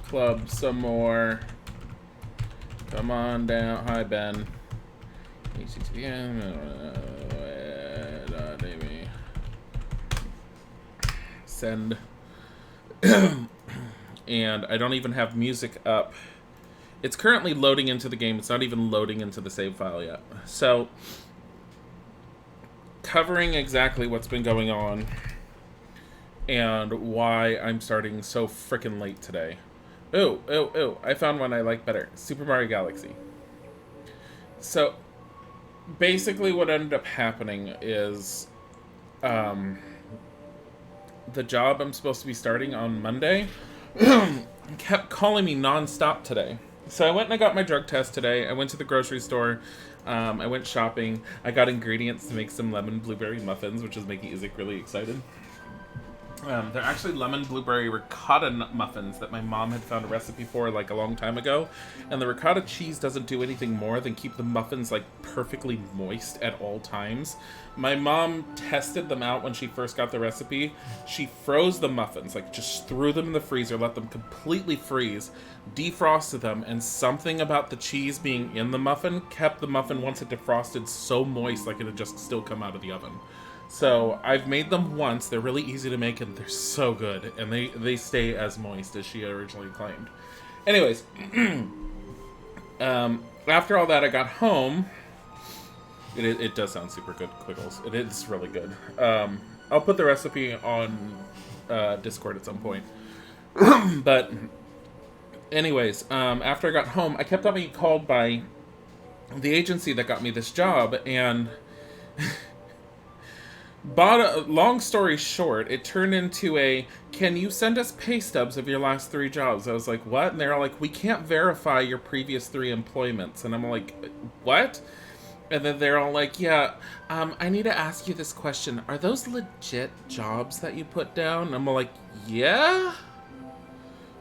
club some more. Come on down. Hi, Ben. Send. And I don't even have music up. It's currently loading into the game. It's not even loading into the save file yet. So, covering exactly what's been going on and why I'm starting so freaking late today. Oh, I found one I like better. Super Mario Galaxy. So, basically what ended up happening is the job I'm supposed to be starting on Monday kept calling me non-stop today. So I went and I got my drug test today. I went to the grocery store. I went shopping. I got ingredients to make some lemon blueberry muffins, which is making Izzy really excited. They're actually lemon blueberry ricotta muffins that my mom had found a recipe for like a long time ago. And the ricotta cheese doesn't do anything more than keep the muffins like perfectly moist at all times. My mom tested them out when she first got the recipe. She froze the muffins, like just threw them in the freezer, let them completely freeze, defrosted them, and something about the cheese being in the muffin kept the muffin, once it defrosted, so moist like it had just still come out of the oven. So, I've made them once. They're really easy to make, and they're so good. And they stay as moist as she originally claimed. Anyways, after all that, I got home. It does sound super good, Quiggles. It is really good. I'll put the recipe on Discord at some point. But, anyways, after I got home, I kept on being called by the agency that got me this job, and... long story short, it turned into a, can you send us pay stubs of your last 3 jobs? I was like, what? And they're all like, we can't verify your previous 3 employments. And I'm like, what? And then they're all like, yeah, I need to ask you this question. Are those legit jobs that you put down? And I'm like, yeah?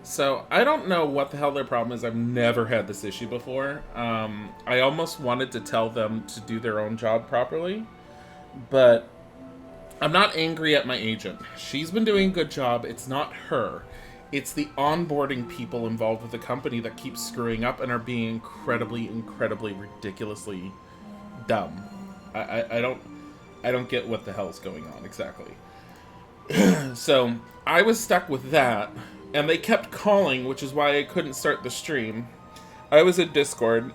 So, I don't know what the hell their problem is. I've never had this issue before. I almost wanted to tell them to do their own job properly. But... I'm not angry at my agent. She's been doing a good job. It's not her. It's the onboarding people involved with the company that keep screwing up and are being incredibly, ridiculously dumb. I don't get what the hell's going on exactly. So, I was stuck with that, and they kept calling, which is why I couldn't start the stream. I was in Discord,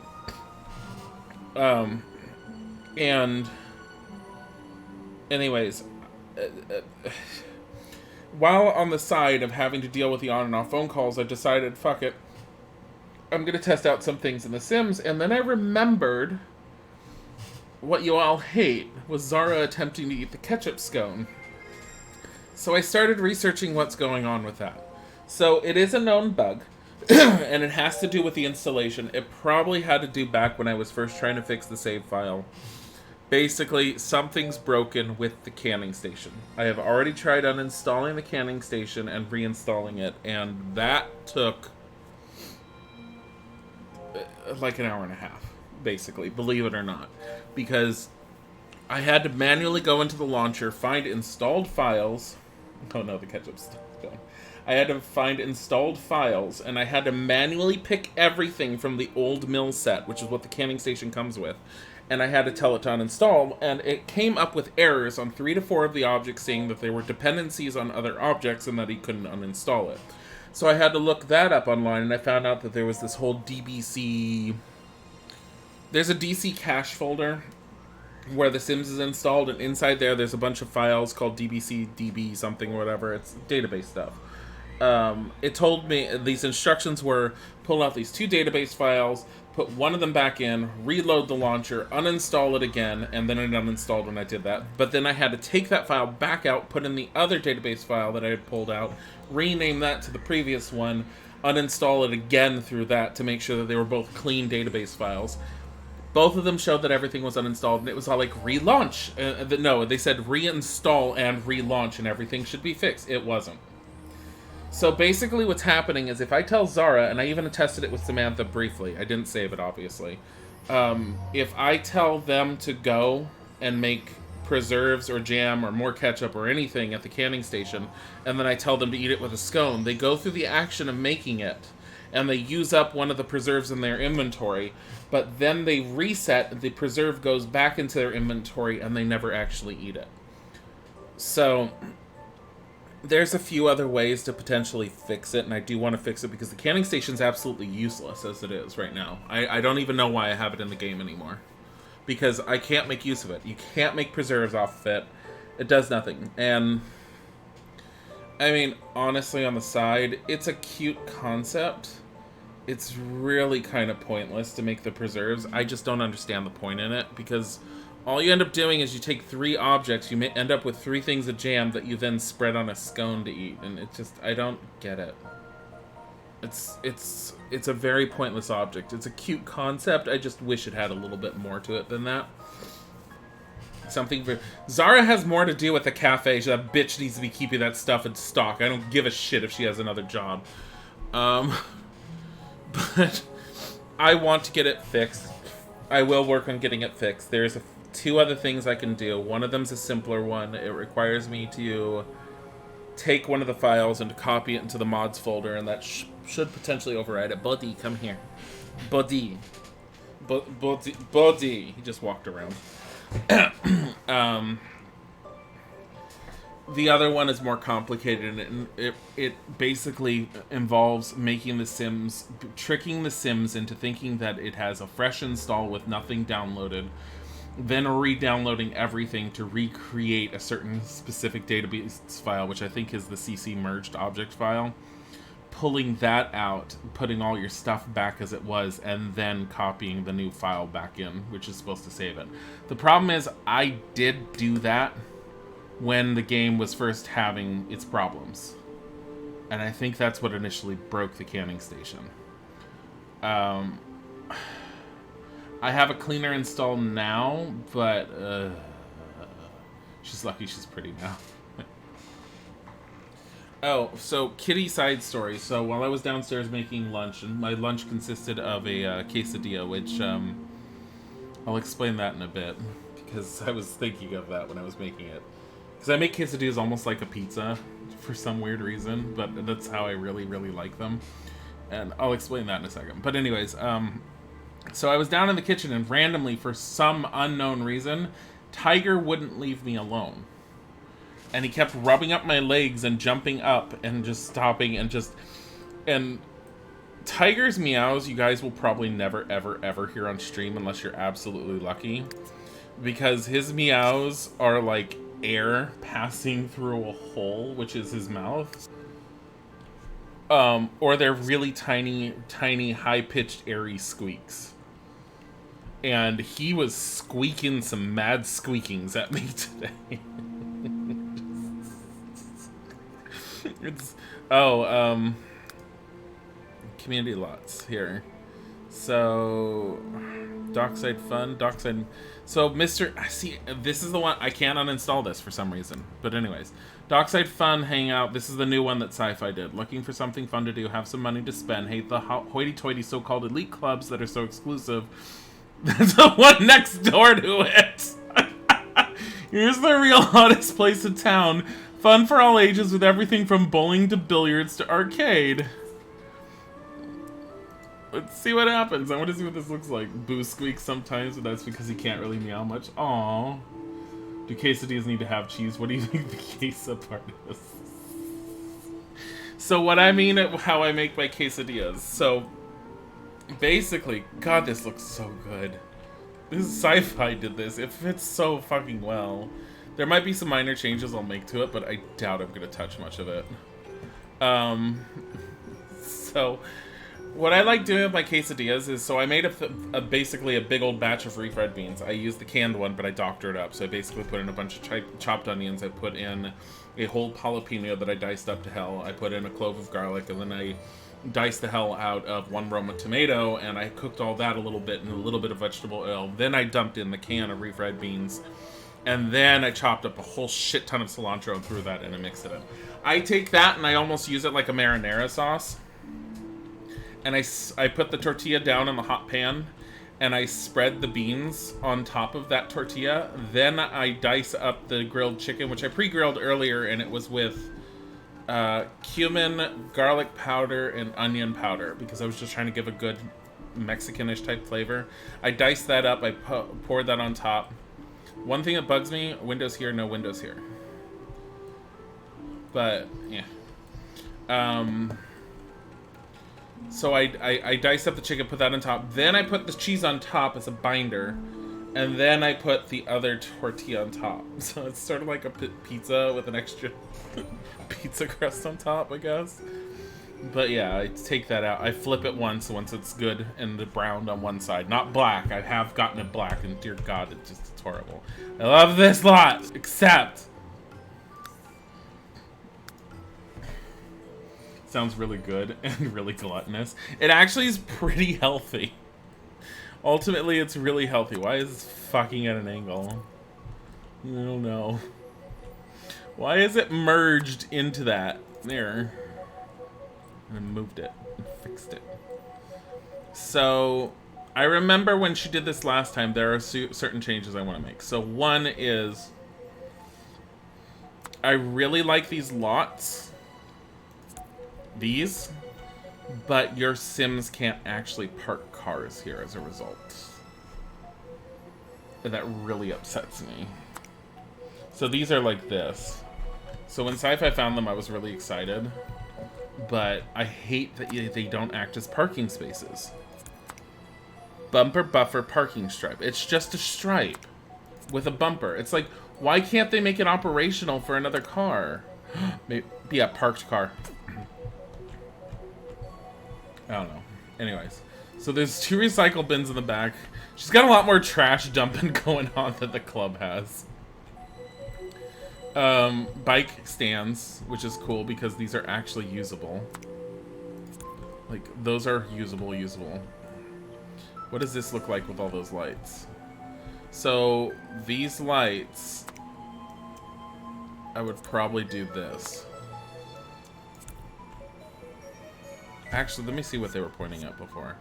and anyways, while on the side of having to deal with the on and off phone calls, I decided, fuck it, I'm going to test out some things in The Sims, and then I remembered what you all hate was Zara attempting to eat the ketchup scone. So I started researching what's going on with that. So it is a known bug, and it has to do with the installation. It probably had to do back when I was first trying to fix the save file. Basically, something's broken with the canning station. I have already tried uninstalling the canning station and reinstalling it, and that took like an hour and a half, basically, believe it or not. Because I had to manually go into the launcher, find installed files. Oh no, the ketchup's gone. I had to find installed files, and I had to manually pick everything from the old mill set, which is what the canning station comes with. And I had to tell it to uninstall, and it came up with errors on 3 to 4 of the objects saying that there were dependencies on other objects and that he couldn't uninstall it. So I had to look that up online, and I found out that there was this whole DBC... There's a DC cache folder where The Sims is installed, and inside there's a bunch of files called DBC, DB something, whatever. It's database stuff. It told me, these instructions were, pull out these 2 database files, put one of them back in, reload the launcher, uninstall it again, and then it uninstalled when I did that. But then I had to take that file back out, put in the other database file that I had pulled out, rename that to the previous one, uninstall it again through that to make sure that they were both clean database files. Both of them showed that everything was uninstalled, and it was all like, relaunch. No, they said reinstall and relaunch, and everything should be fixed. It wasn't. So basically what's happening is if I tell Zara, and I even tested it with Samantha briefly, I didn't save it obviously, if I tell them to go and make preserves or jam or more ketchup or anything at the canning station, and then I tell them to eat it with a scone, they go through the action of making it, and they use up one of the preserves in their inventory, but then they reset, the preserve goes back into their inventory, and they never actually eat it. So there's a few other ways to potentially fix it, and I do want to fix it because the canning station's absolutely useless as it is right now. I don't even know why I have it in the game anymore. Because I can't make use of it. You can't make preserves off of it. It does nothing. And, I mean, honestly, on the side, it's a cute concept. It's really kind of pointless to make the preserves. I just don't understand the point in it, because all you end up doing is you take 3 objects, you may end up with 3 things of jam that you then spread on a scone to eat, and it just, I don't get it. It's a very pointless object. It's a cute concept, I just wish it had a little bit more to it than that. Something for... Zara has more to do with the cafe, that bitch needs to be keeping that stuff in stock. I don't give a shit if she has another job. But I want to get it fixed. I will work on getting it fixed. There's 2 other things I can do. One of them's a simpler one. It requires me to take one of the files and to copy it into the mods folder, and that should potentially override it. Buddy, come here. Buddy. Buddy. He just walked around. The other one is more complicated, and it basically involves making the Sims, tricking the Sims into thinking that it has a fresh install with nothing downloaded, then re-downloading everything to recreate a certain specific database file, which I think is the CC merged object file, pulling that out, putting all your stuff back as it was, and then copying the new file back in, which is supposed to save it. The problem is, I did do that when the game was first having its problems. And I think that's what initially broke the canning station. I have a cleaner installed now, but she's lucky she's pretty now. Oh, so kitty side story. So while I was downstairs making lunch, and my lunch consisted of a quesadilla, which I'll explain that in a bit, because I was thinking of that when I was making it. Because I make quesadillas almost like a pizza for some weird reason, but that's how I really, really like them. And I'll explain that in a second. But anyways, so I was down in the kitchen, and randomly, for some unknown reason, Tiger wouldn't leave me alone. And he kept rubbing up my legs and jumping up and just stopping and just... And Tiger's meows, you guys will probably never, ever, ever hear on stream unless you're absolutely lucky. Because his meows are like air passing through a hole, which is his mouth. Or they're really tiny, tiny, high-pitched, airy squeaks. And he was squeaking some mad squeakings at me today. It's... Oh, community lots here. So... Dockside Fun, Dockside... So, see, this is the one... I can't uninstall this for some reason. But anyways. Dockside Fun Hangout. This is the new one that Sci-Fi did. Looking for something fun to do, have some money to spend. Hate the hoity-toity so-called elite clubs that are so exclusive. There's the one next door to it. Here's the real hottest place in town. Fun for all ages with everything from bowling to billiards to arcade. Let's see what happens. I want to see what this looks like. Boo squeaks sometimes, but that's because he can't really meow much. Aww. Do quesadillas need to have cheese? What do you think the queso part is? So what I mean at how I make my quesadillas. So basically, God, this looks so good. This is Sci-Fi did this. It fits so fucking well. There might be some minor changes I'll make to it, but I doubt I'm gonna touch much of it. So what I like doing with my quesadillas is, so I made basically a big old batch of refried beans. I used the canned one, but I doctored it up. So I basically put in a bunch of chopped onions. I put in a whole jalapeno that I diced up to hell. I put in a clove of garlic, and then I diced the hell out of one Roma tomato, and I cooked all that a little bit in a little bit of vegetable oil. Then I dumped in the can of refried beans, and then I chopped up a whole shit ton of cilantro and threw that in and mixed it in. I take that and I almost use it like a marinara sauce. And I put the tortilla down in the hot pan, and I spread the beans on top of that tortilla. Then I dice up the grilled chicken, which I pre-grilled earlier, and it was with Cumin, garlic powder, and onion powder because I was just trying to give a good Mexican-ish type flavor. I diced that up. I poured that on top. One thing that bugs me: windows here, no windows here. But yeah. So I diced up the chicken, put that on top. Then I put the cheese on top as a binder. And then I put the other tortilla on top. So it's sort of like a pizza with an extra pizza crust on top, I guess. But yeah, I take that out. I flip it once it's good and browned on one side. Not black. I have gotten it black, and dear God, it's horrible. I love this lot, except... Sounds really good and really gluttonous. It actually is pretty healthy. Ultimately, it's really healthy. Why is this fucking at an angle? I don't know. Why is it merged into that? There. And I moved it and fixed it. So, I remember when she did this last time, there are certain changes I want to make. So, one is... I really like these lots. These. But your Sims can't actually park cars here as a result. And that really upsets me. So these are like this. So when Sci-Fi found them, I was really excited. But I hate that they don't act as parking spaces. Bumper buffer parking stripe. It's just a stripe with a bumper. It's like, why can't they make it operational for another car? Maybe, yeah, parked car. I don't know. Anyways, so there's 2 recycle bins in the back. She's got a lot more trash dumping going on than the club has. Bike stands, which is cool because these are actually usable. Like, those are usable. What does this look like with all those lights? So, these lights, I would probably do this. Actually, let me see what they were pointing at before.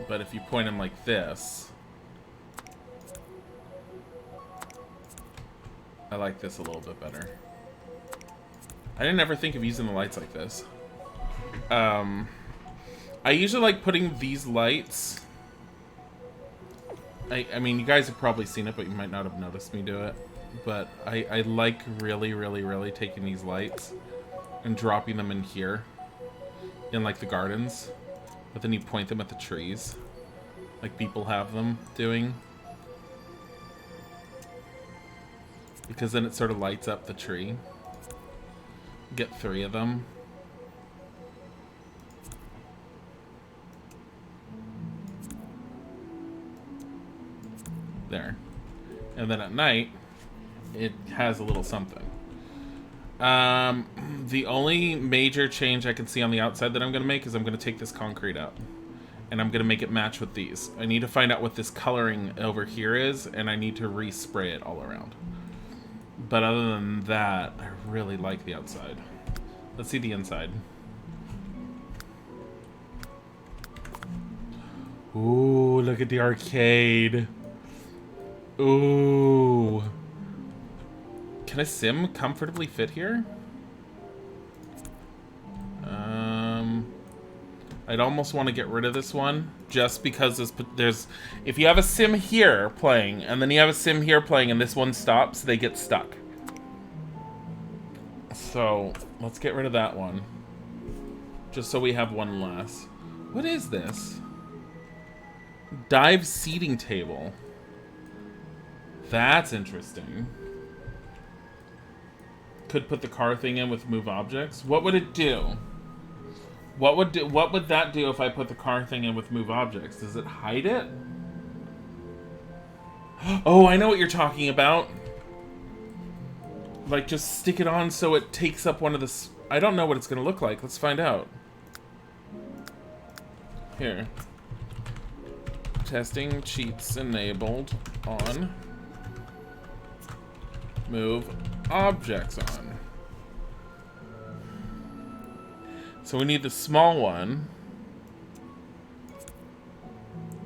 But if you point them like this, I like this a little bit better. I didn't ever think of using the lights like this. I usually like putting these lights... I mean, you guys have probably seen it, but you might not have noticed me do it. But I like really taking these lights and dropping them in here. In, like, the gardens. But then you point them at the trees. Like people have them doing. Because then it sort of lights up the tree. Get 3 of them. There. And then at night, it has a little something. The only major change I can see on the outside that I'm going to make is I'm going to take this concrete out. And I'm going to make it match with these. I need to find out what this coloring over here is, and I need to respray it all around. But other than that, I really like the outside. Let's see the inside. Ooh, look at the arcade. Ooh. Can a sim comfortably fit here? I'd almost want to get rid of this one just because there's if you have a sim here playing and then you have a sim here playing and this one stops, they get stuck. So let's get rid of that one just so we have one less. What is this? Dive seating table. That's interesting. Could put the car thing in with move objects. What would it do? What would that do if I put the car thing in with move objects? Does it hide it? Oh, I know what you're talking about. Like, just stick it on so it takes up one of the... I don't know what it's going to look like. Let's find out. Here. Testing cheats enabled on. Move objects on. So we need the small one.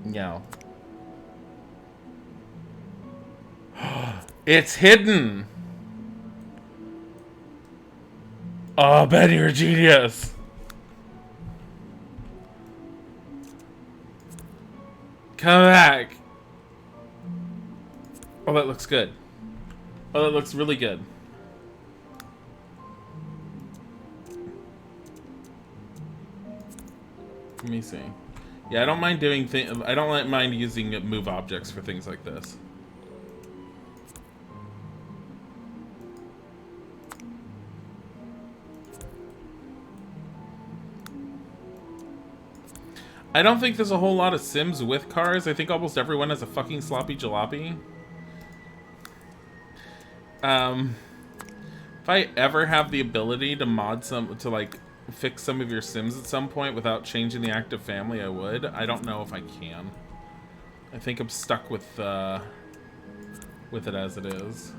Yeah. It's hidden! Oh, Ben, you're a genius! Come back! Oh, that looks good. Oh, that looks really good. Let me see. Yeah, I don't mind doing things. I don't mind using move objects for things like this. I don't think there's a whole lot of Sims with cars. I think almost everyone has a fucking sloppy jalopy. If I ever have the ability to mod like fix some of your Sims at some point without changing the active family, I would. I don't know if I can. I think I'm stuck with it as it is.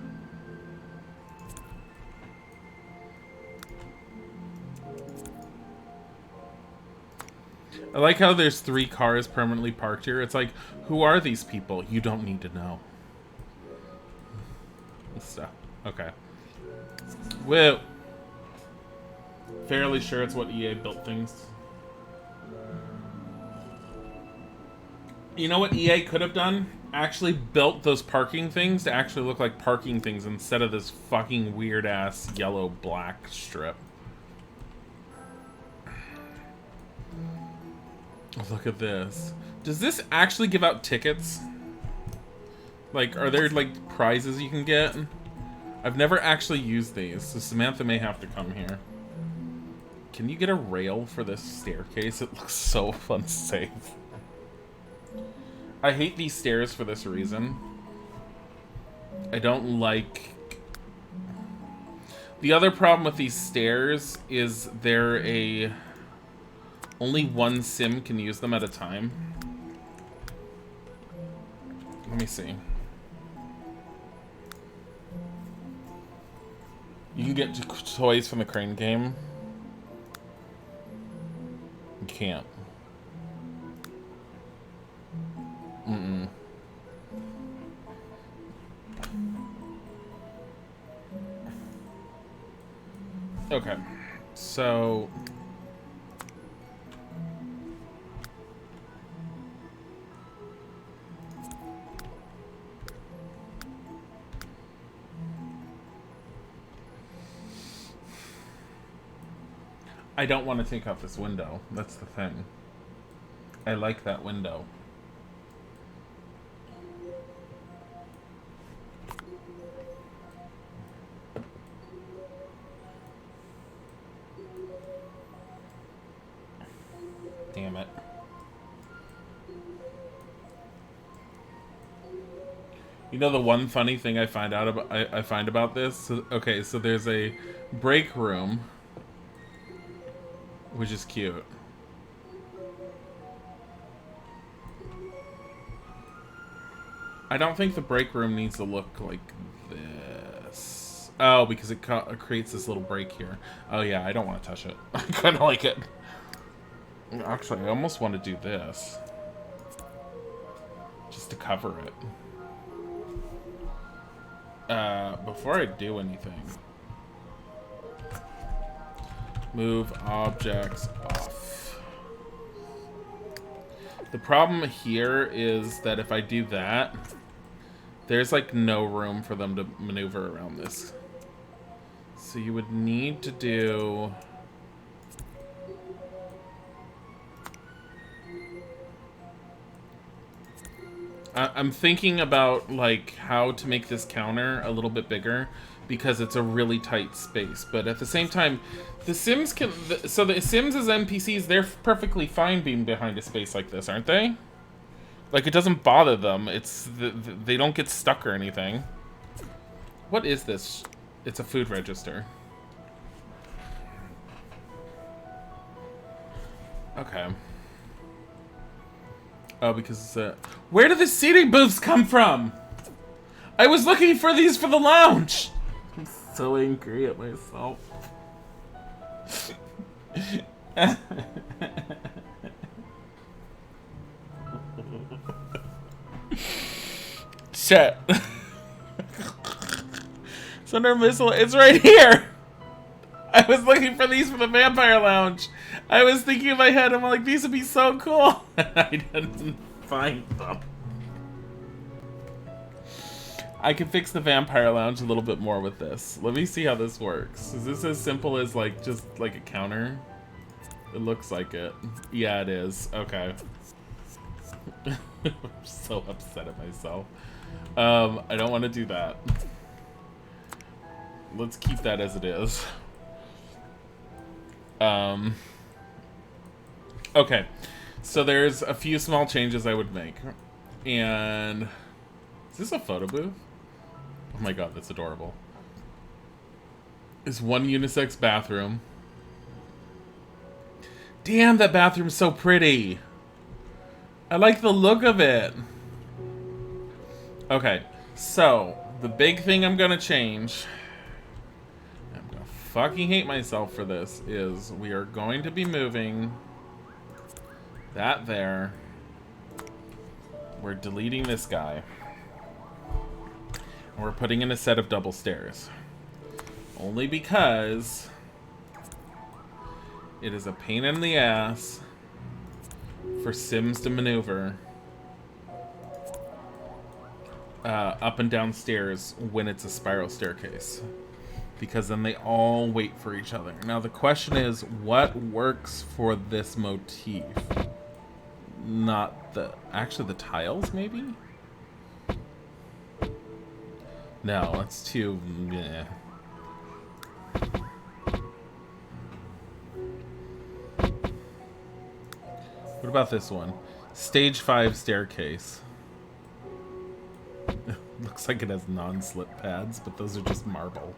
I like how there's 3 cars permanently parked here. It's like, who are these people? You don't need to know. Stuff. Okay. Whoa. Fairly sure it's what EA built things. You know what EA could have done? Actually built those parking things to actually look like parking things instead of this fucking weird ass yellow-black strip. Look at this. Does this actually give out tickets? Like, are there, like, prizes you can get? I've never actually used these, so Samantha may have to come here. Can you get a rail for this staircase? It looks so unsafe. I hate these stairs for this reason. I don't like... The other problem with these stairs is they're a... Only one sim can use them at a time. Let me see. You can get toys from the crane game. You can't. Mm-mm. Okay. So... I don't want to take off this window. That's the thing. I like that window. Damn it. You know the one funny thing I find about this? So, okay, so there's a break room, which is cute. I don't think the break room needs to look like this. Oh, because it creates this little break here. Oh yeah, I don't want to touch it. I kind of like it. Actually, I almost want to do this. Just to cover it. Before I do anything. Move objects off. The problem here is that if I do that, there's like no room for them to maneuver around this. So you would need to do... I'm thinking about like how to make this counter a little bit bigger because it's a really tight space. But at the same time, the Sims can... So the Sims as NPCs, they're perfectly fine being behind a space like this, aren't they? Like, it doesn't bother them. It's... They don't get stuck or anything. What is this? It's a food register. Okay. Oh, because where did the seating booths come from? I was looking for these for the lounge. I'm so angry at myself. Shit. It's under missile. It's right here. I was looking for these for the Vampire Lounge. I was thinking in my head, I'm like, these would be so cool. I didn't find them. I can fix the Vampire Lounge a little bit more with this. Let me see how this works. Is this as simple as like just like a counter? It looks like it. Yeah, it is. Okay. I'm so upset at myself. I don't want to do that. Let's keep that as it is. Okay. So there's a few small changes I would make. And is this a photo booth? Oh my god, that's adorable. It's one unisex bathroom. Damn, that bathroom's so pretty. I like the look of it. Okay, so the big thing I'm gonna change, I'm gonna fucking hate myself for this, is we are going to be moving that there. We're deleting this guy. And we're putting in a set of double stairs. Only because it is a pain in the ass for Sims to maneuver up and down stairs when it's a spiral staircase, because then they all wait for each other. Now the question is, what works for this motif? Not the... Actually, the tiles, maybe? No, it's too... Meh. What about this one? Stage 5 staircase. Looks like it has non-slip pads, but those are just marble.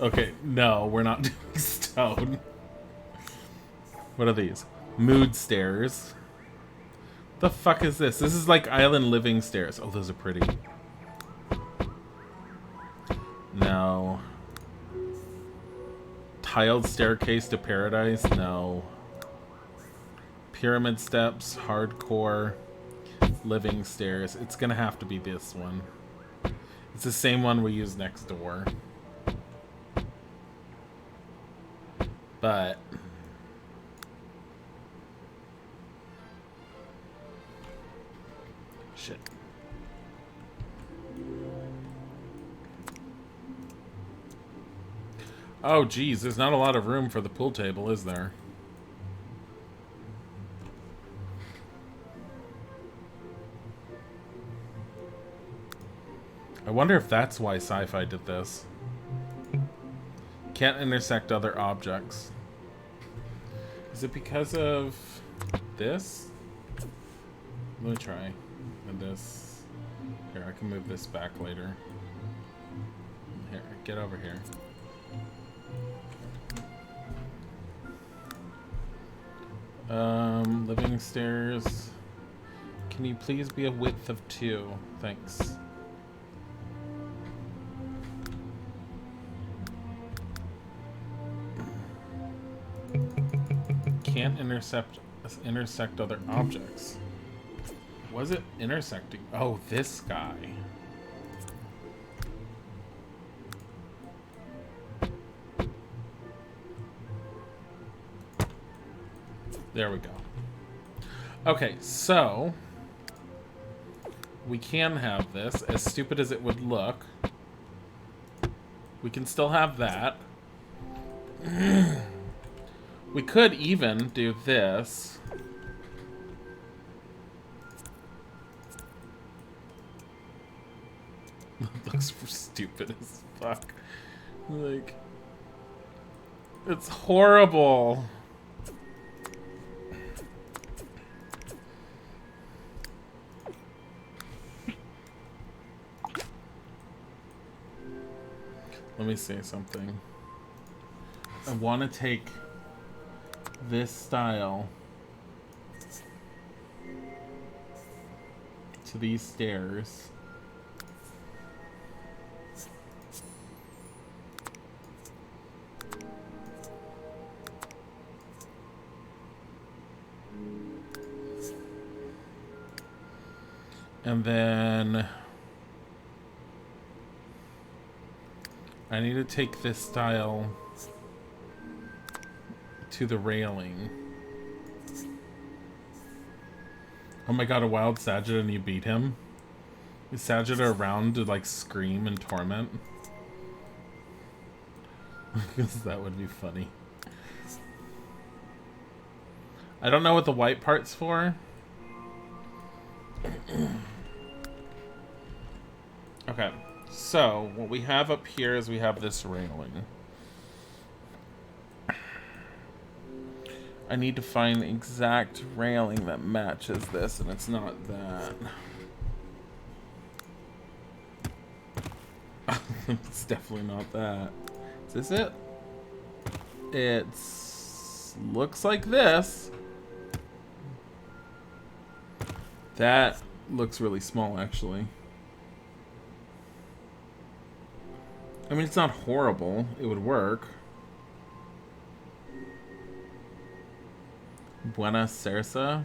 Okay, no, we're not doing stone. What are these? Mood stairs. The fuck is this? This is like island living stairs. Oh, those are pretty. No. Tiled staircase to paradise? No. Pyramid steps, hardcore, living stairs. It's gonna have to be this one. It's the same one we use next door. But shit. Oh geez, there's not a lot of room for the pool table, is there? I wonder if that's why Sci-Fi did this. Can't intersect other objects. Is it because of this? Let me try. And this. Here, I can move this back later. Here, get over here. Living stairs. Can you please be a width of 2? Thanks. Can't intersect other objects. Was it intersecting? Oh, this guy. There we go. Okay, so we can have this, as stupid as it would look. We can still have that. We could even do this. It looks stupid as fuck. Like, it's horrible. Let me say something. I want to take this style to these stairs. And then I need to take this style to the railing. Oh my god, a wild Sagitta and you beat him? Is Sagitta around to like scream and torment? Because that would be funny. I don't know what the white part's for. Okay, so what we have up here is we have this railing. I need to find the exact railing that matches this, and it's not that. It's definitely not that. Is this it? It's looks like this. That looks really small, actually. I mean, it's not horrible. It would work. Buena Cersa.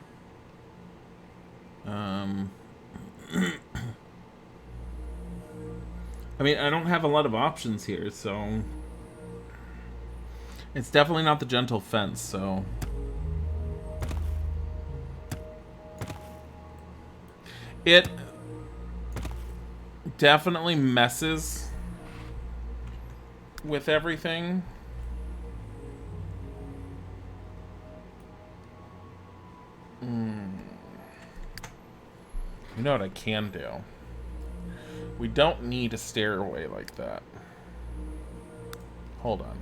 I mean, I don't have a lot of options here, so... It's definitely not the gentle fence, so... It definitely messes with everything. You know what I can do? We don't need a stairway like that. Hold on.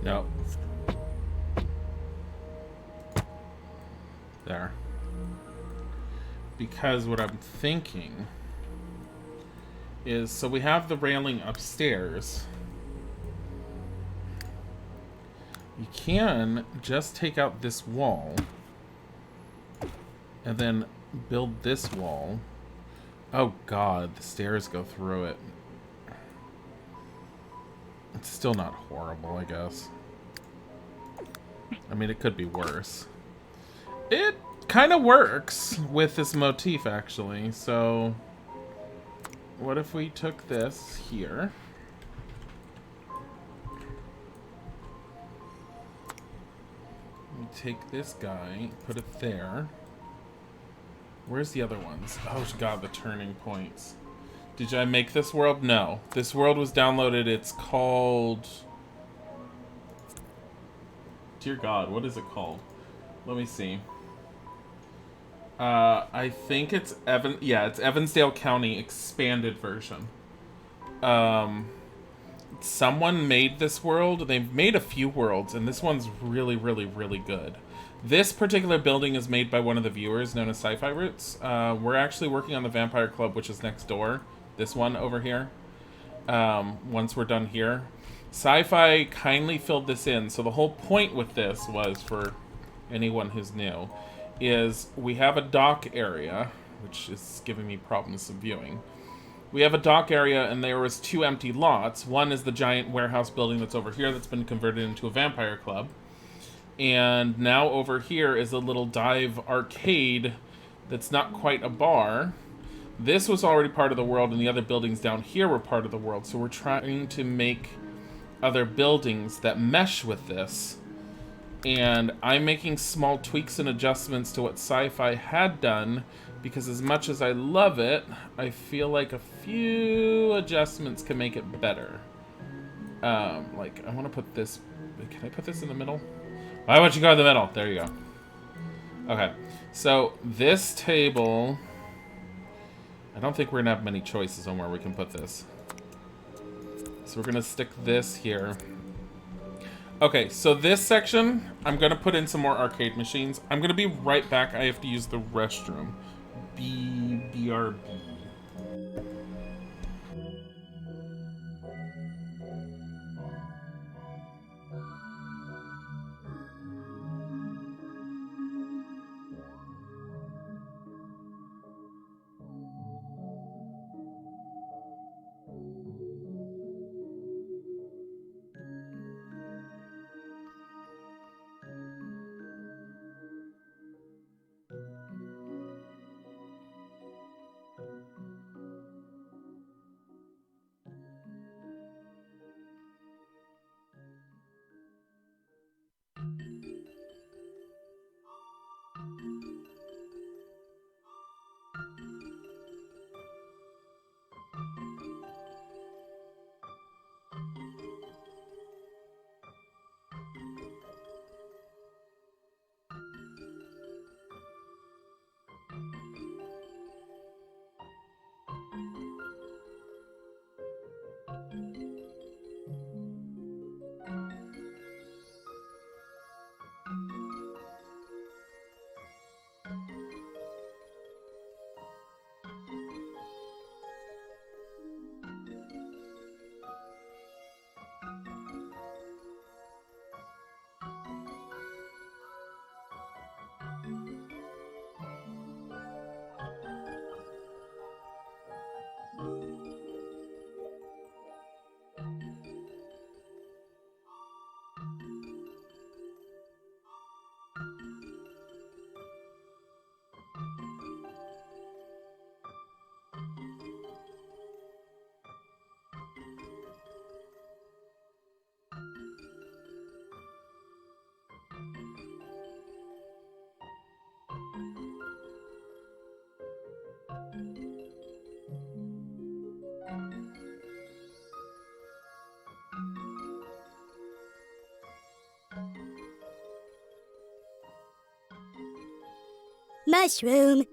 Nope. There. Because what I'm thinking is, so we have the railing upstairs. You can just take out this wall and then build this wall. Oh god, the stairs go through it. It's still not horrible, I guess. I mean, it could be worse. It kind of works with this motif, actually. So, what if we took this here? We take this guy, put it there. Where's the other ones? Oh god, the turning points. Did I make this world? No. This world was downloaded. It's called... Dear God, what is it called? Let me see. I think it's it's Evansdale County expanded version. Someone made this world. They've made a few worlds, and this one's really, really, really good. This particular building is made by one of the viewers known as Sci-Fi Roots. We're actually working on the Vampire Club, which is next door. This one over here. Once we're done here. Sci-Fi kindly filled this in. So the whole point with this was, for anyone who's new, is we have a dock area, which is giving me problems of viewing. We have a dock area, and there was 2 empty lots. One is the giant warehouse building that's over here that's been converted into a Vampire Club. And now over here is a little dive arcade that's not quite a bar. This was already part of the world, and the other buildings down here were part of the world. So we're trying to make other buildings that mesh with this. And I'm making small tweaks and adjustments to what Sci-Fi had done, because as much as I love it, I feel like a few adjustments can make it better. Like, I want to put this... Can I put this in the middle? Why won't you go in the middle? There you go. Okay. So, this table... I don't think we're going to have many choices on where we can put this. So we're going to stick this here. Okay, so this section, I'm going to put in some more arcade machines. I'm going to be right back. I have to use the restroom. BRB. Mushroom.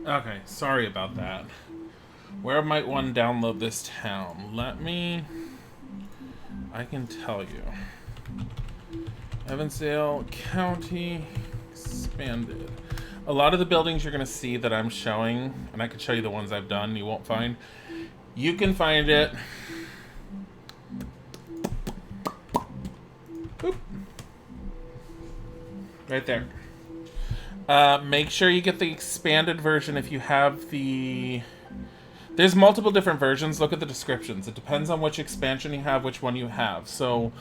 Okay, sorry about that. Where might one download this town? I can tell you. Evansdale County expanded. A lot of the buildings you're going to see that I'm showing, and I can show you the ones I've done, you won't find. You can find it. Boop. Right there. Make sure you get the expanded version if you have the... There's multiple different versions. Look at the descriptions. It depends on which expansion you have, which one you have. So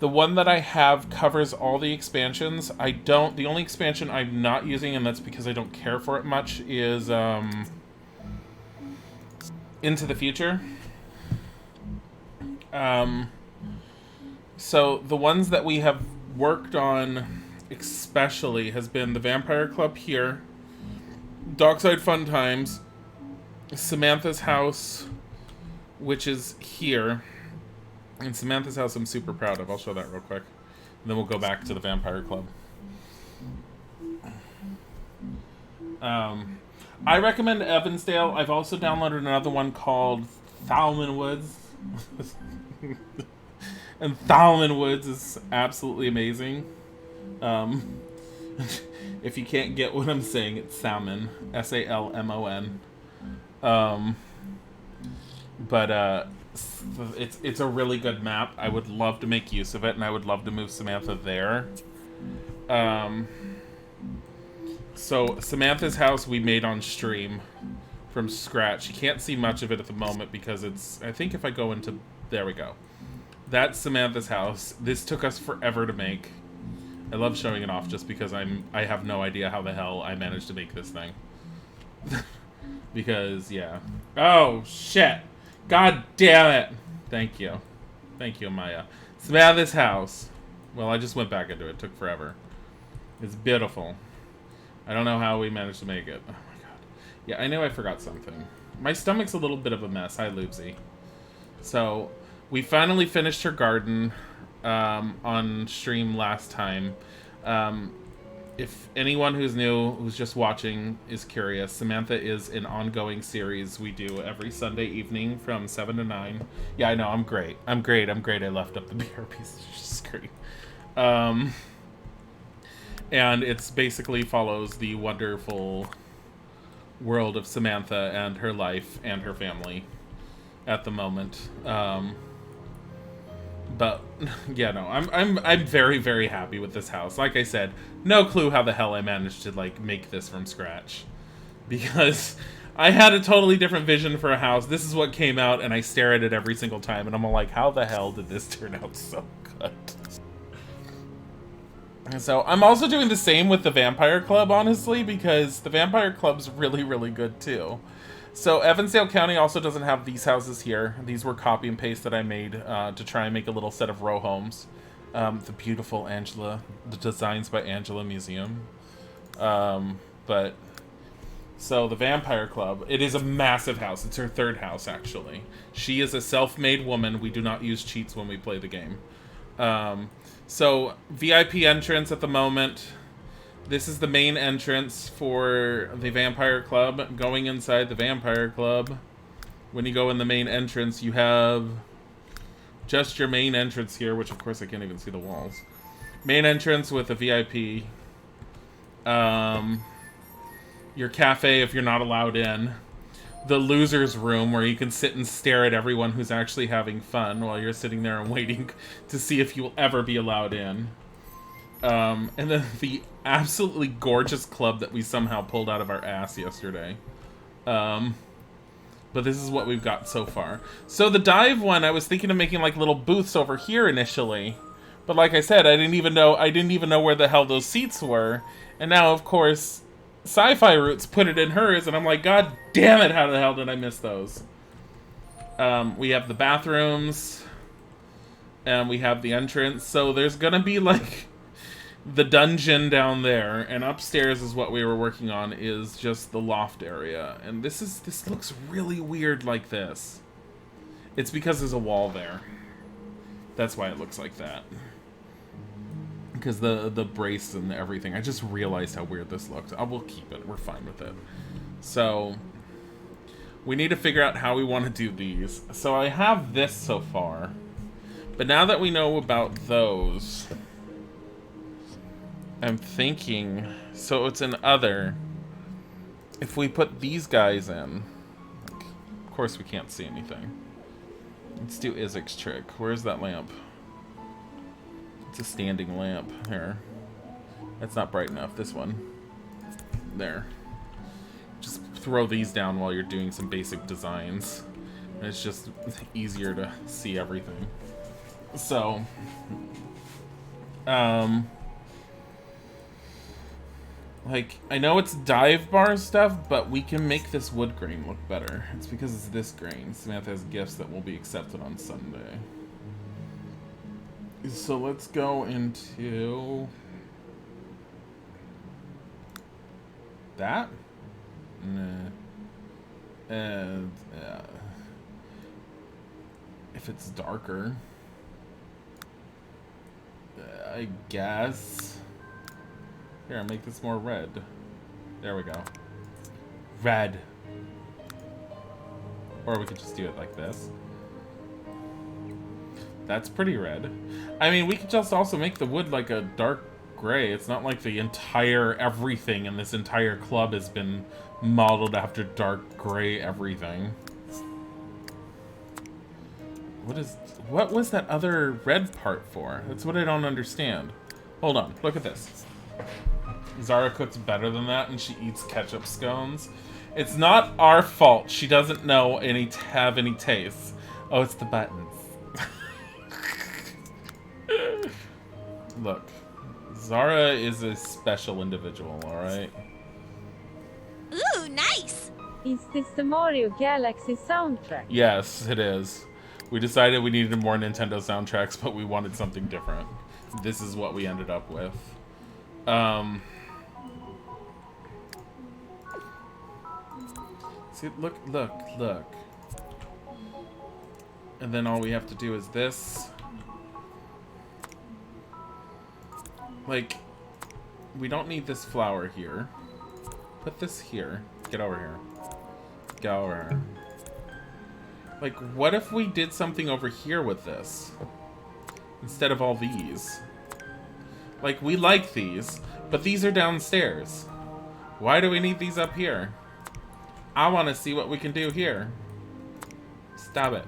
the one that I have covers all the expansions. The only expansion I'm not using, and that's because I don't care for it much, is Into the Future. So the ones that we have worked on especially has been the Vampire Club here, Dockside Fun Times, Samantha's house, which is here. And Samantha's house I'm super proud of. I'll show that real quick. And then we'll go back to the Vampire Club. I recommend Evansdale. I've also downloaded another one called Thalman Woods. And Thalman Woods is absolutely amazing. If you can't get what I'm saying, it's salmon. Salmon. But it's a really good map. I would love to make use of it, and I would love to move Samantha there. So Samantha's house we made on stream from scratch. You can't see much of it at the moment because it's... I think if I go into... There we go. That's Samantha's house. This took us forever to make. I love showing it off just because I have no idea how the hell I managed to make this thing. Because, yeah. Oh, shit. God damn it. Thank you. Thank you, Maya. Samantha's house. Well, I just went back into it. It took forever. It's beautiful. I don't know how we managed to make it. Oh, my God. Yeah, I know I forgot something. My stomach's a little bit of a mess. Hi, Loopsy. So, we finally finished her garden on stream last time. if anyone who's new, who's just watching, is curious, Samantha is an ongoing series we do every Sunday evening from 7 to 9. Yeah, I know, I'm great. I'm great. I left up the BRB screen. And it's basically follows the wonderful world of Samantha and her life and her family at the moment. But yeah, no, I'm very, very happy with this house. Like I said, no clue how the hell I managed to like make this from scratch, because I had a totally different vision for a house. This is what came out, and I stare at it every single time, and I'm all like, how the hell did this turn out so good? And so I'm also doing the same with the Vampire Club, honestly, because the Vampire Club's really, really good too. So Evansdale County also doesn't have these houses here. These were copy and paste that I made to try and make a little set of row homes. The beautiful Angela, the designs by Angela Museum. But so the Vampire Club, it is a massive house. It's her third house, actually. She is a self-made woman. We do not use cheats when we play the game. So VIP entrance at the moment. This is the main entrance for the Vampire Club. Going inside the Vampire Club, when you go in the main entrance, you have just your main entrance here, which of course I can't even see the walls. Main entrance with a VIP. Your cafe if you're not allowed in. The loser's room where you can sit and stare at everyone who's actually having fun while you're sitting there and waiting to see if you will ever be allowed in. And then the absolutely gorgeous club that we somehow pulled out of our ass yesterday. But this is what we've got so far. So the dive one, I was thinking of making like little booths over here initially. But like I said, I didn't even know where the hell those seats were. And now, of course, Sci-Fi Roots put it in hers, and I'm like, God damn it, how the hell did I miss those? We have the bathrooms, and we have the entrance. So there's gonna be like the dungeon down there, and upstairs is what we were working on, is just the loft area. And this looks really weird like this. It's because there's a wall there. That's why it looks like that. Because the brace and everything. I just realized how weird this looked. I will keep it. We're fine with it. So we need to figure out how we want to do these. So I have this so far. But now that we know about those, I'm thinking, so it's an other. If we put these guys in, of course we can't see anything. Let's do Isaac's trick. Where's that lamp? It's a standing lamp. Here. That's not bright enough. This one. There. Just throw these down while you're doing some basic designs. And it's just easier to see everything. So, like, I know it's dive bar stuff, but we can make this wood grain look better. It's because it's this grain. Samantha has gifts that will be accepted on Sunday. So let's go into that. Nah. And if it's darker, I guess. Here, make this more red. There we go. Red. Or we could just do it like this. That's pretty red. I mean, we could just also make the wood like a dark gray. It's not like the entire everything in this entire club has been modeled after dark gray everything. What was that other red part for? That's what I don't understand. Hold on, look at this. Zara cooks better than that, and she eats ketchup scones. It's not our fault. She doesn't know have any tastes. Oh, it's the buttons. Look, Zara is a special individual, alright? Ooh, nice! Is this the Mario Galaxy soundtrack? Yes, it is. We decided we needed more Nintendo soundtracks, but we wanted something different. This is what we ended up with. See, look. And then all we have to do is this. Like, We don't need this flower here. Put this here. Get over here. Get over here. Like, what if we did something over here with this? Instead of all these. Like, we like these, but these are downstairs. Why do we need these up here? I want to see what we can do here. Stop it.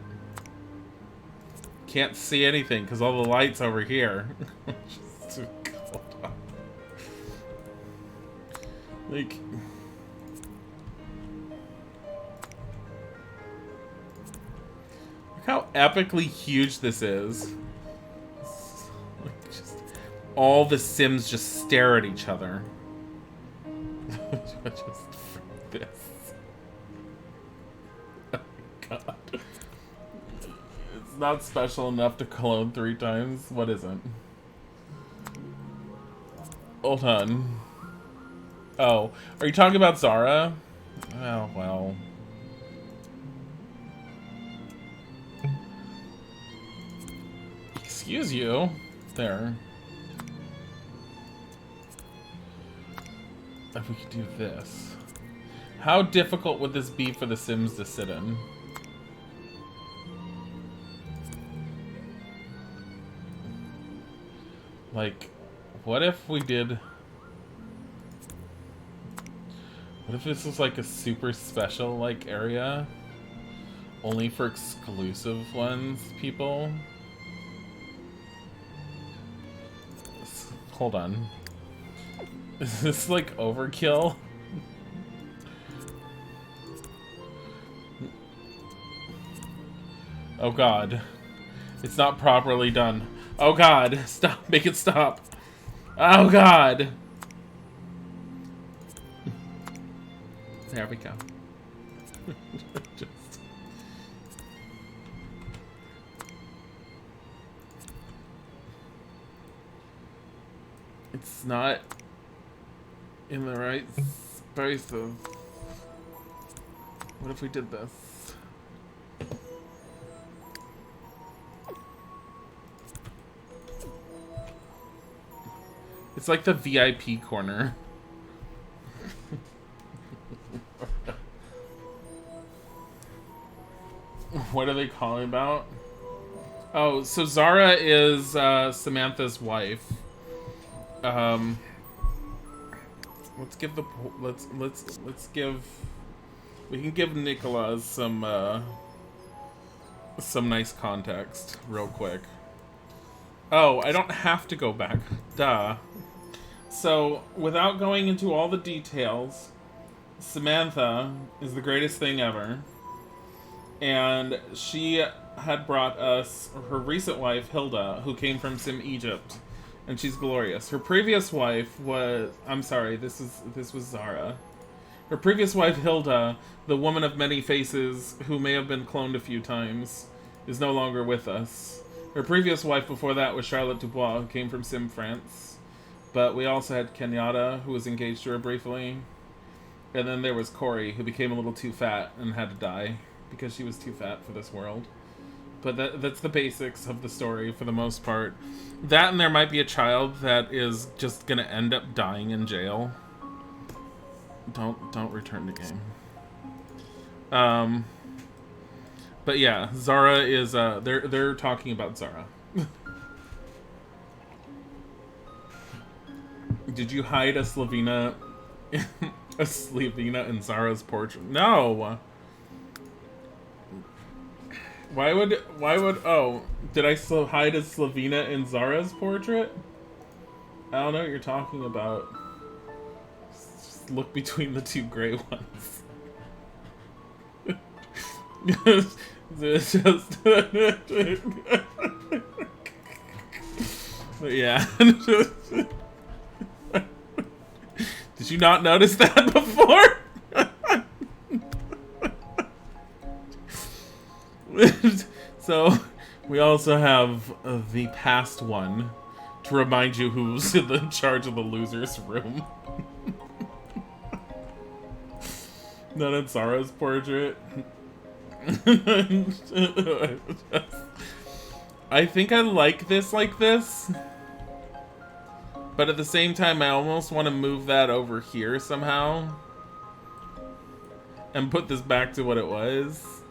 Can't see anything because all the lights over here. Just, hold on. Like... Look how epically huge this is. Like just, all the Sims just stare at each other. Just for this. Oh my god. It's not special enough to clone 3 times. What isn't? Hold on. Oh, are you talking about Zara? Oh, well. Excuse you. There. If we could do this. How difficult would this be for the Sims to sit in? Like, what if we did... What if this was like a super special, like, area? Only for exclusive ones, people? Hold on. Is this like overkill? Oh god. It's not properly done. Oh god. Stop. Make it stop. Oh god. There we go. Just... It's not in the right space of... What if we did this? It's like the VIP corner. What are they calling about? Oh, so Zara is Samantha's wife. Let's give the let's give we can give Nicola some nice context real quick. Oh, I don't have to go back. Duh. So, without going into all the details, Samantha is the greatest thing ever. And she had brought us her recent wife, Hilda, who came from Sim Egypt. And she's glorious. Her previous wife was... I'm sorry, this was Zara. Her previous wife, Hilda, the woman of many faces who may have been cloned a few times, is no longer with us. Her previous wife before that was Charlotte Dubois, who came from Sim France. But we also had Kenyatta, who was engaged to her briefly. And then there was Corey, who became a little too fat and had to die because she was too fat for this world. But that's the basics of the story for the most part. That and there might be a child that is just gonna end up dying in jail. Don't return the game. But yeah, Zara is they're talking about Zara. Did you hide a Slavina in Zara's portrait? No. Why would oh, did I still hide a Slavina in Zara's portrait? I don't know what you're talking about. Just look between the two gray ones. It's just yeah. Did you not notice that before? So, we also have the past one to remind you who's in the charge of the loser's room. Not in Zara's portrait. I think I like this like this. But at the same time, I almost want to move that over here somehow. And put this back to what it was.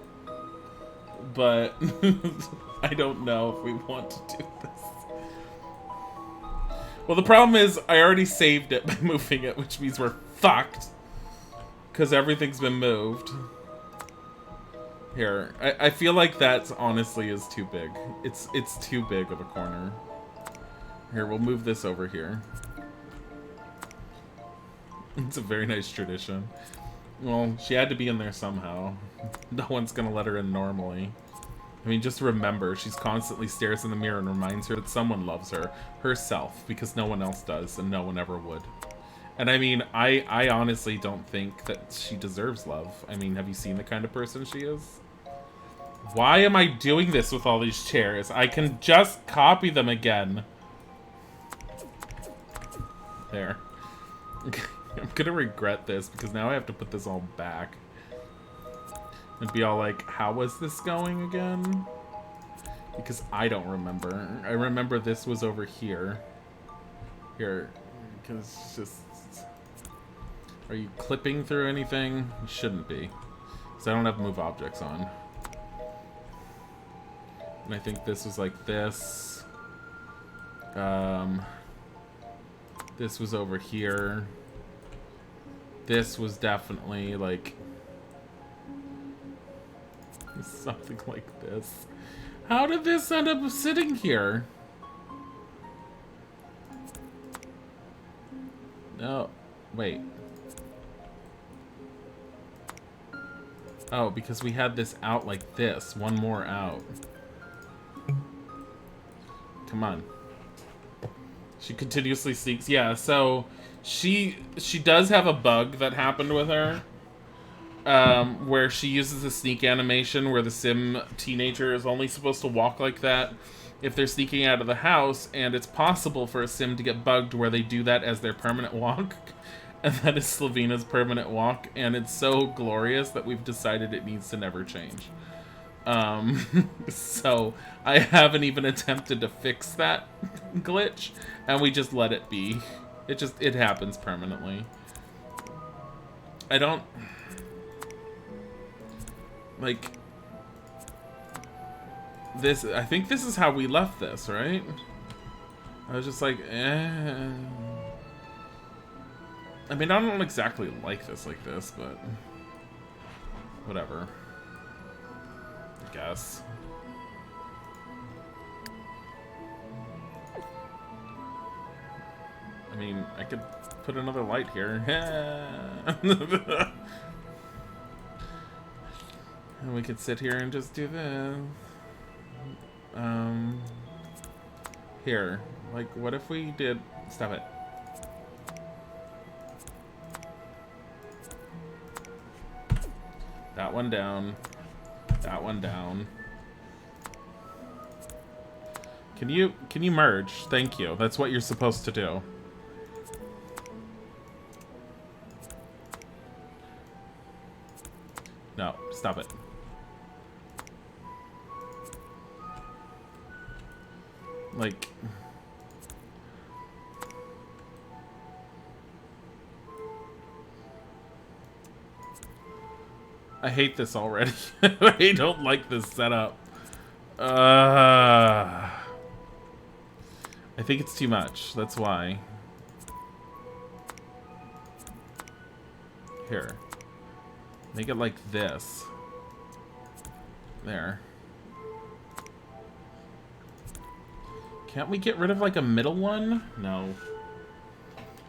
But I don't know if we want to do this. Well, the problem is I already saved it by moving it, which means we're fucked. Because everything's been moved. Here, I feel like that honestly is too big. It's too big of a corner. Here, we'll move this over here. It's a very nice tradition. Well, she had to be in there somehow. No one's gonna let her in normally. I mean, just remember, she's constantly stares in the mirror and reminds her that someone loves her. Herself, because no one else does, and no one ever would. And I mean, I honestly don't think that she deserves love. I mean, have you seen the kind of person she is? Why am I doing this with all these chairs? I can just copy them again. There. I'm gonna regret this because now I have to put this all back. And be all like, how was this going again? Because I don't remember. I remember this was over here. Here. Because it's just... Are you clipping through anything? You shouldn't be. Because I don't have move objects on. And I think this was like this. This was over here. This was definitely like... something like this. How did this end up sitting here? No. Wait. Oh, because we had this out like this. One more out. Come on. She continuously sneaks. Yeah, so she does have a bug that happened with her. Where she uses a sneak animation where the sim teenager is only supposed to walk like that if they're sneaking out of the house, and it's possible for a sim to get bugged where they do that as their permanent walk. And that is Slavina's permanent walk, and it's so glorious that we've decided it needs to never change. So I haven't even attempted to fix that glitch, and we just let it be. It happens permanently. I don't... Like... This... I think this is how we left this, right? I was just like, eh... I mean, I don't exactly like this, but... Whatever. I guess. I mean, I could put another light here. And we could sit here and just do this. Here. Like, what if we did... Stop it. That one down. That one down. Can you merge? Thank you. That's what you're supposed to do. No, stop it. Like... I hate this already. I don't like this setup. I think it's too much. That's why. Here. Make it like this. There. Can't we get rid of like a middle one? No.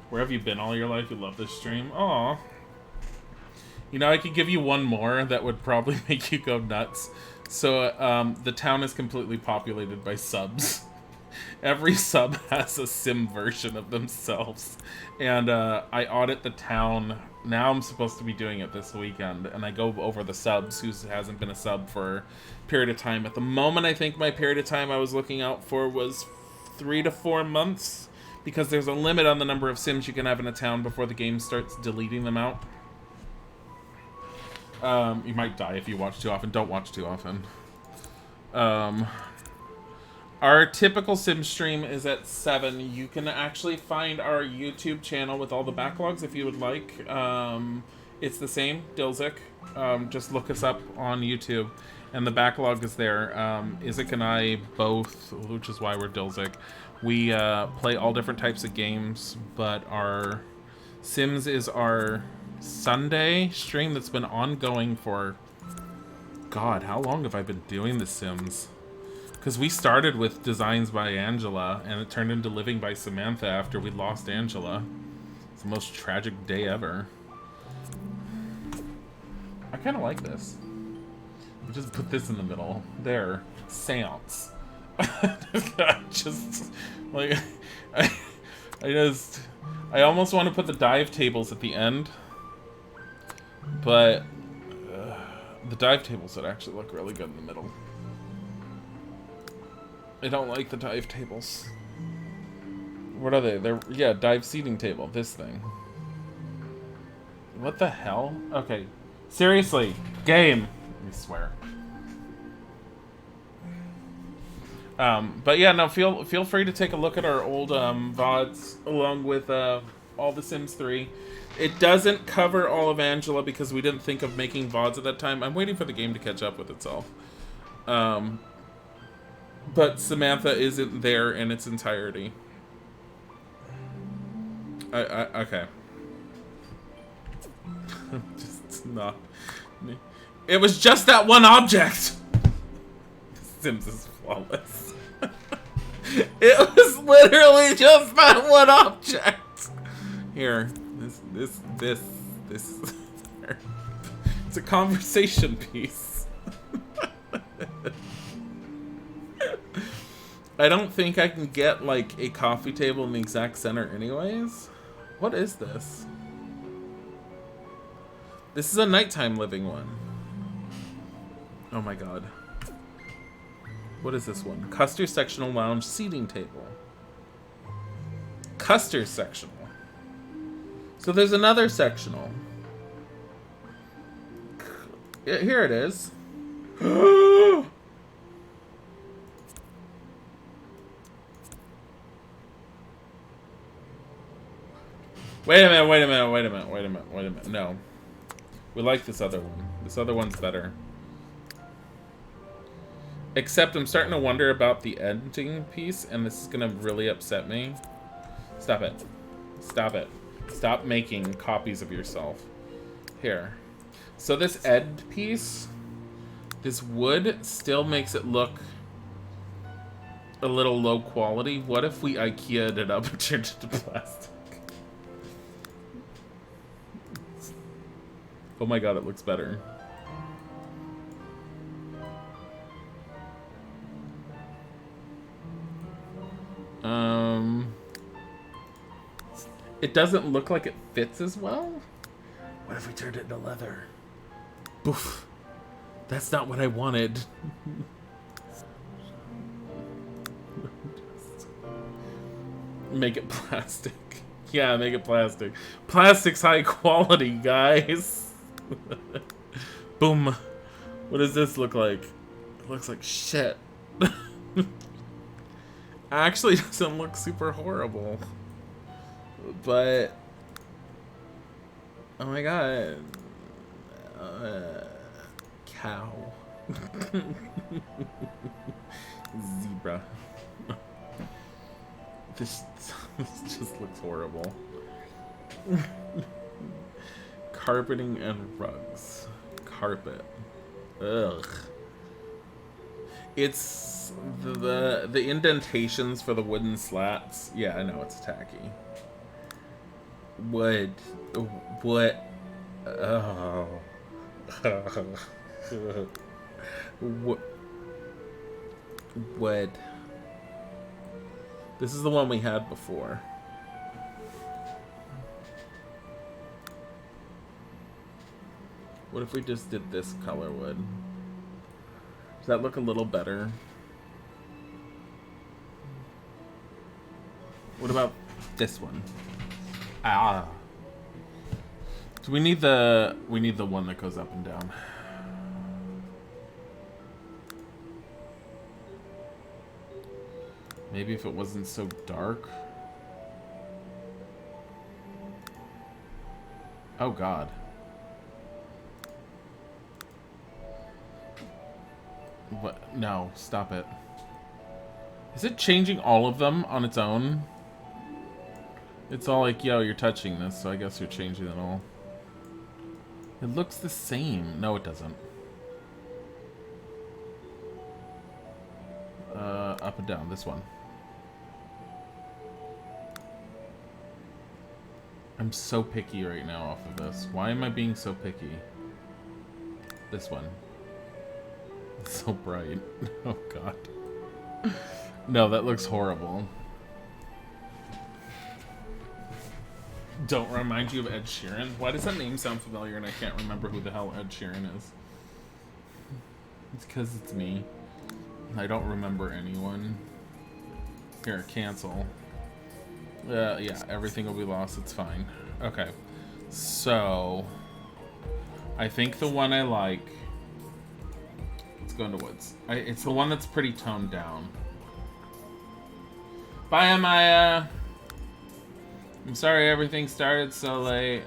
Where have you been all your life? You love this stream? Aw. You know, I could give you one more that would probably make you go nuts. So, the town is completely populated by subs. Every sub has a sim version of themselves. And, I audit the town. Now I'm supposed to be doing it this weekend. And I go over the subs who hasn't been a sub for a period of time. At the moment, I think my period of time I was looking out for was 3 to 4 months. Because there's a limit on the number of sims you can have in a town before the game starts deleting them out. You might die if you watch too often. Don't watch too often. Our typical sim stream is at 7. You can actually find our YouTube channel with all the backlogs if you would like. It's the same, Dilzik. Just look us up on YouTube, and the backlog is there. Isaac and I both, which is why we're Dilzik, we play all different types of games, but our Sims is our Sunday stream that's been ongoing for... God, how long have I been doing The Sims? Because we started with designs by Angela, and it turned into living by Samantha after we lost Angela. It's the most tragic day ever. I kind of like this. Just put this in the middle. There. Seance. Just, like, I almost want to put the dive tables at the end. But the dive tables would actually look really good in the middle. I don't like the dive tables. What are they? They're, yeah, dive seating table. This thing. What the hell? Okay. Seriously. Game. Let me swear. But yeah, no, feel free to take a look at our old VODs along with all the Sims 3. It doesn't cover all of Angela because we didn't think of making VODs at that time. I'm waiting for the game to catch up with itself. But Samantha isn't there in its entirety. Okay. Just not... It was just that one object! Sims is flawless. It was literally just that one object! Here. This. It's a conversation piece. I don't think I can get, like, a coffee table in the exact center anyways. What is this? This is a nighttime living one. Oh my god. What is this one? Custer Sectional Lounge Seating Table. Custer Sectional. So there's another sectional. Here it is. Wait a minute. No. We like this other one. This other one's better. Except I'm starting to wonder about the editing piece, and this is gonna really upset me. Stop it. Stop it. Stop making copies of yourself. Here. So this ed piece, this wood still makes it look a little low quality. What if we IKEA'd it up and turned it to plastic? Oh my god, it looks better. It doesn't look like it fits as well. What if we turned it into leather? Boof. That's not what I wanted. Make it plastic. Yeah, make it plastic. Plastic's high quality, guys. Boom. What does this look like? It looks like shit. Actually doesn't look super horrible. But... oh my god. Cow. Zebra. This just looks horrible. Carpeting and rugs. Carpet. Ugh. It's the indentations for the wooden slats. Yeah, I know it's tacky. Wood. What? Oh. Wood. This is the one we had before. What if we just did this color wood? Does that look a little better? What about this one? Ah. So we need the one that goes up and down. Maybe if it wasn't so dark. Oh god. What? No, stop it. Is it changing all of them on its own? It's all like, yo, you're touching this, so I guess you're changing it all. It looks the same. No, it doesn't. Up and down, this one. I'm so picky right now off of this. Why am I being so picky? This one. It's so bright. Oh god. No, that looks horrible. Don't remind you of Ed Sheeran? Why does that name sound familiar and I can't remember who the hell Ed Sheeran is? It's because it's me. I don't remember anyone. Here, cancel. Yeah, everything will be lost. It's fine. Okay. So, I think the one I like... Let's go into woods. It's the one that's pretty toned down. Bye, Amaya! I'm sorry everything started so late.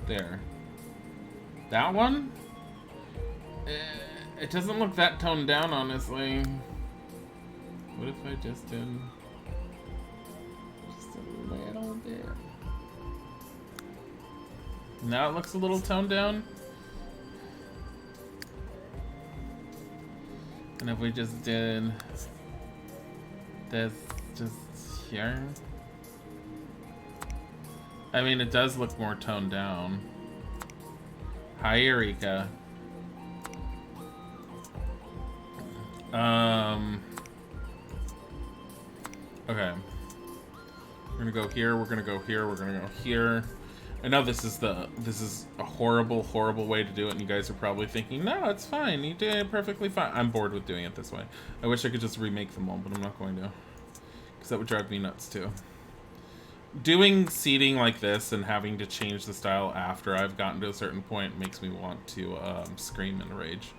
There. That one? It doesn't look that toned down, honestly. What if I just did... Just a little bit. Now it looks a little toned down. And if we just did this just here. I mean, it does look more toned down. Hi, Eureka. Okay. We're gonna go here, we're gonna go here, we're gonna go here. I know this is a horrible, horrible way to do it, and you guys are probably thinking, no, it's fine, you did it perfectly fine. I'm bored with doing it this way. I wish I could just remake them all, but I'm not going to. Because that would drive me nuts, too. Doing seating like this and having to change the style after I've gotten to a certain point makes me want to scream in rage.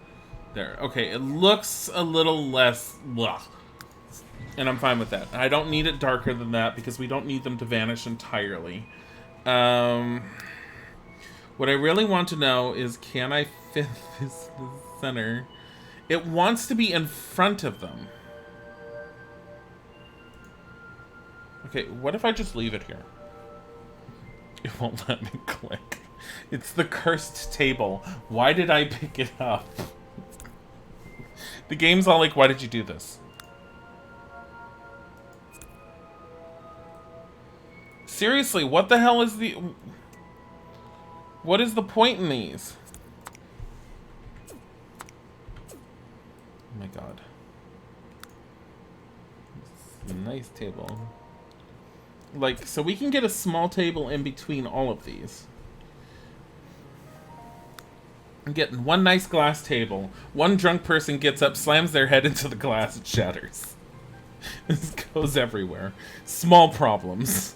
There. Okay, it looks a little less... Blah. And I'm fine with that. I don't need it darker than that because we don't need them to vanish entirely. What I really want to know is, can I fit this in the center? It wants to be in front of them. Okay, what if I just leave it here? It won't let me click. It's the cursed table. Why did I pick it up? The game's all like, why did you do this? Seriously, what the hell is the... What is the point in these? Oh my god. This is a nice table. Like, so we can get a small table in between all of these. I'm getting one nice glass table. One drunk person gets up, slams their head into the glass, it shatters. This goes everywhere. Small problems.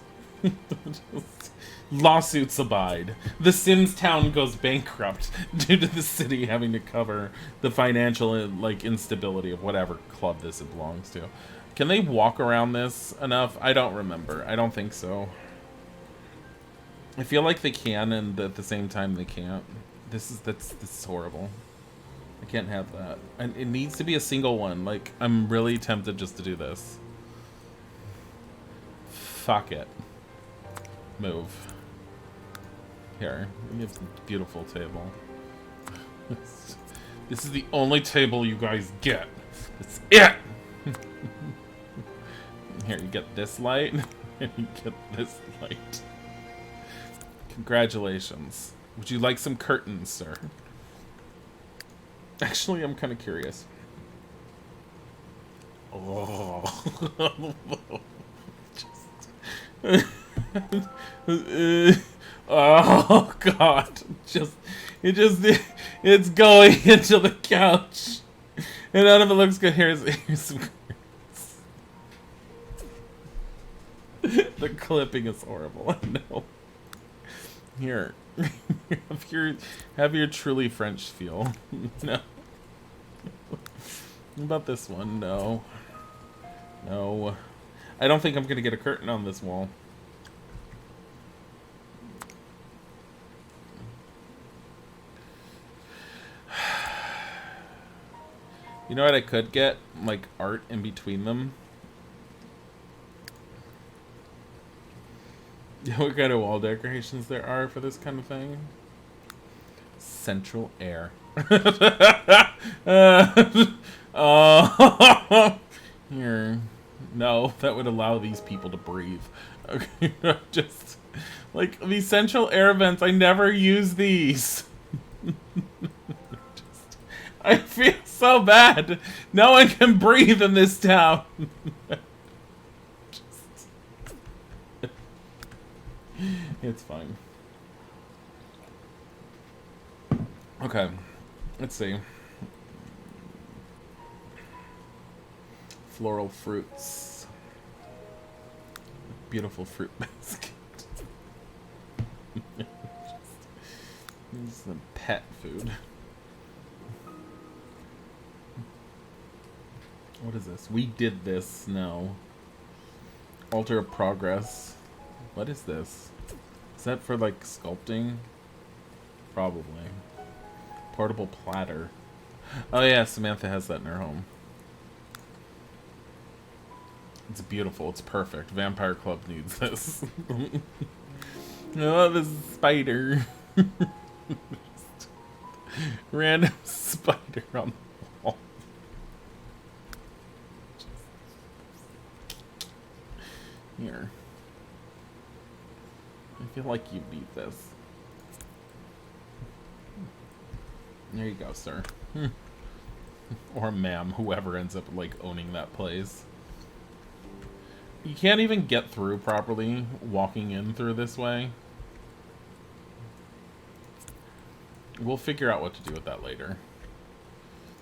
Lawsuits abide. The Sims town goes bankrupt due to the city having to cover the financial like instability of whatever club this belongs to. Can they walk around this enough? I don't remember. I don't think so. I feel like they can, and at the same time they can't. This is horrible. I can't have that. And it needs to be a single one. Like, I'm really tempted just to do this. Fuck it. Move. Here. We have a beautiful table. This is the only table you guys get. That's it! Here, you get this light, and you get this light. Congratulations. Would you like some curtains, sir? Actually, I'm kind of curious. Oh. Oh god. It's going into the couch. And none of it looks good. Here's some the clipping is horrible. I know. Here. have your truly French feel. No. What about this one? No. No. I don't think I'm gonna get a curtain on this wall. You know what I could get? Like art in between them. What kind of wall decorations there are for this kind of thing? Central air. Here. No, that would allow these people to breathe. Okay, just like these central air vents, I never use these. I feel so bad. No one can breathe in this town. It's fine. Okay, let's see. Floral fruits. Beautiful fruit basket. This is the pet food. What is this? We did this. No. Altar of progress. What is this? Is that for like sculpting? Probably. Portable platter. Oh yeah, Samantha has that in her home. It's beautiful. It's perfect. Vampire Club needs this. Oh, this spider. Random spider on the wall. Here. I feel like you beat this. There you go, sir. Or ma'am, whoever ends up like owning that place. You can't even get through properly walking in through this way. We'll figure out what to do with that later.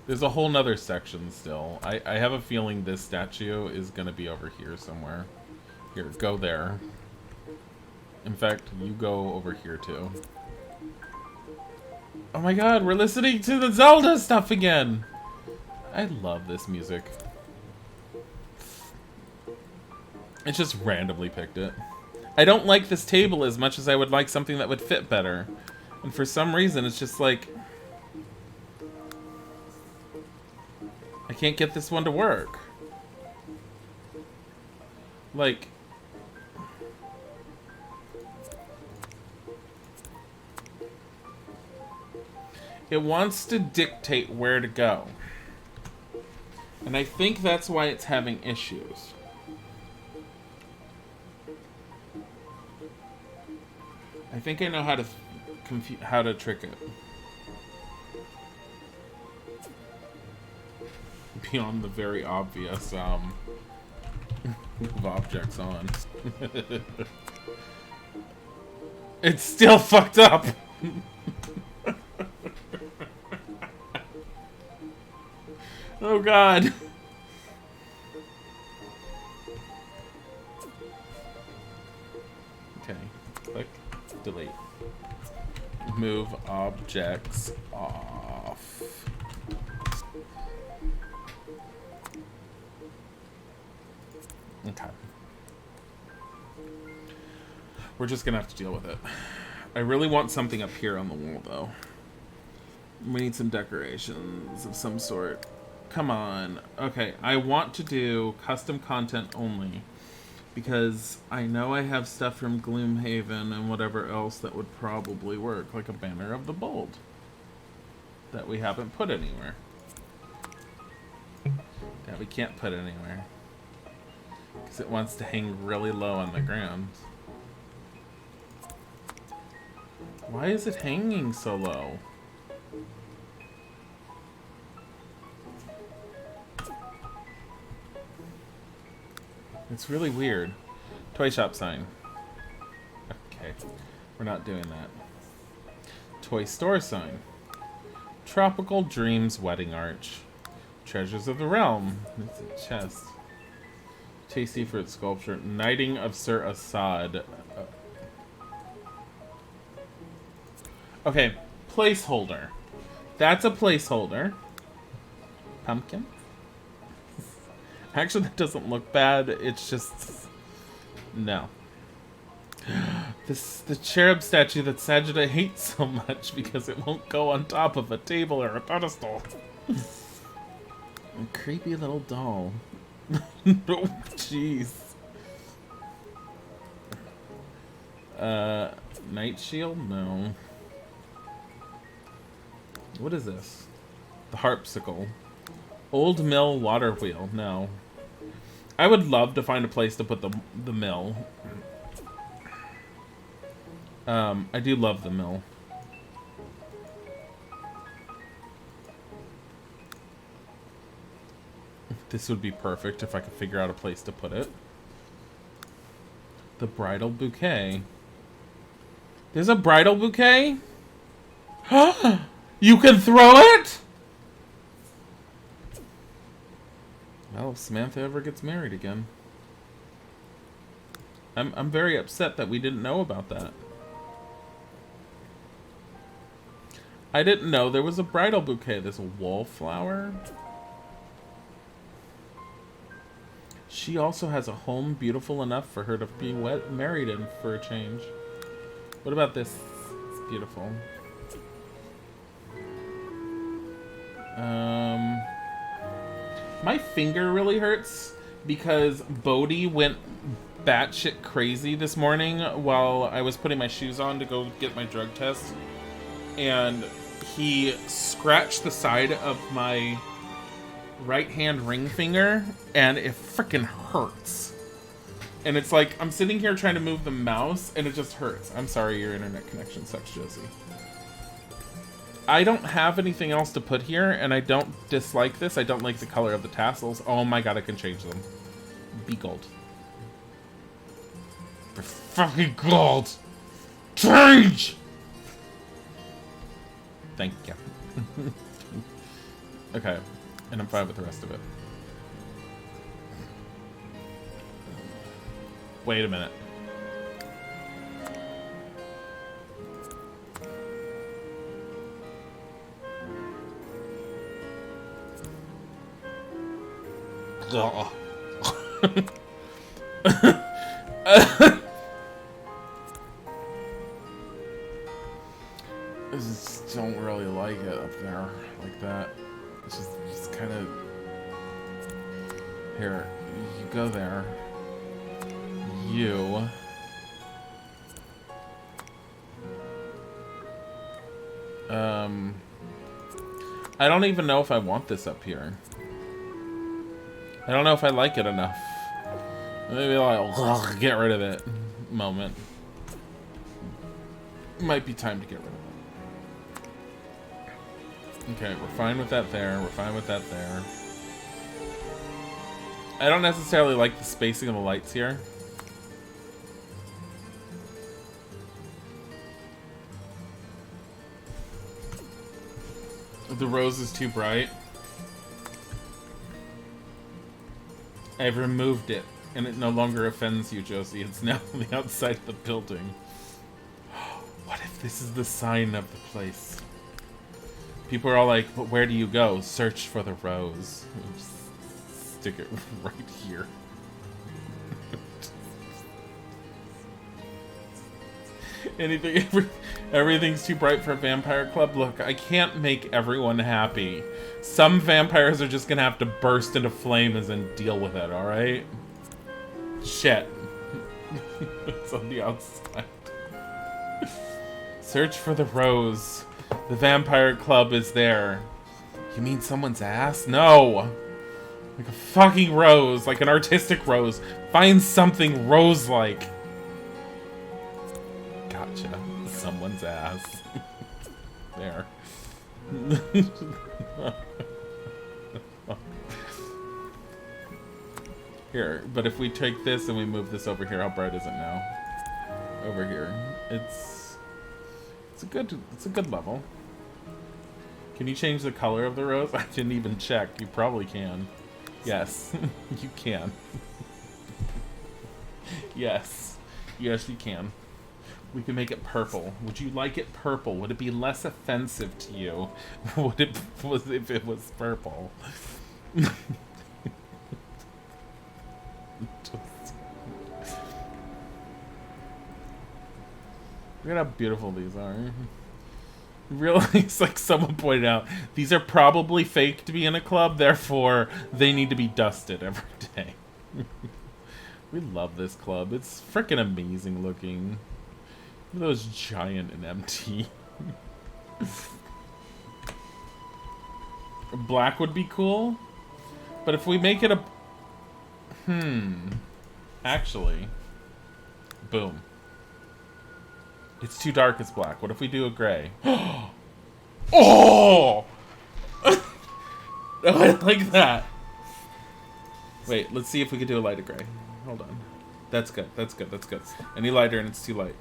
There's a whole nother section still. I have a feeling this statue is gonna be over here somewhere. Here, go there. In fact, you go over here too. Oh my god, we're listening to the Zelda stuff again! I love this music. It just randomly picked it. I don't like this table as much as I would like something that would fit better. And for some reason, it's just like... I can't get this one to work. Like... It wants to dictate where to go. And I think that's why it's having issues. I think I know how to trick it. Beyond the very obvious move objects on. It's still fucked up. Oh god. Okay. Click. Delete. Move objects off. Okay. We're just gonna have to deal with it. I really want something up here on the wall, though. We need some decorations of some sort. Come on. Okay, I want to do custom content only. Because I know I have stuff from Gloomhaven and whatever else that would probably work. Like a banner of the bold. That we haven't put anywhere. That we can't put anywhere. Because it wants to hang really low on the ground. Why is it hanging so low? It's really weird. Toy shop sign. Okay. We're not doing that. Toy store sign. Tropical Dreams wedding arch. Treasures of the Realm. It's a chest. Tasty fruit sculpture. Knighting of Sir Assad. Okay, placeholder. That's a placeholder. Pumpkin. Actually, that doesn't look bad. It's just... No. The cherub statue that Sagitta hates so much because it won't go on top of a table or a pedestal. A creepy little doll. Oh, jeez. Night shield? No. What is this? The harpsichle. Old mill water wheel. No. I would love to find a place to put the mill. I do love the mill. This would be perfect if I could figure out a place to put it. The bridal bouquet. There's a bridal bouquet? You can throw it? Well, if Samantha ever gets married again. I'm very upset that we didn't know about that. I didn't know there was a bridal bouquet. There's a wallflower. She also has a home beautiful enough for her to be married in for a change. What about this? It's beautiful. My finger really hurts because Bodhi went batshit crazy this morning while I was putting my shoes on to go get my drug test. And he scratched the side of my right hand ring finger, and it freaking hurts. And it's like, I'm sitting here trying to move the mouse, and it just hurts. I'm sorry, your internet connection sucks, Josie. I don't have anything else to put here, and I don't dislike this. I don't like the color of the tassels. Oh my god, I can change them. Be gold. They're fucking gold! Change! Thank you. Okay, and I'm fine with the rest of it. Wait a minute. Ugh. I just don't really like it up there like that. It's just kind of... Here, you go there. You... I don't even know if I want this up here. I don't know if I like it enough. Maybe I'll get rid of it. Moment. Might be time to get rid of it. Okay, we're fine with that there. We're fine with that there. I don't necessarily like the spacing of the lights here. The rose is too bright. I've removed it, and it no longer offends you, Josie. It's now on the outside of the building. What if this is the sign of the place? People are all like, but where do you go? Search for the rose. Just stick it right here. Everything's too bright for a vampire club. Look, I can't make everyone happy. Some vampires are just gonna have to burst into flames and deal with it, alright? Shit. It's on the outside. Search for the rose. The vampire club is there. You mean someone's ass? No! Like a fucking rose. Like an artistic rose. Find something rose-like. Gotcha. Someone's ass. There. Here, but if we take this and we move this over here, how bright is it now? Over here. It's a good level. Can you change the color of the rose? I didn't even check. You probably can. Yes. You can. Yes. Yes, you can. We can make it purple. Would you like it purple? Would it be less offensive to you? Would it was if it was purple? Look at how beautiful these are. Realize, like someone pointed out, these are probably fake to be in a club, therefore they need to be dusted every day. We love this club. It's freaking amazing looking. Look at those giant and empty. Black would be cool, but if we make it a... Actually, boom. It's too dark as black. What if we do a gray? Oh! I like that. Wait, let's see if we can do a lighter gray. Hold on. That's good. That's good. That's good. Any lighter and it's too light.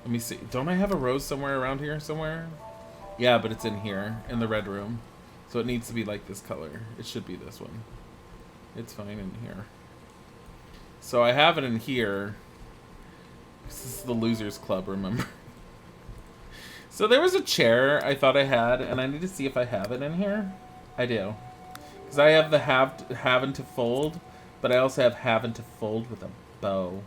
Let me see. Don't I have a rose somewhere around here somewhere? Yeah, but it's in here, in the red room. So it needs to be like this color. It should be this one. It's fine in here. So I have it in here. This is the Losers Club, remember? So there was a chair I thought I had, and I need to see if I have it in here. I do. Because I have the having to fold, but I also have having to fold with a bow.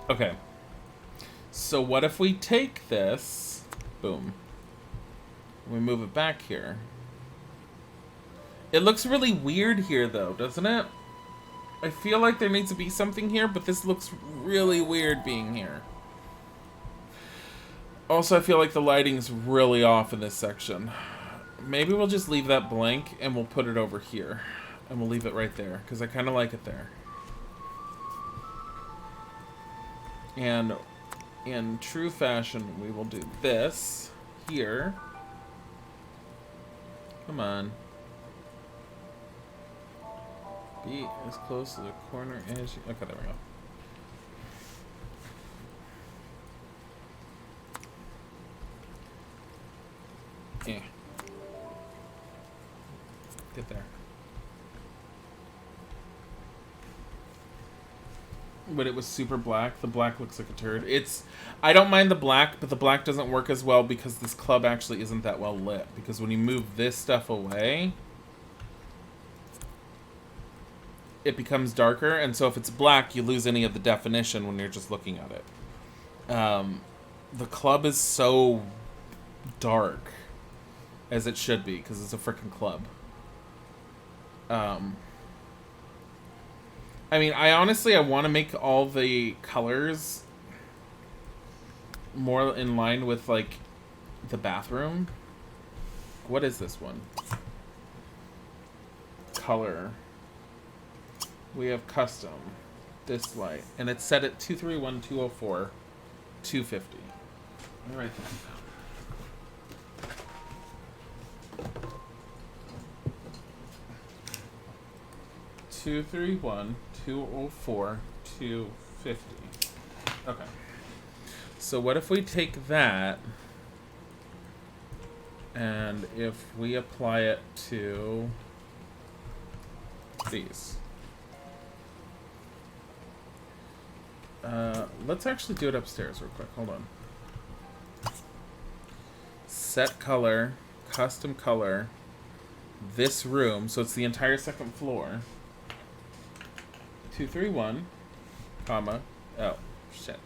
Okay. So what if we take this, boom, we move it back here. It looks really weird here though, doesn't it? I feel like there needs to be something here, but this looks really weird being here. Also, I feel like the lighting's really off in this section. Maybe we'll just leave that blank and we'll put it over here. And we'll leave it right there, because I kind of like it there. And in true fashion, we will do this here. Come on. Be as close to the corner as you... Okay, there we go. Yeah. Get there. But it was super black. The black looks like a turd. I don't mind the black, but the black doesn't work as well because this club actually isn't that well lit. Because when you move this stuff away, it becomes darker, and so if it's black, you lose any of the definition when you're just looking at it. The club is so dark, as it should be, because it's a freaking club. I mean, I want to make all the colors more in line with, like, the bathroom. What is this one? Color. We have custom. This light. And it's set at 231, 250. Let me write that down. 231, 204, 250. Okay. So what if we take that, and if we apply it to these. Let's actually do it upstairs real quick. Hold on. Set color, custom color, this room, so it's the entire second floor. 231, comma, oh, shit.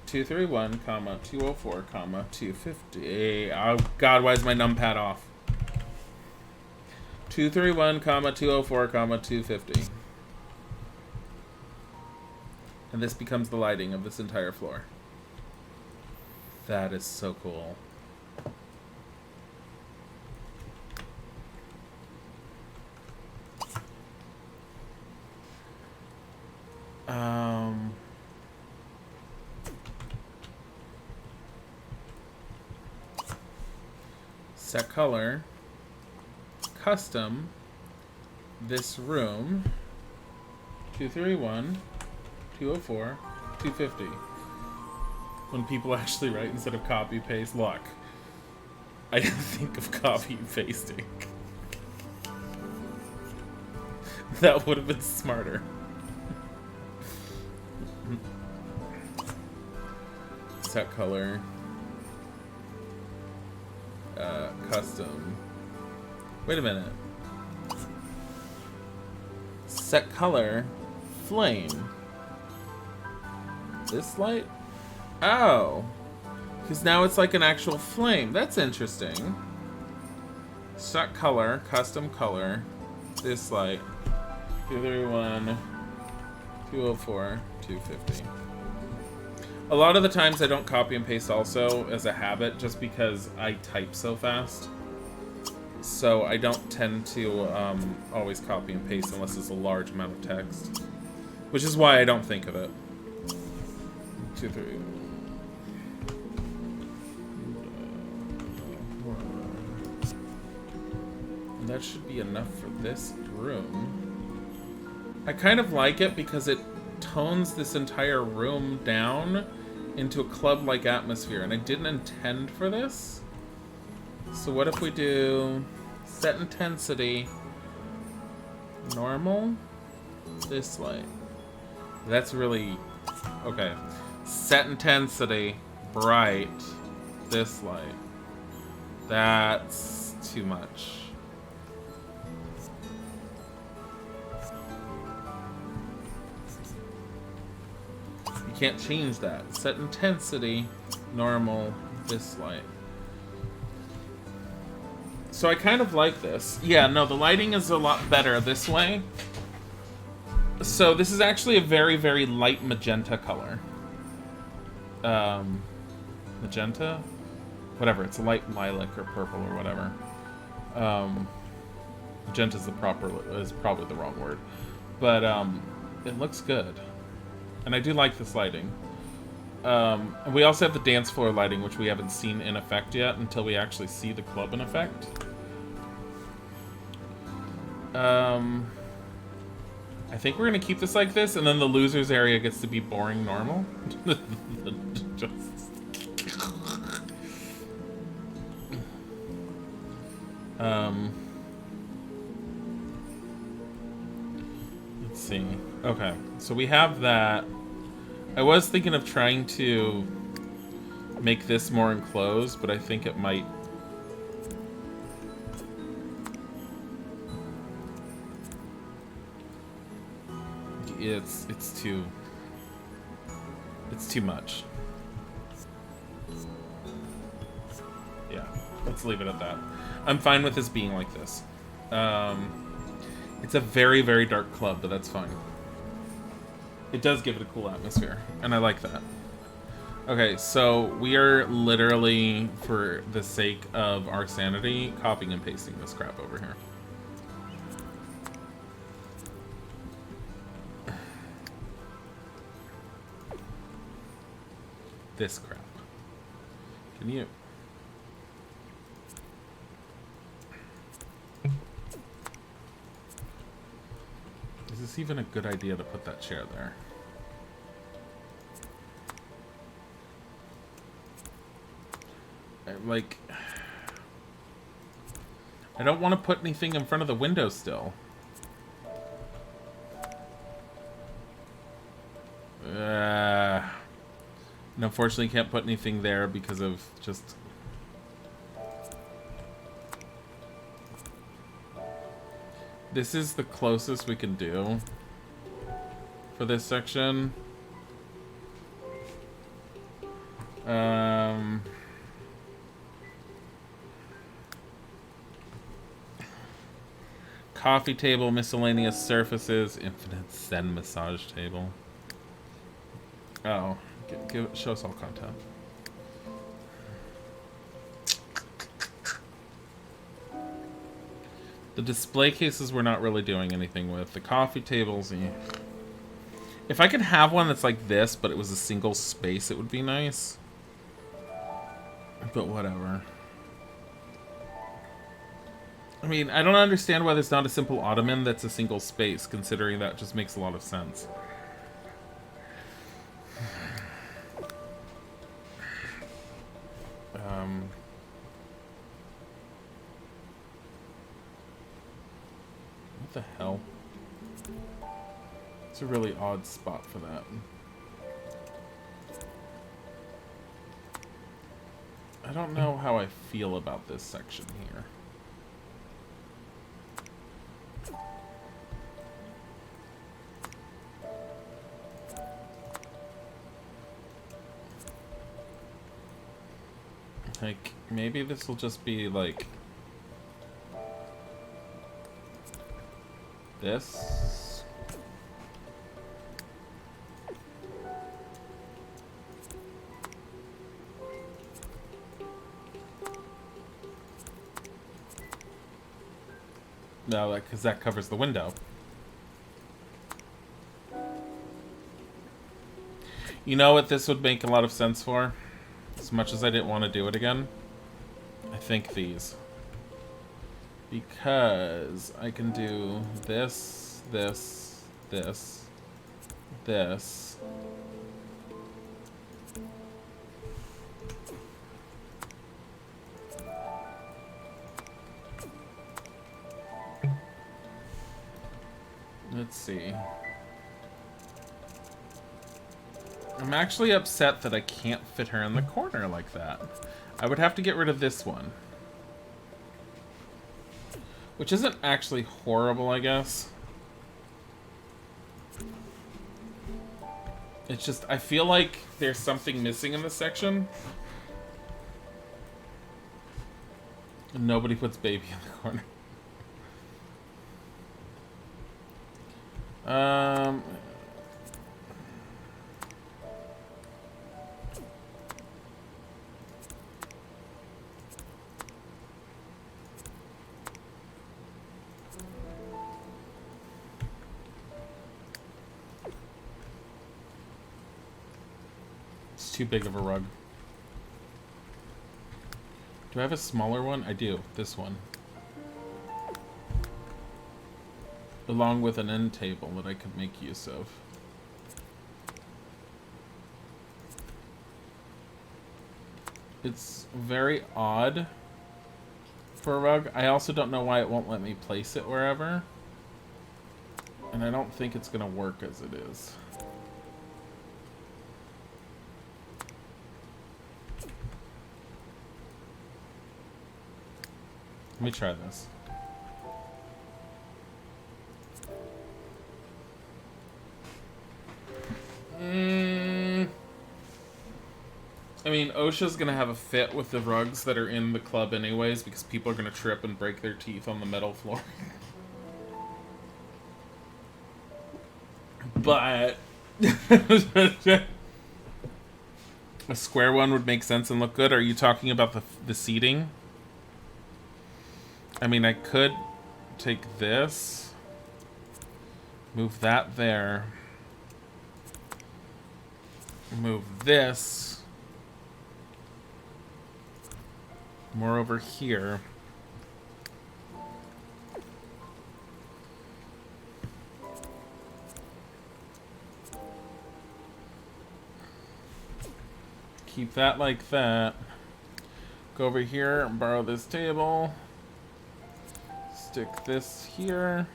231, comma, 204, comma, 250. Oh, God, why is my numpad off? 231, comma, 204, comma, 250. And this becomes the lighting of this entire floor. That is so cool. Set color, custom, this room, 231, 204, 250. When people actually write instead of copy paste, luck. I didn't think of copy pasting. That would have been smarter. Set color. Custom. Wait a minute. Set color. Flame. This light? Oh. Because now it's like an actual flame. That's interesting. Set color. Custom color. This light. 231. 204. 250. A lot of the times I don't copy and paste also as a habit just because I type so fast. So I don't tend to always copy and paste unless it's a large amount of text. Which is why I don't think of it. 2, 3. And that should be enough for this room. I kind of like it because it tones this entire room down into a club-like atmosphere, and I didn't intend for this. So what if we do set intensity, normal, this light. That's really, okay. Set intensity, bright, this light. That's too much. You can't change that. Set intensity, normal, this light. So I kind of like this. Yeah, no, the lighting is a lot better this way. So this is actually a very, very light magenta color. Magenta? Whatever, it's a light lilac or purple or whatever. Magenta is probably the wrong word. But it looks good. And I do like this lighting. And we also have the dance floor lighting, which we haven't seen in effect yet until we actually see the club in effect. I think we're going to keep this like this, and then the losers area gets to be boring normal. Just... let's see. Okay, so we have that. I was thinking of trying to make this more enclosed, but I think it might... It's too much. Yeah, let's leave it at that. I'm fine with this being like this. It's a very, very dark club, but that's fine. It does give it a cool atmosphere, and I like that. Okay, so we are literally, for the sake of our sanity, copying and pasting this crap over here. This crap. Can you... Is this even a good idea to put that chair there? Like... I don't want to put anything in front of the window still. And unfortunately can't put anything there because of just... This is the closest we can do for this section. Coffee table, miscellaneous surfaces, infinite Zen massage table. Oh, show us all content. The display cases we're not really doing anything with. The coffee tables, yeah. If I could have one that's like this, but it was a single space, it would be nice. But whatever. I mean, I don't understand why there's not a simple ottoman that's a single space, considering that just makes a lot of sense. What the hell? It's a really odd spot for that. I don't know how I feel about this section here. Like, maybe this will just be like this. No, like, because that covers the window. You know what this would make a lot of sense for? As much as I didn't want to do it again, I think these. Because I can do this, this, this, this. Let's see. I'm actually upset that I can't fit her in the corner like that. I would have to get rid of this one. Which isn't actually horrible, I guess. It's just, I feel like there's something missing in this section. And nobody puts baby in the corner. It's too big of a rug. Do I have a smaller one? I do. This one. Along with an end table that I could make use of. It's very odd for a rug. I also don't know why it won't let me place it wherever. And I don't think it's gonna work as it is. Let me try this. I mean, OSHA's gonna have a fit with the rugs that are in the club anyways, because people are gonna trip and break their teeth on the metal floor. But a square one would make sense and look good. Are you talking about the seating? I mean, I could take this, move that there, move this more over here. Keep that like that. Go over here and borrow this table. Stick this here,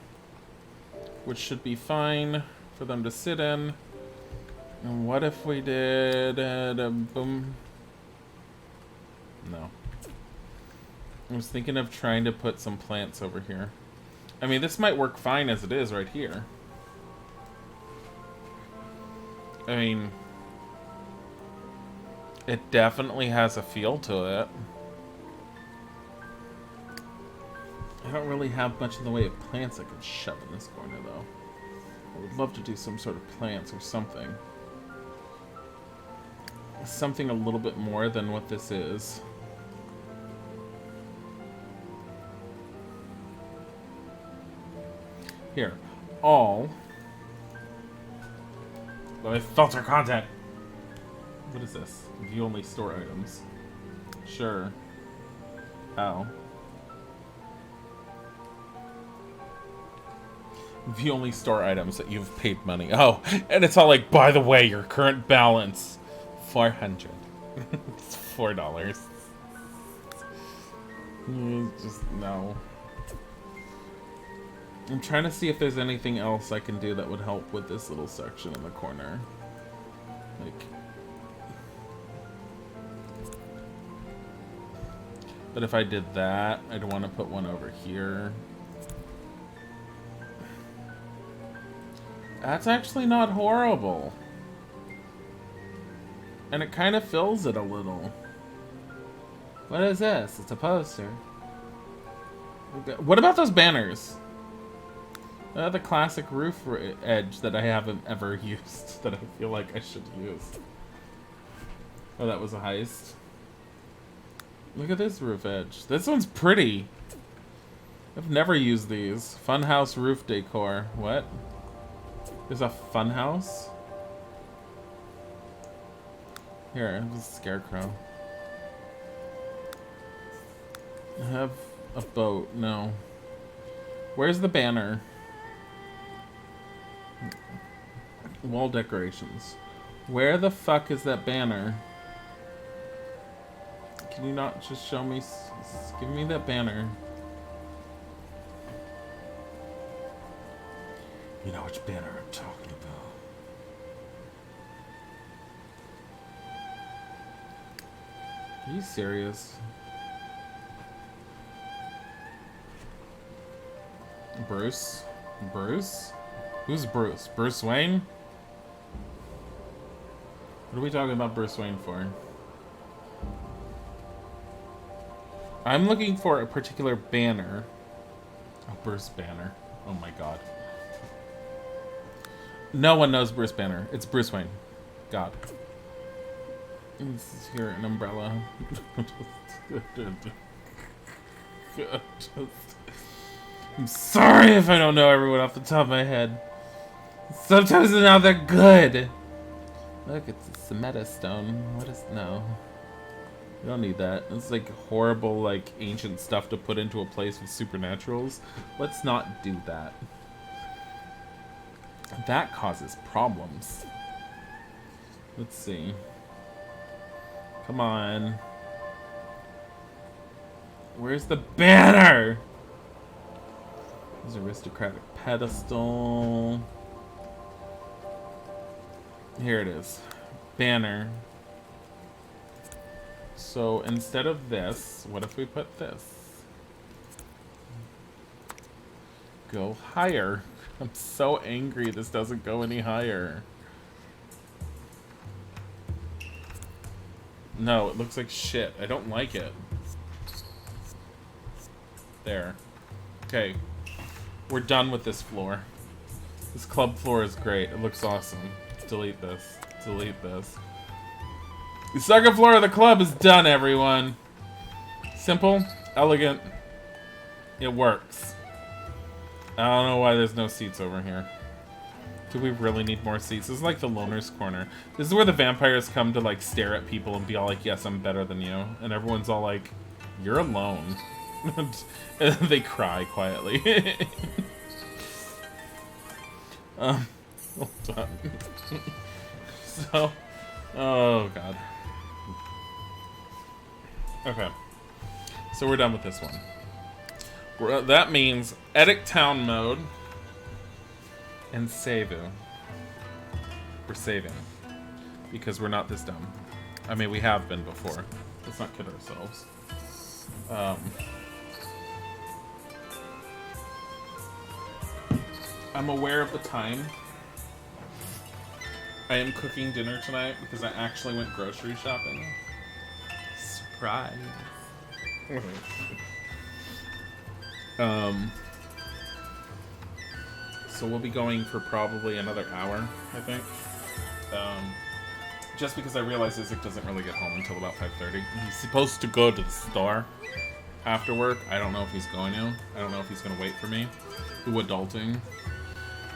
which should be fine for them to sit in. And what if we did boom? No. I was thinking of trying to put some plants over here. I mean, this might work fine as it is right here. I mean, it definitely has a feel to it. I don't really have much in the way of plants I could shove in this corner, though. I would love to do some sort of plants or something. Something a little bit more than what this is. Here. All. Let me filter content. What is this? View only store items. Sure. How? View only store items that you've paid money. Oh, and it's all like, by the way, your current balance, $400. It's $4. Just no. I'm trying to see if there's anything else I can do that would help with this little section in the corner. Like... But if I did that, I'd want to put one over here. That's actually not horrible. And it kind of fills it a little. What is this? It's a poster. What about those banners? The classic roof edge that I haven't ever used, that I feel like I should use. Oh, that was a heist. Look at this roof edge. This one's pretty. I've never used these. Funhouse roof decor. What? There's a funhouse? Here, there's a scarecrow. I have a boat. No. Where's the banner? Wall decorations. Where the fuck is that banner? Can you not just show me? Give me that banner. You know which banner I'm talking about. Are you serious? Bruce? Bruce? Who's Bruce? Bruce Wayne? What are we talking about Bruce Wayne for? I'm looking for a particular banner. Oh, Bruce Banner. Oh my god. No one knows Bruce Banner. It's Bruce Wayne. God. This is here, an umbrella. I'm sorry if I don't know everyone off the top of my head. Sometimes they're not that good. Look, it's a Samantha stone. What is... No. You don't need that. It's like horrible, like, ancient stuff to put into a place with supernaturals. Let's not do that. That causes problems. Let's see. Come on. Where's the banner? There's aristocratic pedestal. Here it is. Banner. So instead of this, what if we put this? Go higher. I'm so angry this doesn't go any higher. No, it looks like shit. I don't like it. There. Okay. We're done with this floor. This club floor is great. It looks awesome. Delete this. Delete this. The second floor of the club is done, everyone. Simple, elegant. It works. I don't know why there's no seats over here. Do we really need more seats? This is like the loner's corner. This is where the vampires come to like stare at people and be all like, yes, I'm better than you. And everyone's all like, you're alone. And they cry quietly. Hold on. So, oh god. Okay. So we're done with this one. That means edit town mode and save. We're saving because we're not this dumb. I mean, we have been before. Let's not kid ourselves. I'm aware of the time. I am cooking dinner tonight because I actually went grocery shopping. Surprise. So we'll be going for probably another hour, I think. Just because I realize Isaac doesn't really get home until about 5:30. He's supposed to go to the store after work. I don't know if he's going to. I don't know if he's going to wait for me. Who adulting?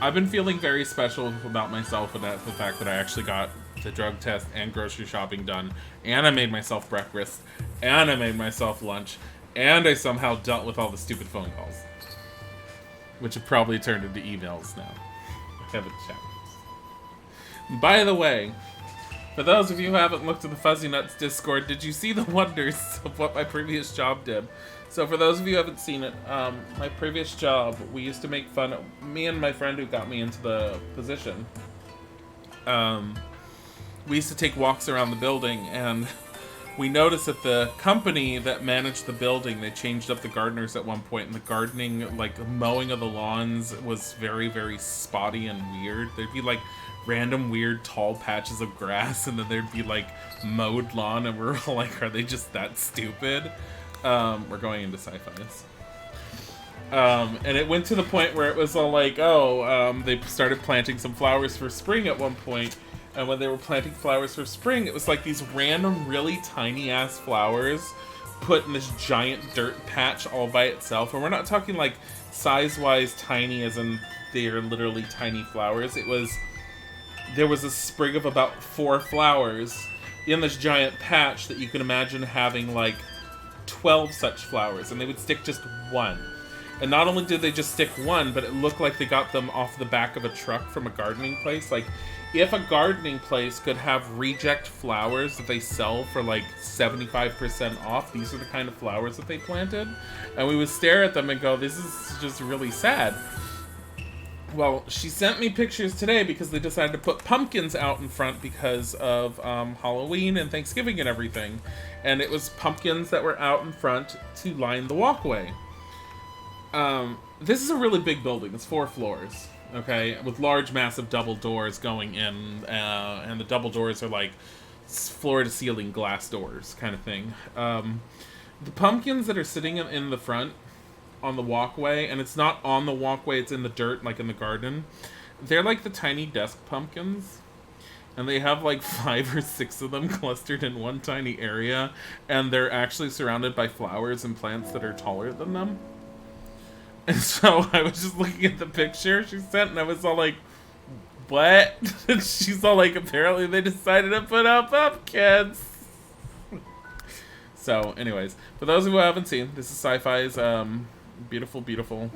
I've been feeling very special about myself with the fact that I actually got the drug test and grocery shopping done, and I made myself breakfast, and I made myself lunch, and I somehow dealt with all the stupid phone calls. Which have probably turned into emails now. I haven't checked. By the way, For those of you who haven't looked at the Fuzzy Nuts Discord, did you see the wonders of what my previous job did? So for those of you who haven't seen it, my previous job, we used to make fun of, me and my friend who got me into the position, we used to take walks around the building, and we noticed that the company that managed the building, they changed up the gardeners at one point, and the gardening, like mowing of the lawns was very, very spotty and weird. There'd be like random weird tall patches of grass, and then there'd be like mowed lawn, and we're all like, are they just that stupid? We're going into sci-fis. And it went to the point where it was all like, they started planting some flowers for spring at one point, and when they were planting flowers for spring, it was like these random, really tiny-ass flowers put in this giant dirt patch all by itself. And we're not talking like size-wise tiny as in they're literally tiny flowers. There was a sprig of about 4 flowers in this giant patch that you can imagine having like 12 such flowers, and they would stick just one. And not only did they just stick one, but it looked like they got them off the back of a truck from a gardening place. Like, if a gardening place could have reject flowers that they sell for like 75% off, these are the kind of flowers that they planted. And we would stare at them and go, this is just really sad. Well, she sent me pictures today because they decided to put pumpkins out in front because of Halloween and Thanksgiving and everything. And it was pumpkins that were out in front to line the walkway. This is a really big building. It's 4 floors, okay? With large, massive double doors going in, and the double doors are like floor-to-ceiling glass doors kind of thing. The pumpkins that are sitting in the front on the walkway, and it's not on the walkway, it's in the dirt, like in the garden. They're like the tiny desk pumpkins, and they have like 5 or 6 of them clustered in one tiny area, and they're actually surrounded by flowers and plants that are taller than them. And so I was just looking at the picture she sent, and I was all like, what? And she's all like, apparently they decided to put out pumpkins. So, anyways, for those who haven't seen, this is Sci-Fi's beautiful, beautiful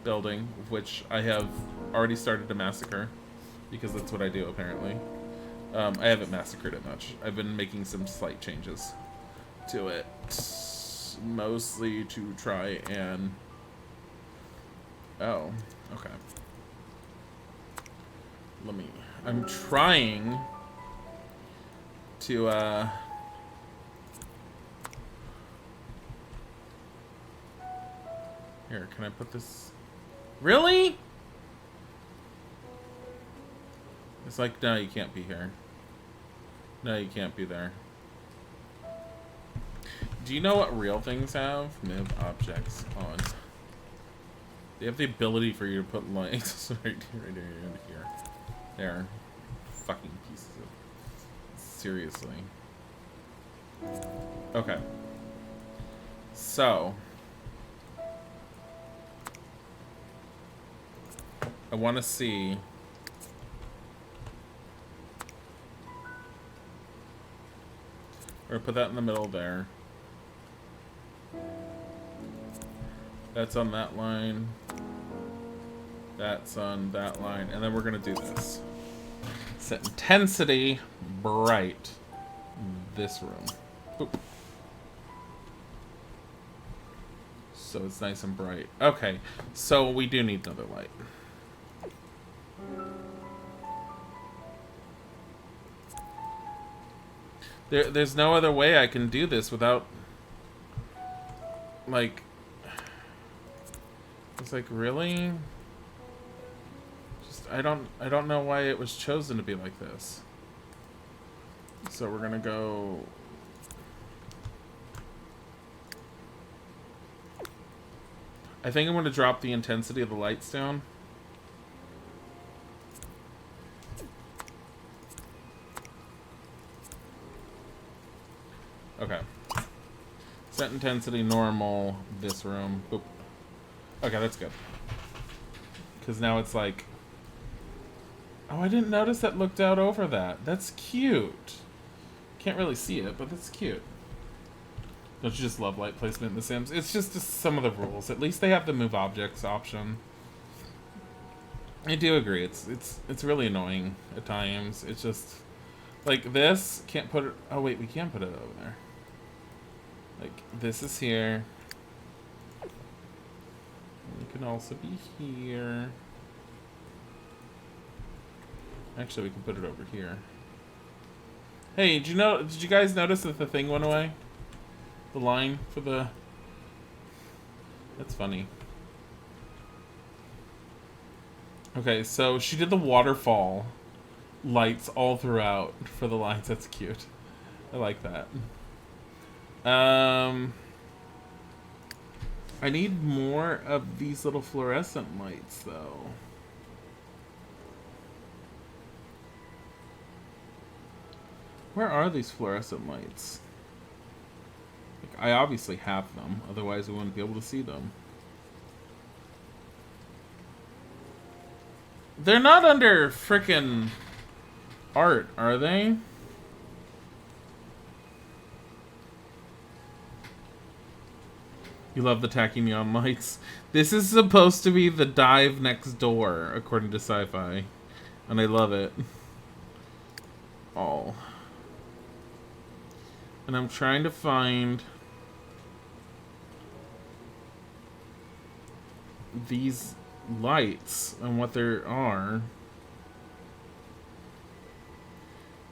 building, which I have already started to massacre, because that's what I do, apparently. I haven't massacred it much. I've been making some slight changes to it, mostly to try and... Oh, okay. I'm trying to, Here, can I put this... Really? It's like, no, you can't be here. No, you can't be there. Do you know what real things have? Move objects on. They have the ability for you to put lights right here. There. Fucking pieces of... Seriously. Okay. So... I want to see... We're gonna put that in the middle there. That's on that line. That's on that line. And then we're gonna do this. Set intensity bright. This room. Boop. So it's nice and bright. Okay, so we do need another light. There's no other way I can do this without, like, it's like, really? Just, I don't know why it was chosen to be like this. So we're gonna go... I think I'm gonna drop the intensity of the lights down. Okay. Set intensity normal, this room. Boop. Okay, that's good. Because now it's like... Oh, I didn't notice that looked out over that. That's cute. Can't really see it, but that's cute. Don't you just love light placement in The Sims? It's just some of the rules. At least they have the move objects option. I do agree. It's really annoying at times. It's just like this can't put it. Oh wait, we can put it over there. Like this is here. It can also be here. Actually, we can put it over here. Hey, did you guys notice that the thing went away? The line for the... That's funny. Okay, so she did the waterfall lights all throughout for the lines. That's cute. I like that. I need more of these little fluorescent lights, though. Where are these fluorescent lights? Like, I obviously have them, otherwise we wouldn't be able to see them. They're not under frickin' art, are they? You love the tacky neon lights. This is supposed to be the dive next door, according to Sci-Fi. And I love it. Oh. And I'm trying to find these lights and what there are.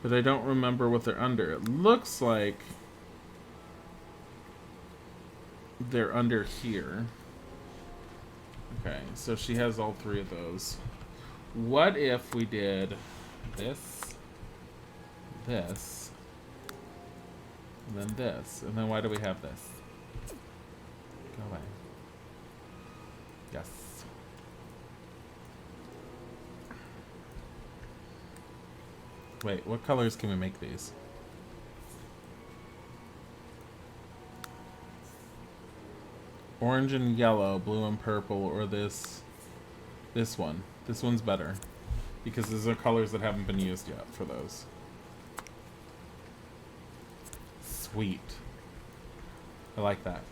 But I don't remember what they're under. It looks like they're under here. Okay, so she has all three of those. What if we did this, this, and then this? And then why do we have this? Go away. Yes. Wait, what colors can we make these? Orange and yellow, blue and purple, or this one. This one's better. Because these are colors that haven't been used yet for those. Sweet. I like that.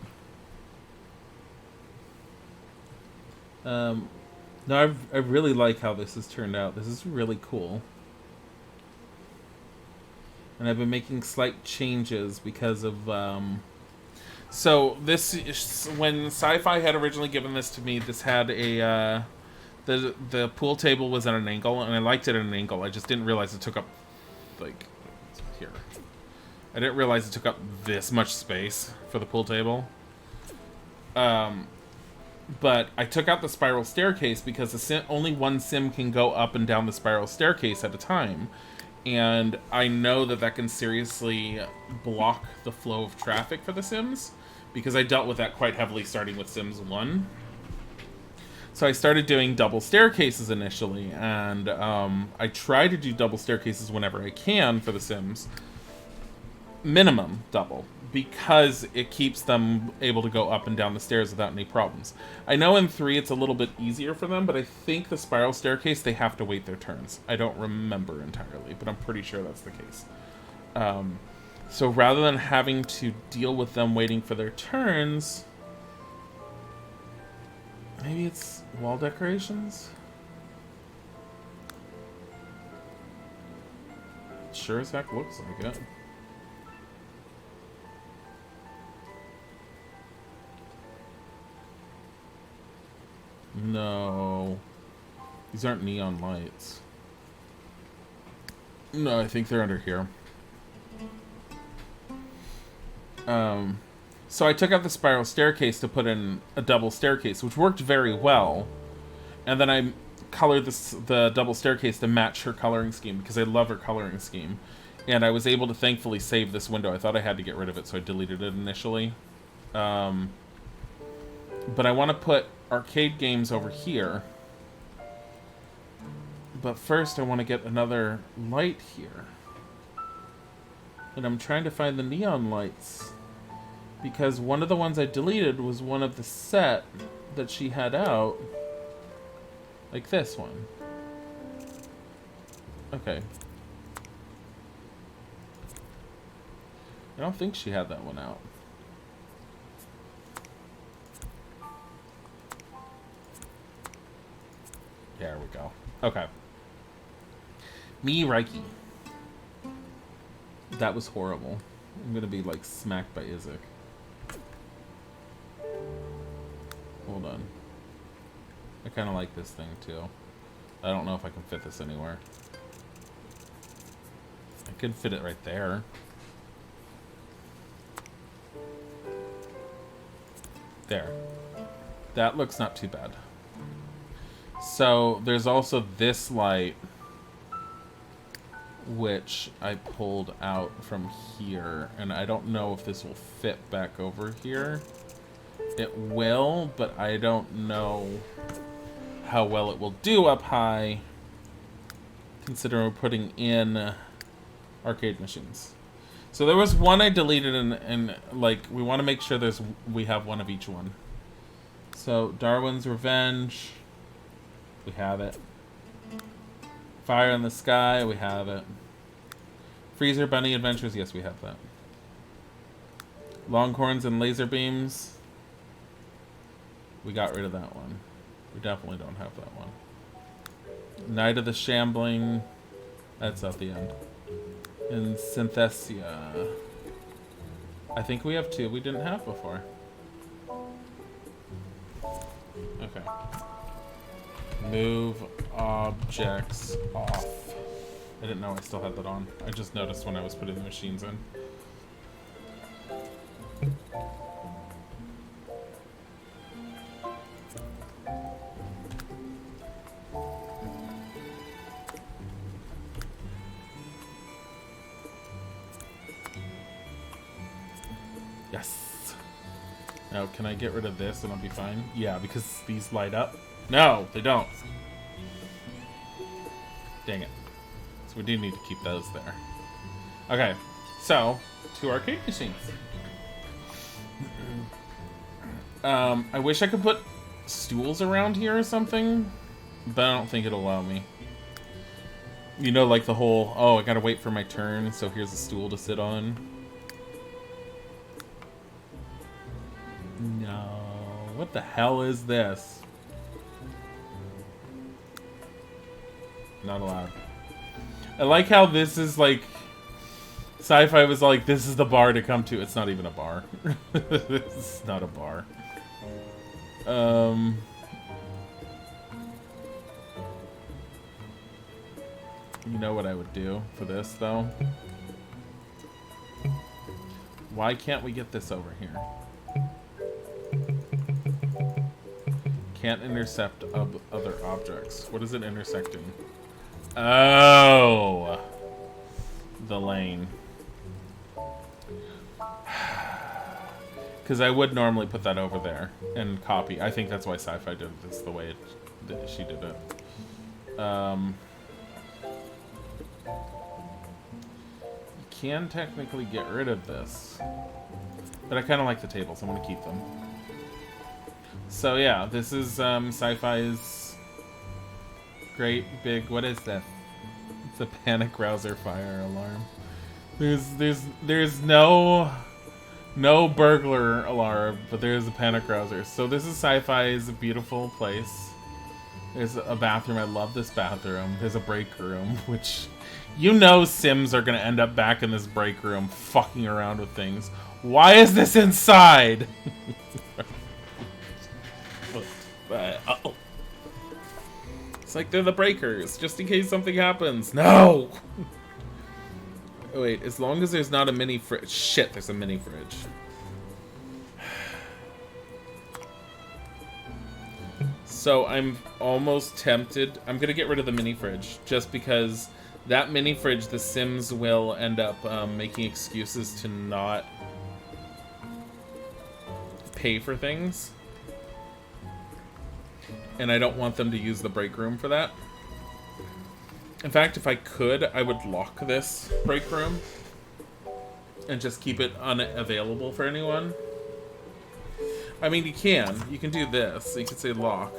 No, I really like how this has turned out. This is really cool. And I've been making slight changes because of, so this, when Sci-Fi had originally given this to me, this had a, the pool table was at an angle, and I liked it at an angle. I just didn't realize it took up, like, here. I didn't realize it took up this much space for the pool table. But I took out the spiral staircase because only one sim can go up and down the spiral staircase at a time. And I know that that can seriously block the flow of traffic for the Sims, because I dealt with that quite heavily starting with Sims 1. So I started doing double staircases initially, and I try to do double staircases whenever I can for the Sims. Minimum double, because it keeps them able to go up and down the stairs without any problems. I know in 3 it's a little bit easier for them, but I think the spiral staircase, they have to wait their turns. I don't remember entirely, but I'm pretty sure that's the case. So rather than having to deal with them waiting for their turns, maybe it's wall decorations? It sure as heck looks like it. No. These aren't neon lights. No, I think they're under here. So I took out the spiral staircase to put in a double staircase, which worked very well. And then I colored the double staircase to match her coloring scheme, because I love her coloring scheme. And I was able to thankfully save this window. I thought I had to get rid of it, so I deleted it initially. But I want to put arcade games over here. But first I want to get another light here. And I'm trying to find the neon lights, because one of the ones I deleted was one of the set that she had out. Like this one. Okay. I don't think she had that one out. There we go. Okay. Me Reiki. That was horrible. I'm gonna be like smacked by Isaac. Hold on. I kind of like this thing too. I don't know if I can fit this anywhere. I could fit it right there. There. That looks not too bad. So there's also this light, which I pulled out from here, and I don't know if this will fit back over here. It will, but I don't know how well it will do up high, considering we're putting in arcade machines. So there was one I deleted, and like, we want to make sure we have one of each one. So Darwin's Revenge, we have it. Fire in the Sky, we have it. Freezer Bunny Adventures, yes, we have that. Longhorns and Laser Beams, we got rid of that one. We definitely don't have that one. Night of the Shambling, that's at the end. And Synthesia, I think we have two we didn't have before. Okay. Move objects off. I didn't know I still had that on. I just noticed when I was putting the machines in. Yes. Now, can I get rid of this and I'll be fine? Yeah, because these light up. No, they don't. Dang it. So we do need to keep those there. Okay, so, 2 arcade machines. I wish I could put stools around here or something, but I don't think it'll allow me. You know, like the whole, oh, I gotta wait for my turn, so here's a stool to sit on. No, what the hell is this? Not allowed. I like how this is like, Sci-Fi was like, this is the bar to come to. It's not even a bar. This is not a bar. You know what I would do for this, though? Why can't we get this over here? Can't intercept other objects. What is it intersecting? Oh! The lane. Because I would normally put that over there and copy. I think that's why Sci-Fi did this the way she did it. You can technically get rid of this. But I kind of like the tables. I'm going to keep them. So yeah, this is Sci-Fi's great big... What is that? It's a panic rouser fire alarm. There's no burglar alarm, but there's a panic rouser. So this is Sci-Fi's beautiful place. There's a bathroom. I love this bathroom. There's a break room, which you know Sims are gonna end up back in this break room fucking around with things. Why is this inside? Oh. It's like they're the breakers, just in case something happens. No! Oh, wait, as long as there's not a mini fridge. Shit, there's a mini fridge. So I'm almost tempted. I'm gonna get rid of the mini fridge, just because that mini fridge, the Sims will end up making excuses to not pay for things. And I don't want them to use the break room for that. In fact, if I could, I would lock this break room and just keep it unavailable for anyone. I mean, you can do this. You can say lock.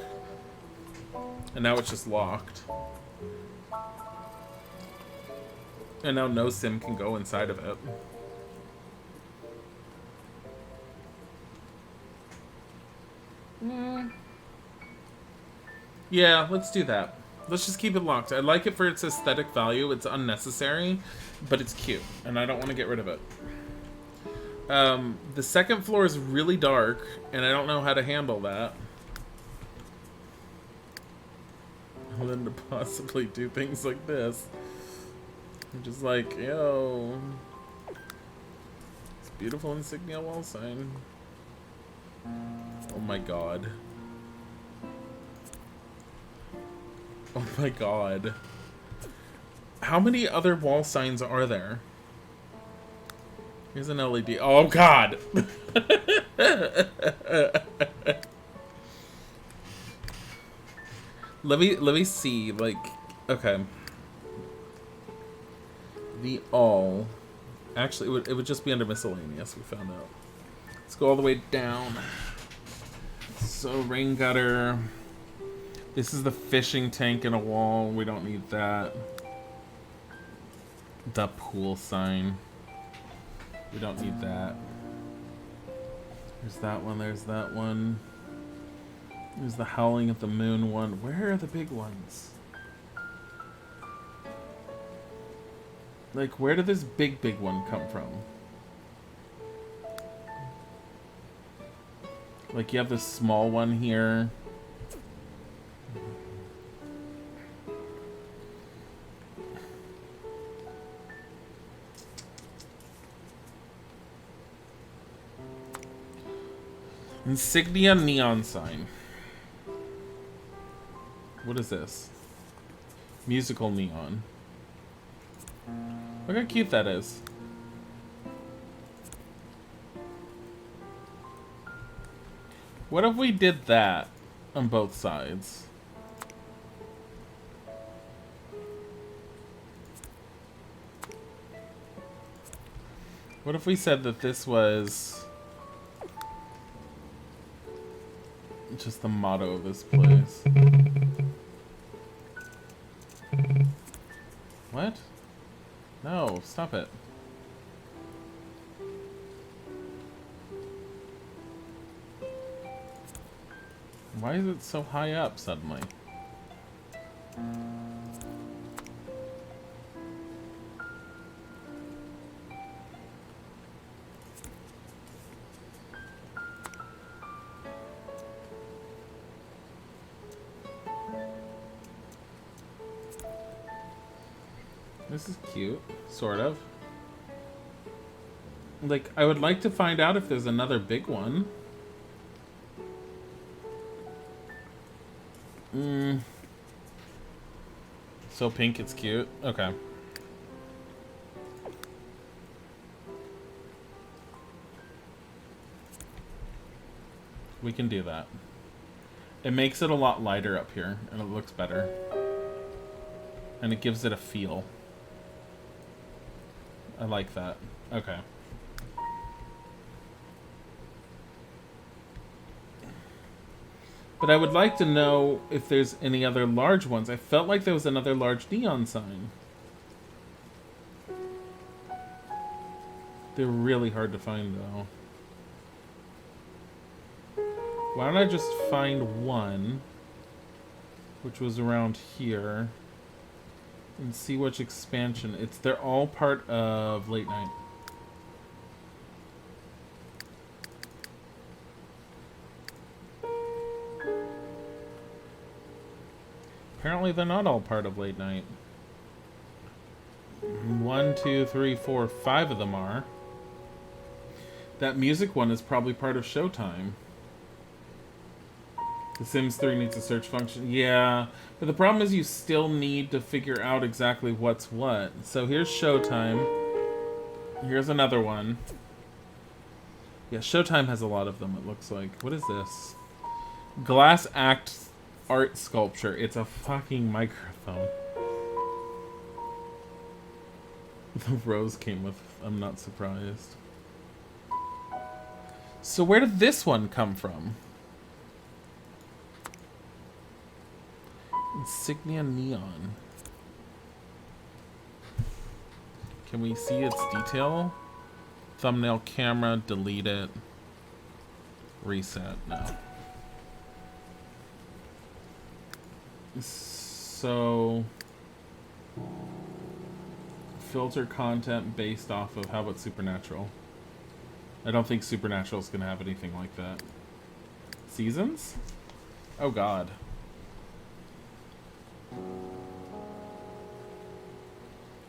And now it's just locked. And now no Sim can go inside of it. Yeah, let's do that. Let's just keep it locked. I like it for its aesthetic value. It's unnecessary, but it's cute, and I don't want to get rid of it. The second floor is really dark, and I don't know how to handle that. Other than to possibly do things like this. I'm just like, yo. It's beautiful insignia wall sign. Oh my god. Oh my god. How many other wall signs are there? Here's an LED. Oh god! Let me see, like, okay. The all. Actually, it would just be under miscellaneous, we found out. Let's go all the way down. So, rain gutter. This is the fishing tank in a wall. We don't need that. The pool sign. We don't need that. There's that one. There's that one. There's the Howling at the Moon one. Where are the big ones? Like, where did this big one come from? Like, you have this small one here. Insignia neon sign. What is this? Musical neon. Look how cute that is. What if we did that on both sides? What if we said that this was just the motto of this place? What? No, stop it. Why is it so high up suddenly? This is cute, sort of. Like, I would like to find out if there's another big one. So pink, it's cute. Okay. We can do that. It makes it a lot lighter up here, and it looks better. And it gives it a feel. I like that. Okay. But I would like to know if there's any other large ones. I felt like there was another large neon sign. They're really hard to find, though. Why don't I just find one, which was around here, and see which expansion. They're all part of Late Night. Apparently they're not all part of Late Night. 1, 2, 3, 4, 5 of them are. That music one is probably part of Showtime. The Sims 3 needs a search function. Yeah, but the problem is you still need to figure out exactly what's what. So here's Showtime. Here's another one. Yeah, Showtime has a lot of them, it looks like. What is this? Glass Act art sculpture. It's a fucking microphone. The rose came with. I'm not surprised. So where did this one come from? Insignia neon. Can we see its detail? Thumbnail camera, delete it. Reset, no. So filter content based off of, how about Supernatural? I don't think Supernatural's gonna have anything like that. Seasons? Oh god.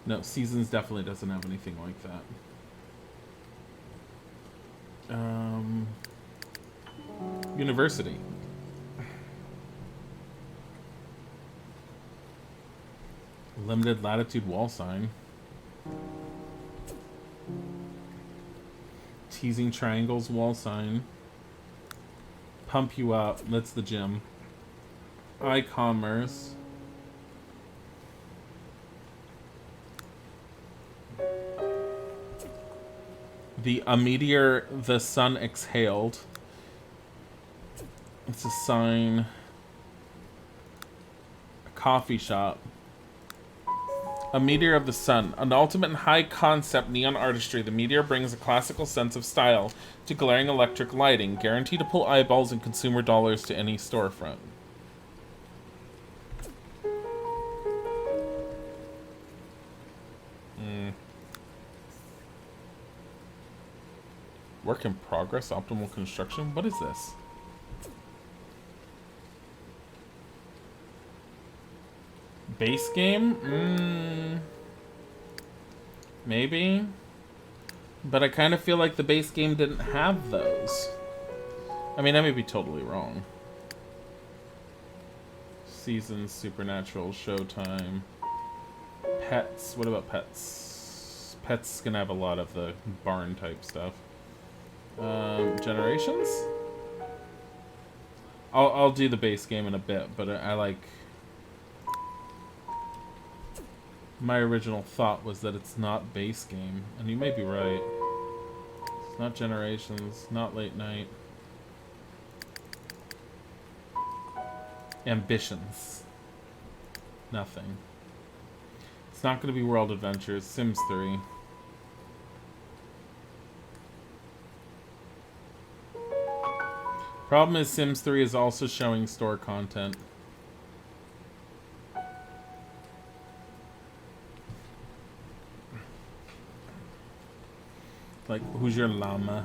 No, Seasons definitely doesn't have anything like that. University. Limited latitude wall sign. Teasing triangles wall sign. Pump you up. That's the gym. iCommerce. A meteor the sun exhaled. It's a sign. A coffee shop. A meteor of the sun. An ultimate and high concept neon artistry. The meteor brings a classical sense of style to glaring electric lighting, guaranteed to pull eyeballs and consumer dollars to any storefront. Work in progress, optimal construction. What is this? Base game? Maybe. But I kind of feel like the base game didn't have those. I mean, I may be totally wrong. Seasons, Supernatural, Showtime. Pets. What about Pets? Pets gonna have a lot of the barn type stuff. Generations? I'll do the base game in a bit, but I like... My original thought was that it's not base game, and you may be right. It's not Generations, not Late Night. Ambitions. Nothing. It's not going to be World Adventures. Sims 3. Problem is Sims 3 is also showing store content. Like, who's your llama?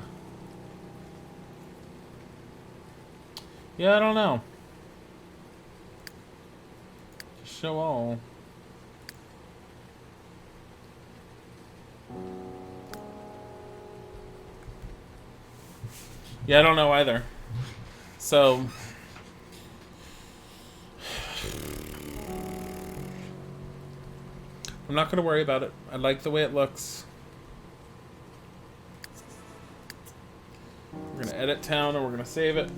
Yeah, I don't know. Just show all. Yeah, I don't know either. So... I'm not gonna worry about it. I like the way it looks. We're gonna edit town and we're gonna save it.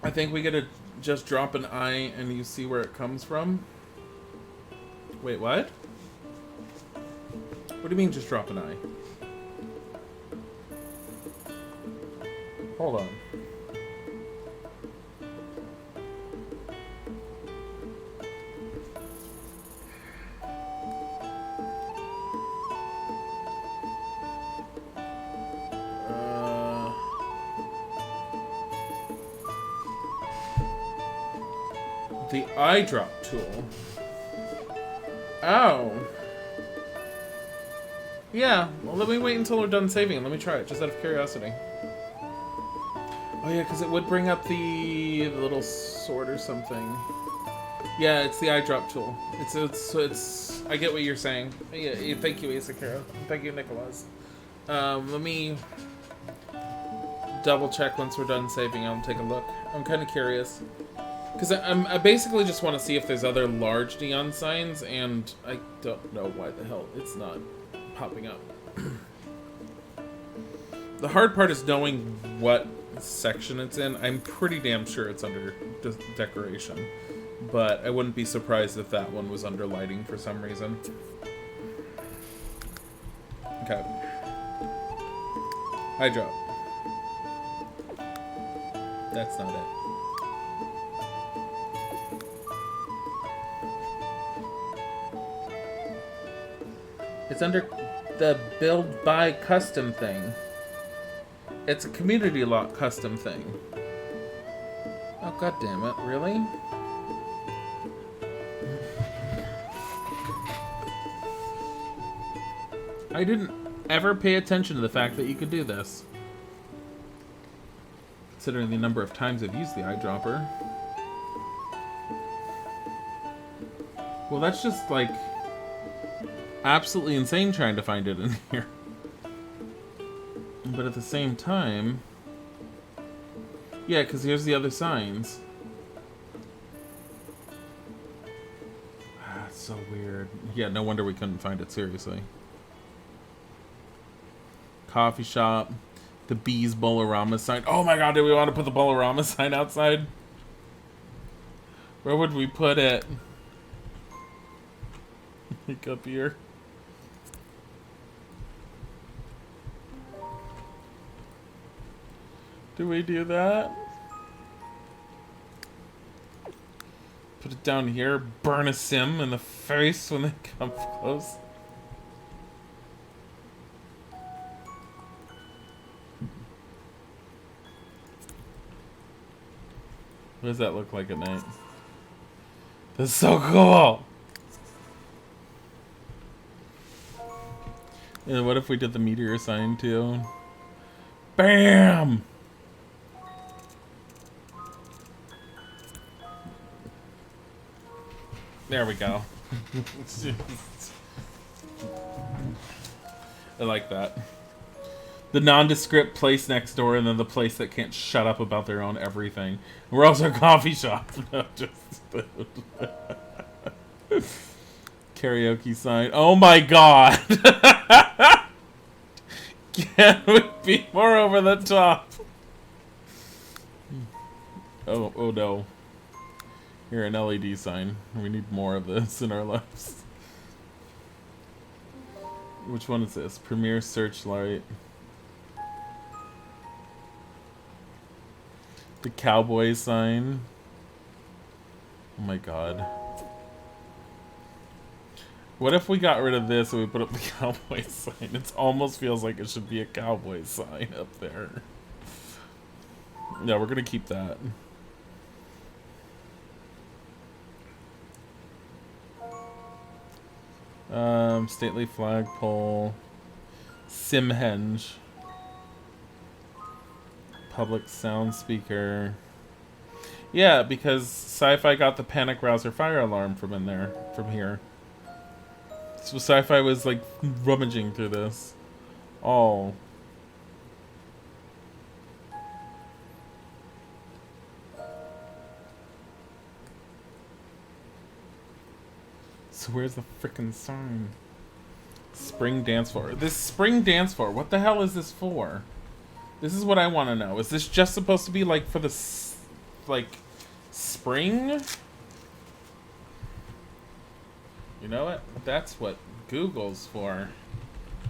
I think we gotta just drop an eye and you see where it comes from. Wait, what? What do you mean just drop an eye? Hold on. The eye drop tool. Oh. Yeah, well, let me wait until we're done saving and let me try it, just out of curiosity. Oh yeah, because it would bring up the little sword or something. Yeah, it's the eye drop tool. It's I get what you're saying. Yeah, thank you, Isakura. Thank you, Nicholas. Let me double check once we're done saving. I'll take a look. I'm kind of curious. Because I basically just want to see if there's other large neon signs, and I don't know why the hell it's not popping up. The hard part is knowing what section it's in. I'm pretty damn sure it's under decoration, but I wouldn't be surprised if that one was under lighting for some reason. Okay. Eye drop. That's not it. It's under the build by custom thing. It's a community lot custom thing. Oh, god damn it, really? I didn't ever pay attention to the fact that you could do this. Considering the number of times I've used the eyedropper. Well, that's just, like, absolutely insane trying to find it in here. But at the same time... Yeah, because here's the other signs. Ah, it's so weird. Yeah, no wonder we couldn't find it, seriously. Coffee shop. The Bees Bolorama sign. Oh my god, do we want to put the Bolorama sign outside? Where would we put it? Like up here. Do we do that? Put it down here, burn a sim in the face when they come close. What does that look like at night? That's so cool! And what if we did the meteor sign too? BAM! There we go. I like that. The nondescript place next door, and then the place that can't shut up about their own everything. We're also a coffee shop. No, just karaoke sign. Oh my god! Can we be more over the top? Oh no. Here, an LED sign. We need more of this in our lives. Which one is this? Premier Searchlight. The cowboy sign. Oh my god. What if we got rid of this and we put up the cowboy sign? It almost feels like it should be a cowboy sign up there. Yeah, we're gonna keep that. Stately flagpole. Simhenge. Public sound speaker. Yeah, because Sci-Fi got the panic rouser fire alarm from in there, from here. So Sci-Fi was like rummaging through this. Oh. So where's the frickin' sign? Spring dance floor. This spring dance floor, what the hell is this for? This is what I want to know. Is this just supposed to be like for the like spring? You know what? That's what Google's for.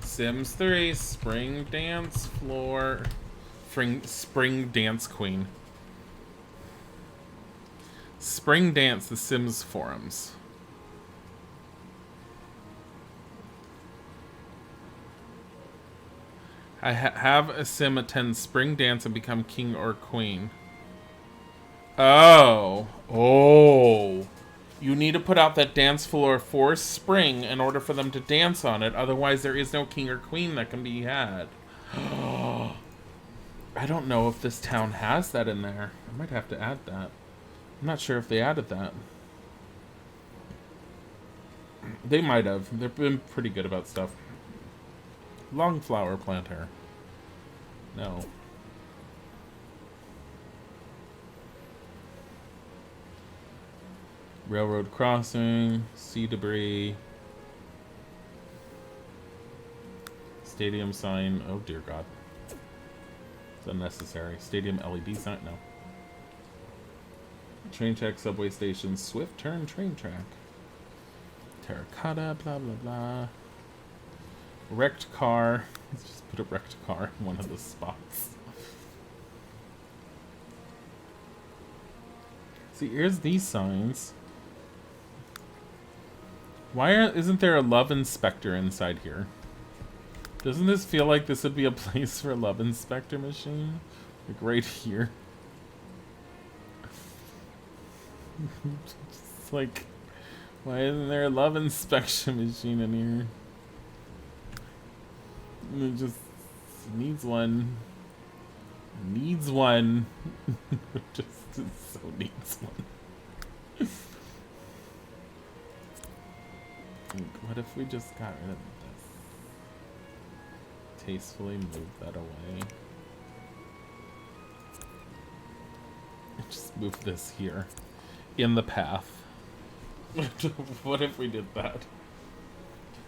Sims 3 spring dance floor. Spring dance queen. Spring dance, the Sims forums. I have a sim attend spring dance and become king or queen. Oh. Oh. You need to put out that dance floor for spring in order for them to dance on it. Otherwise, there is no king or queen that can be had. I don't know if this town has that in there. I might have to add that. I'm not sure if they added that. They might have. They've been pretty good about stuff. Long flower planter. No. Railroad crossing. Sea debris. Stadium sign. Oh dear God. It's unnecessary. Stadium LED sign. No. Train track, subway station, swift turn train track. Terracotta, blah blah blah. Wrecked car. Let's just put a wrecked car in one of the spots. See, here's these signs. Isn't there a love inspector inside here? Doesn't this feel like this would be a place for a love inspector machine? Like right here. It's like, why isn't there a love inspection machine in here? It just needs one. Needs one. Just so needs one. What if we just got rid of this? Tastefully move that away. Just move this here. In the path. What if we did that?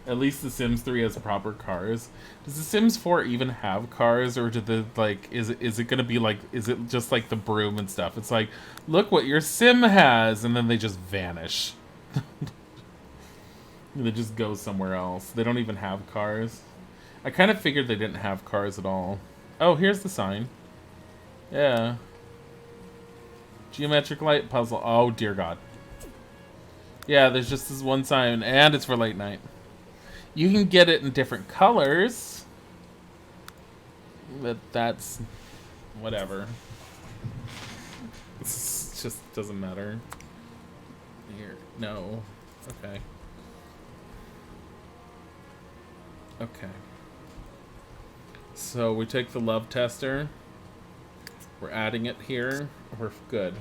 At least The Sims 3 has proper cars. Does The Sims 4 even have cars, or did the is it gonna be like, is it just like the broom and stuff? It's like, look what your sim has, and then they just vanish. They just go somewhere else. They don't even have cars. I kind of figured they didn't have cars at all. Oh, here's the sign. Yeah. Geometric light puzzle. Oh dear God. Yeah, there's just this one sign, and it's for late night. You can get it in different colors, but that's whatever. It just doesn't matter. Here, no. Okay. Okay. So we take the love tester. We're adding it here. We're good.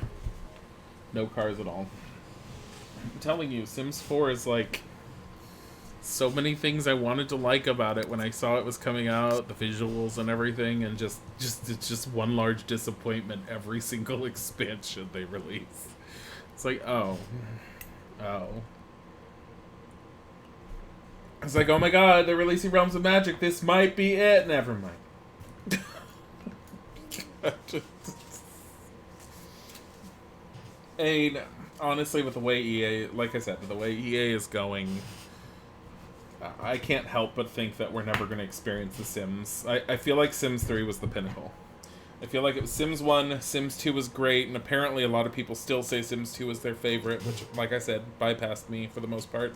No cars at all. I'm telling you, Sims 4 is like so many things I wanted to like about it when I saw it was coming out, the visuals and everything, and it's just one large disappointment every single expansion they release. It's like, oh. It's like, oh my god, they're releasing Realms of Magic, this might be it. Never mind. I mean, honestly, with the way EA, like I said, with the way EA is going, I can't help but think that we're never going to experience The Sims. I feel like Sims 3 was the pinnacle. I feel like it was Sims 1, Sims 2 was great, and apparently a lot of people still say Sims 2 is their favorite, which, like I said, bypassed me for the most part.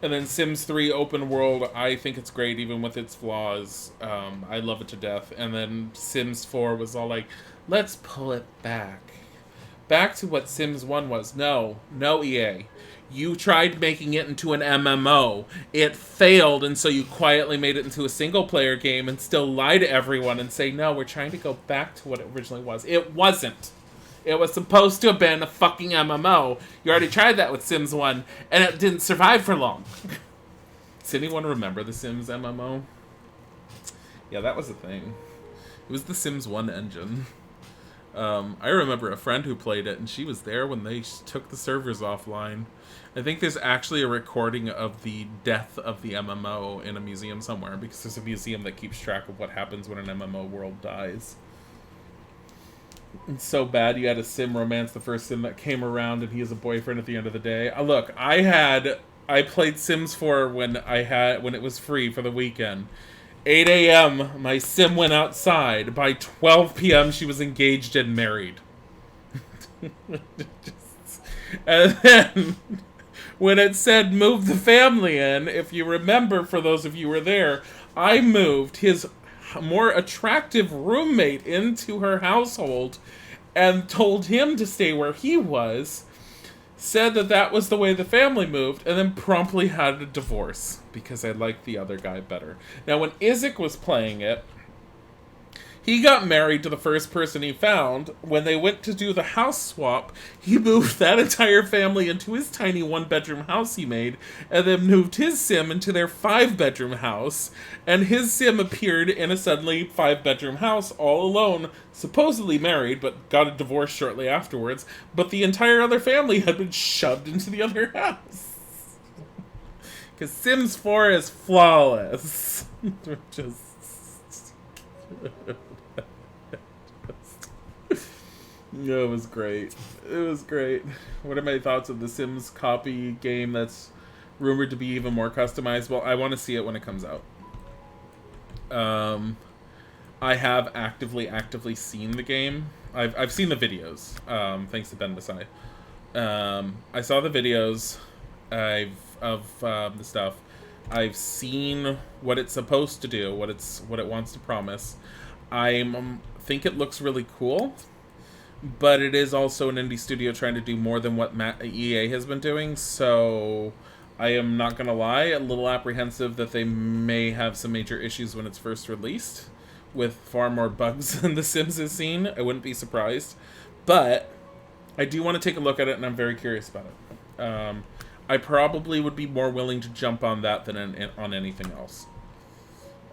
And then Sims 3 open world, I think it's great even with its flaws. I love it to death. And then Sims 4 was all like, let's pull it back. Back to what Sims 1 was. No, EA. You tried making it into an MMO. It failed, and so you quietly made it into a single-player game and still lie to everyone and say, no, we're trying to go back to what it originally was. It wasn't. It was supposed to have been a fucking MMO. You already tried that with Sims 1, and it didn't survive for long. Does anyone remember the Sims MMO? Yeah, that was a thing. It was the Sims 1 engine. I remember a friend who played it, and she was there when they took the servers offline. I think there's actually a recording of the death of the MMO in a museum somewhere, because there's a museum that keeps track of what happens when an MMO world dies. It's so bad you had a sim romance the first sim that came around, and he has a boyfriend at the end of the day. Look, I played Sims 4 when it was free for the weekend. 8 a.m. my sim went outside. By 12 p.m. she was engaged and married. And then when it said move the family in, if you remember, for those of you who were there, I moved his more attractive roommate into her household and told him to stay where he was, said that was the way the family moved, and then promptly had a divorce because I liked the other guy better. Now, when Isaac was playing it, he got married to the first person he found. When they went to do the house swap, he moved that entire family into his tiny one-bedroom house he made, and then moved his sim into their 5-bedroom house, and his sim appeared in a suddenly 5-bedroom house all alone, supposedly married, but got a divorce shortly afterwards, but the entire other family had been shoved into the other house. Because Sims 4 is flawless. Just... No, it was great. It was great. What are my thoughts of the Sims copy game that's rumored to be even more customizable? I want to see it when it comes out. I have actively seen the game. I've seen the videos, thanks to Ben Masai. I saw the videos. I've the stuff. I've seen what it's supposed to do, what it wants to promise. I think it looks really cool, but it is also an indie studio trying to do more than what EA has been doing. So I am not gonna lie, a little apprehensive that they may have some major issues when it's first released, with far more bugs than The Sims has seen. I wouldn't be surprised, but I do want to take a look at it, and I'm very curious about it. I probably would be more willing to jump on that than on anything else.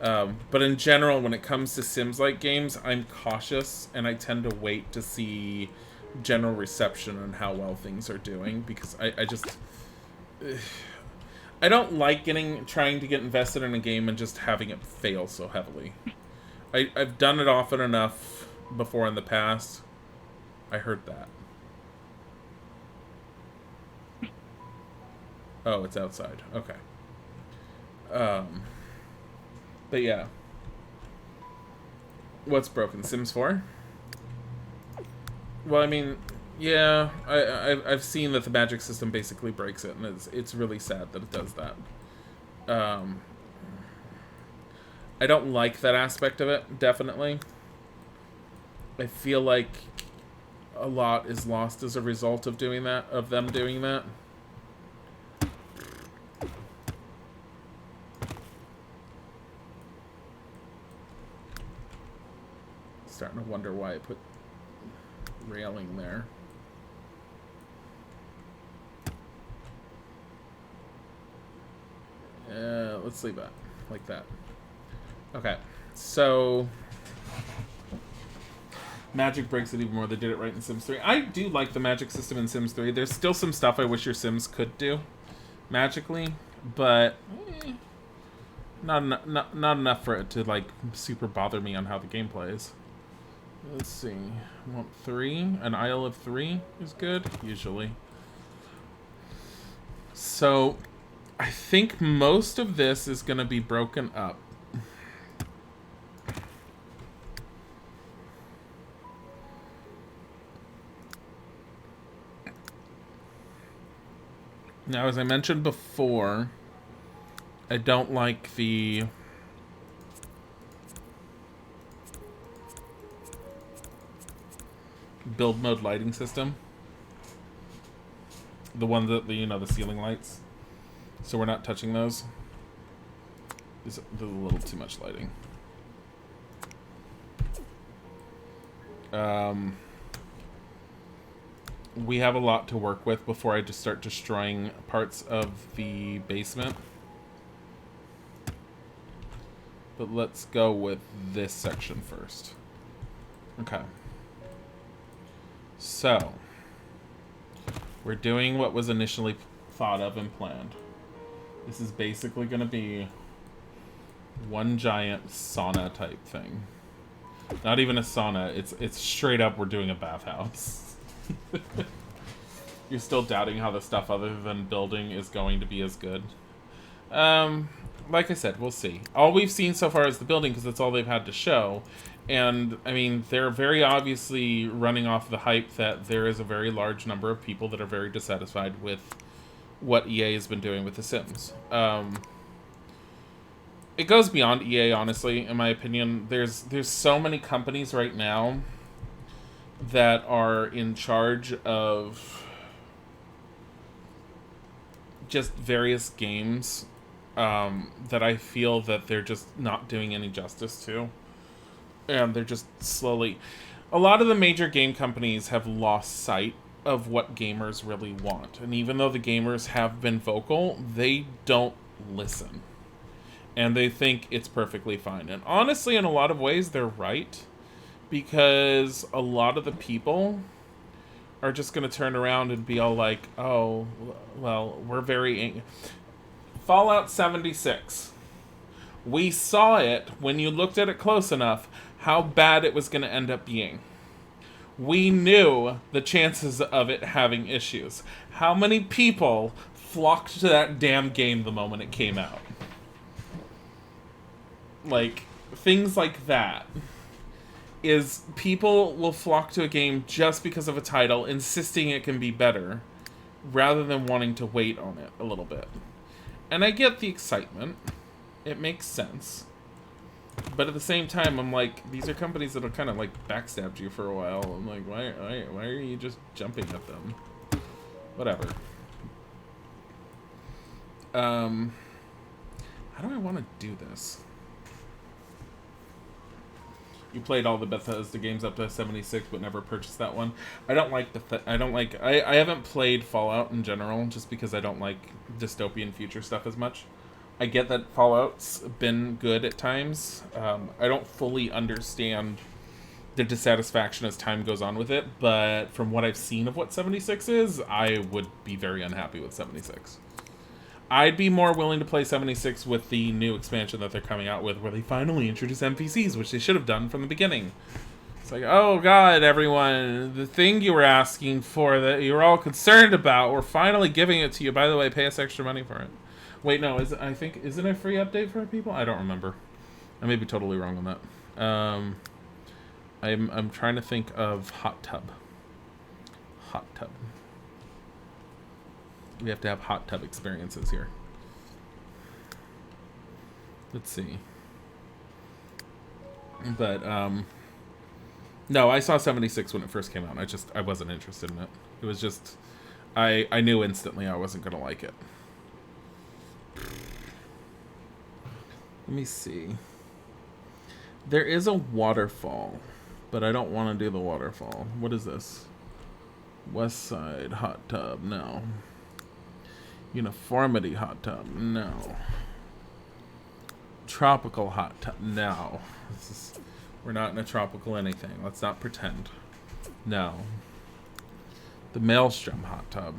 But in general, when it comes to Sims-like games, I'm cautious, and I tend to wait to see general reception on how well things are doing, because I just... I don't like trying to get invested in a game and just having it fail so heavily. I've done it often enough before in the past. I heard that. Oh, it's outside. Okay. But yeah. What's broken? Sims 4? Well, I mean, yeah, I've seen that the magic system basically breaks it, and it's really sad that it does that. I don't like that aspect of it, definitely. I feel like a lot is lost as a result of them doing that. Starting to wonder why I put railing there. Let's leave that like that. Okay, so magic breaks it even more. They did it right in Sims 3. I do like the magic system in Sims 3. There's still some stuff I wish your Sims could do magically, but not enough for it to like super bother me on how the game plays. Let's see. I want 3. An Isle of 3 is good, usually. So, I think most of this is going to be broken up. Now, as I mentioned before, I don't like the build mode lighting system. The one that the ceiling lights. So we're not touching those. There's a little too much lighting. We have a lot to work with before I just start destroying parts of the basement. But let's go with this section first. Okay. So, we're doing what was initially thought of and planned. This is basically going to be one giant sauna type thing. Not even a sauna, it's straight up we're doing a bathhouse. You're still doubting how the stuff other than building is going to be as good. Like I said, we'll see. All we've seen so far is the building because that's all they've had to show. And, I mean, they're very obviously running off the hype that there is a very large number of people that are very dissatisfied with what EA has been doing with The Sims. It goes beyond EA, honestly, in my opinion. There's so many companies right now that are in charge of just various games that I feel that they're just not doing any justice to. And they're just slowly... A lot of the major game companies have lost sight of what gamers really want. And even though the gamers have been vocal, they don't listen. And they think it's perfectly fine. And honestly, in a lot of ways, they're right. Because a lot of the people are just going to turn around and be all like, oh, well, we're very... Fallout 76. We saw it when you looked at it close enough how bad it was going to end up being. We knew the chances of it having issues. How many people flocked to that damn game the moment it came out? Like, things like that. Is people will flock to a game just because of a title, insisting it can be better, rather than wanting to wait on it a little bit. And I get the excitement. It makes sense. But at the same time, I'm like, these are companies that have kind of like backstabbed you for a while. I'm like, why are you just jumping at them? Whatever. How do I want to do this? You played all the Bethesda games up to 76, but never purchased that one. I don't like I haven't played Fallout in general, just because I don't like dystopian future stuff as much. I get that Fallout's been good at times. I don't fully understand the dissatisfaction as time goes on with it, but from what I've seen of what 76 is, I would be very unhappy with 76. I'd be more willing to play 76 with the new expansion that they're coming out with, where they finally introduce NPCs, which they should have done from the beginning. It's like, oh god, everyone, the thing you were asking for that you were all concerned about, we're finally giving it to you. By the way, pay us extra money for it. Wait, no, isn't it a free update for people? I don't remember. I may be totally wrong on that. I'm trying to think of Hot Tub. Hot Tub. We have to have hot tub experiences here. Let's see. But, no, I saw 76 when it first came out. I wasn't interested in it. It was just, I knew instantly I wasn't going to like it. Let me see. There is a waterfall, but I don't want to do the waterfall. What is this? West Side hot tub, no. Uniformity hot tub, no. Tropical hot tub, no. We're not in a tropical anything. Let's not pretend. No. The Maelstrom hot tub,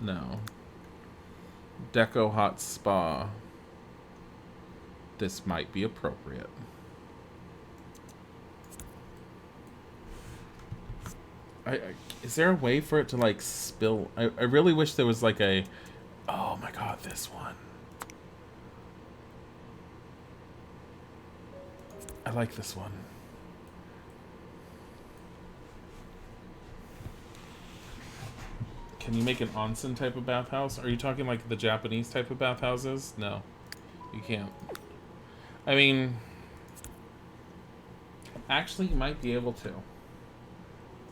no. Deco hot spa. This might be appropriate. Is there a way for it to like spill? I really wish there was like a, oh my god, this one. I like this one. Can you make an onsen type of bathhouse? Are you talking like the Japanese type of bathhouses? No, you can't. I mean, actually, you might be able to.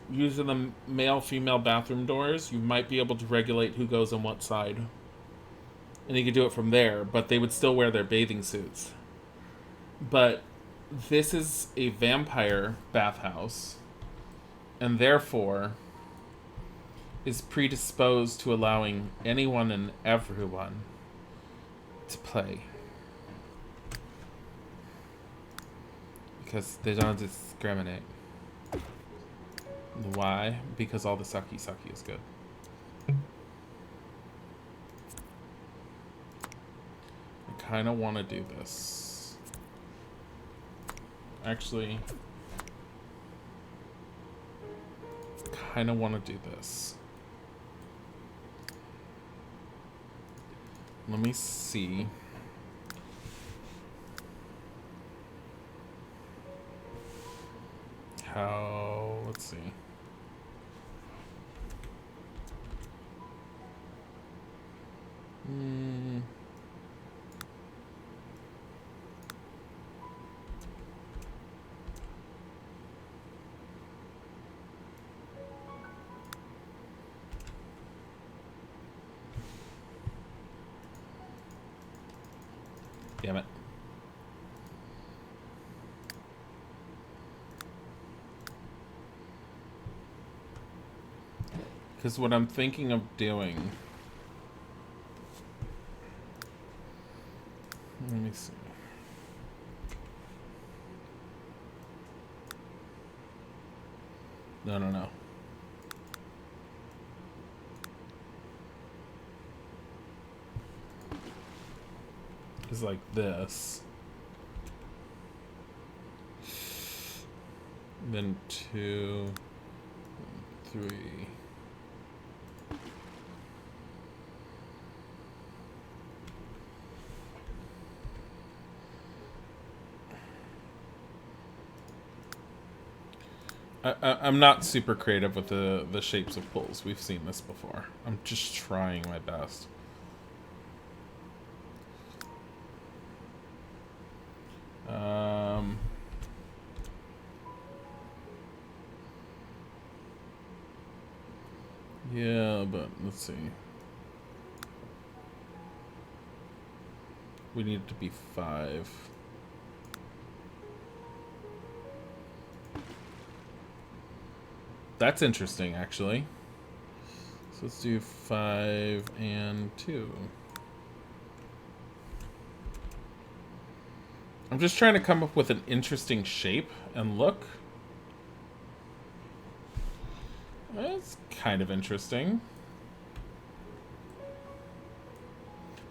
Using the male-female bathroom doors, you might be able to regulate who goes on what side. And you could do it from there, but they would still wear their bathing suits. But this is a vampire bathhouse, and therefore is predisposed to allowing anyone and everyone to play. Because they don't discriminate. Why? Because all the sucky is good. I kind of want to do this. Actually, kind of want to do this. Let me see. Let's see. Damn it. Because what I'm thinking of doing... Let me see. No. It's like this. Then 2, 3. I'm not super creative with the shapes of pulls. We've seen this before. I'm just trying my best. Yeah, but let's see. We need it to be 5. That's interesting, actually. So let's do 5 and 2. I'm just trying to come up with an interesting shape and look. That's kind of interesting.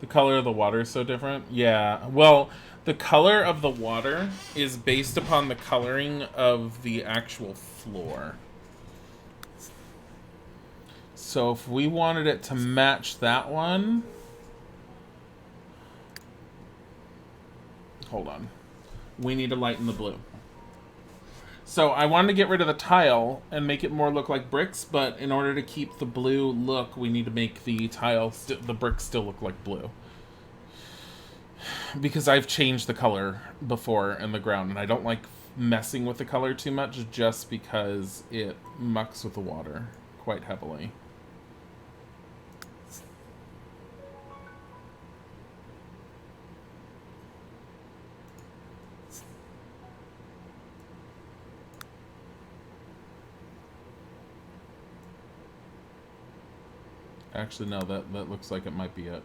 The color of the water is so different. Yeah, well, the color of the water is based upon the coloring of the actual floor. So if we wanted it to match that one... Hold on. We need to lighten the blue. So I wanted to get rid of the tile and make it more look like bricks, but in order to keep the blue look, we need to make the tile, the bricks still look like blue. Because I've changed the color before in the ground, and I don't like messing with the color too much just because it mucks with the water quite heavily. Actually, no, that looks like it might be it.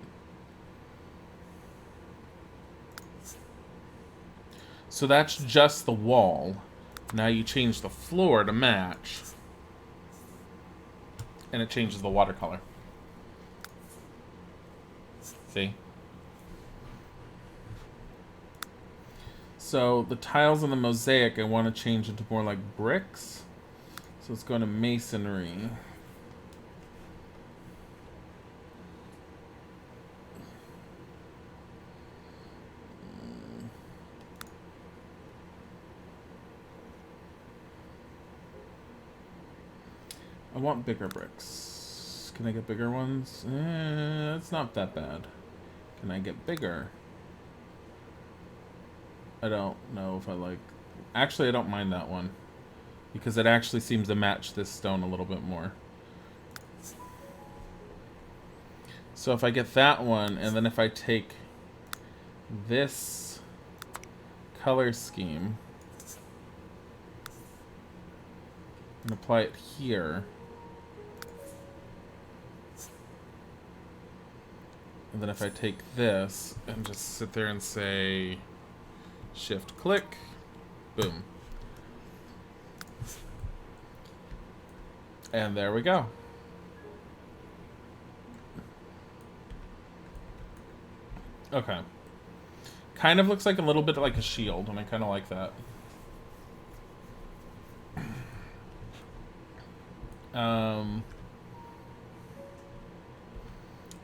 So that's just the wall. Now you change the floor to match. And it changes the watercolor. See? So the tiles in the mosaic I want to change into more like bricks. So let's go into masonry. I want bigger bricks. Can I get bigger ones? It's not that bad. Can I get bigger? I don't know if I like... Actually, I don't mind that one. Because it actually seems to match this stone a little bit more. So if I get that one, and then if I take this color scheme and apply it here... And then if I take this and just sit there and say shift click, boom. And there we go. Okay. Kind of looks like a little bit like a shield, and I kind of like that.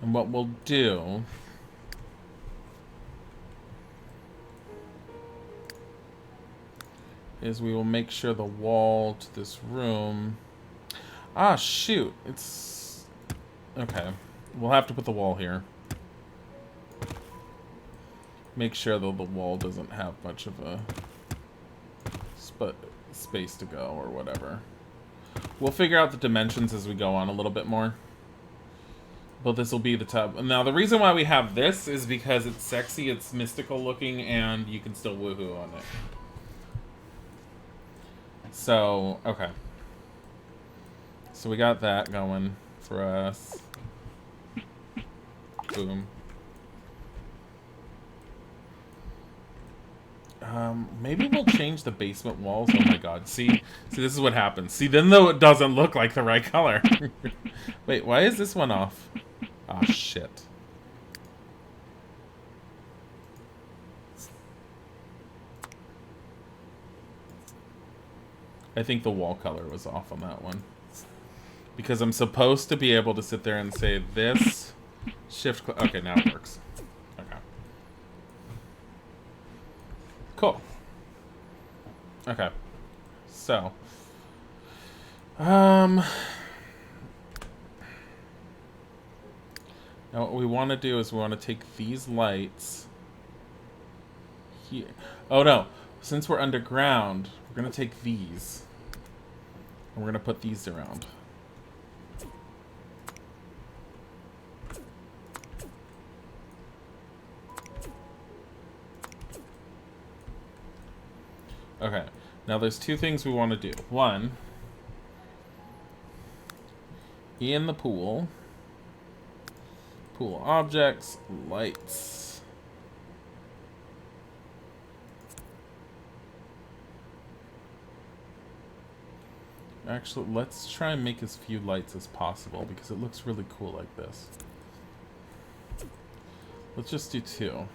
And what we'll do is we will make sure the wall to this room... Ah, shoot. It's... Okay. We'll have to put the wall here. Make sure, though, the wall doesn't have much of a space to go or whatever. We'll figure out the dimensions as we go on a little bit more. But this will be the tub. Now, the reason why we have this is because it's sexy, it's mystical looking, and you can still woohoo on it. So, okay. So we got that going for us. Boom. Maybe we'll change the basement walls. Oh my god. See, this is what happens. See, then though it doesn't look like the right color. Wait, why is this one off? Ah, shit. I think the wall color was off on that one. Because I'm supposed to be able to sit there and say this, shift click. Okay, now it works. Okay. Cool. Okay. So. Now what we want to do is we want to take these lights here. Oh no. Since we're underground, we're going to take these. And we're going to put these around. Okay. Now there's two things we want to do. One, in the pool. Pool objects, lights. Actually, let's try and make as few lights as possible because it looks really cool like this. Let's just do 2.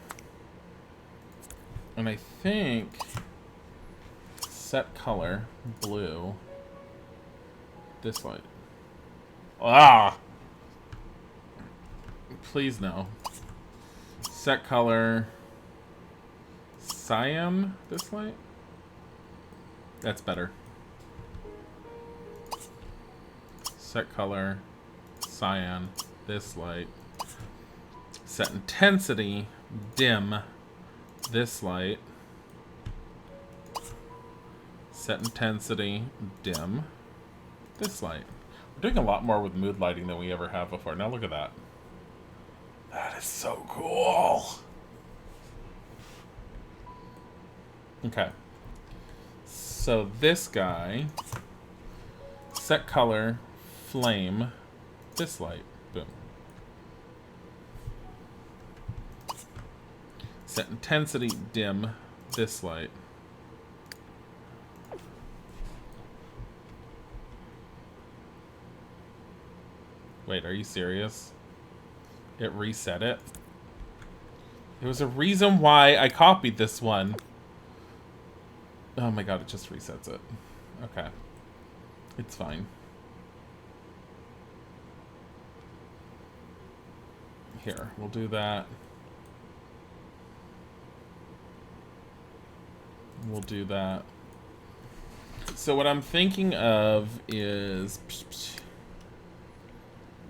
And I think set color blue. This light. Ah! Please no. Set color cyan. This light. That's better. Set color cyan. This light. Set intensity dim. This light. Set intensity dim. This light. We're doing a lot more with mood lighting than we ever have before. Now look at that. That is so cool. Okay. So this guy, set color, flame, this light. Boom. Set intensity, dim, this light. Wait, are you serious? It reset it? There was a reason why I copied this one. Oh my god, it just resets it. Okay. It's fine. Here, we'll do that. We'll do that. So what I'm thinking of is...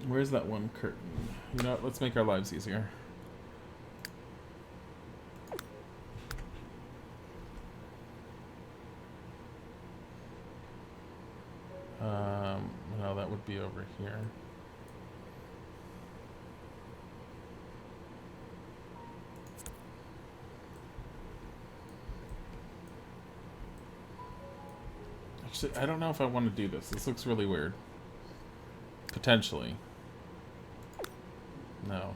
Where's that one curtain? You know what? Let's make our lives easier. No, that would be over here. Actually, I don't know if I want to do this. This looks really weird. Potentially. No.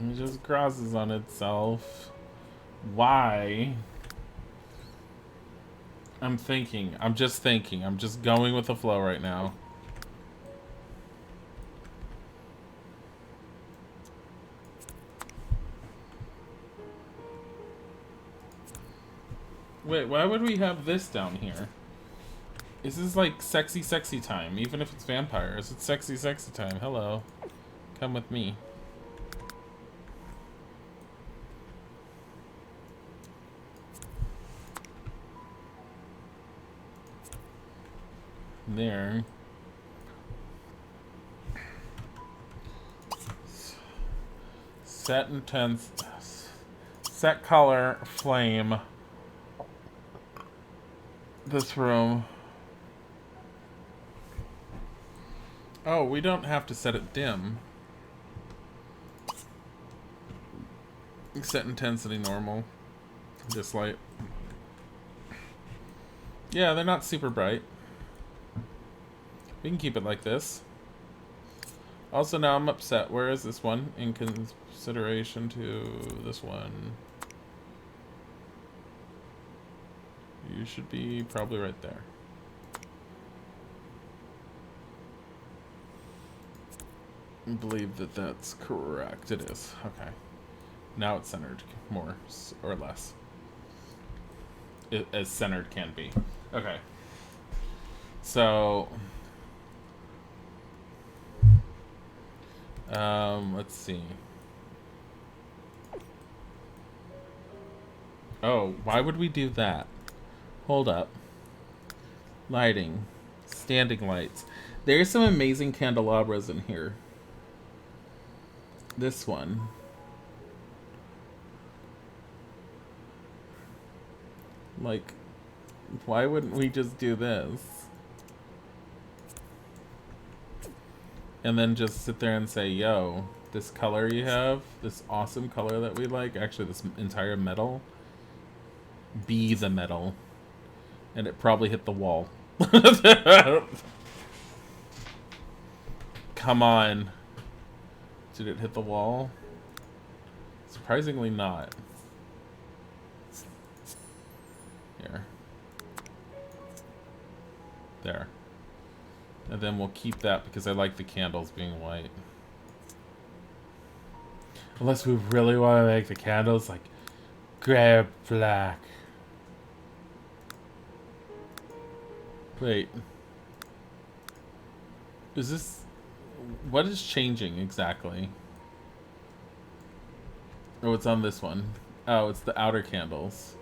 It just crosses on itself. Why? I'm thinking. I'm just thinking. I'm just going with the flow right now. Wait, why would we have this down here? This is like sexy, sexy time. Even if it's vampires, it's sexy, sexy time. Hello. Come with me. There. Set intense. Set color, flame. This room. Oh, we don't have to set it dim. Set intensity normal. This light. Yeah, they're not super bright. We can keep it like this. Also, now I'm upset. Where is this one in consideration to this one? You should be probably right there. I believe that that's correct. It is. Okay. Now it's centered more or less. As centered can be. Okay. So... let's see. Oh, why would we do that? Hold up. Lighting. Standing lights. There's some amazing candelabras in here. This one. Like, why wouldn't we just do this? And then just sit there and say, yo, this color you have, this awesome color that we like, actually this entire metal, be the metal. And it probably hit the wall. Come on. Did it hit the wall? Surprisingly not. Here. There. And then we'll keep that because I like the candles being white. Unless we really want to make the candles like gray or black. Wait. Is this... What is changing exactly? Oh, it's on this one. Oh, it's the outer candles.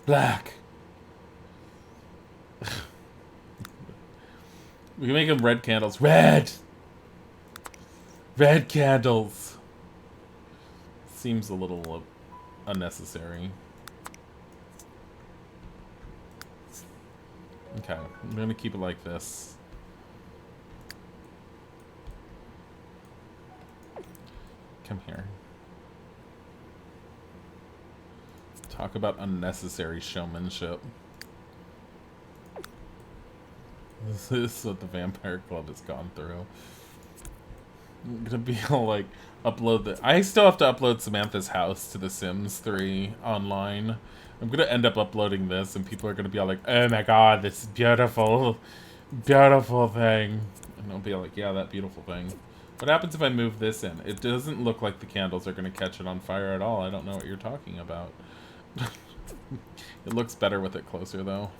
Black. We can make them red candles. Red! Red candles! Seems a little unnecessary. Okay, I'm gonna keep it like this. Come here. Talk about unnecessary showmanship. This is what the Vampire Club has gone through. I'm gonna be all like, upload the... I still have to upload Samantha's house to The Sims 3 online. I'm gonna end up uploading this and people are gonna be all like, oh my god, this beautiful, beautiful thing. And I'll be like, yeah, that beautiful thing. What happens if I move this in? It doesn't look like the candles are gonna catch it on fire at all. I don't know what you're talking about. It looks better with it closer though.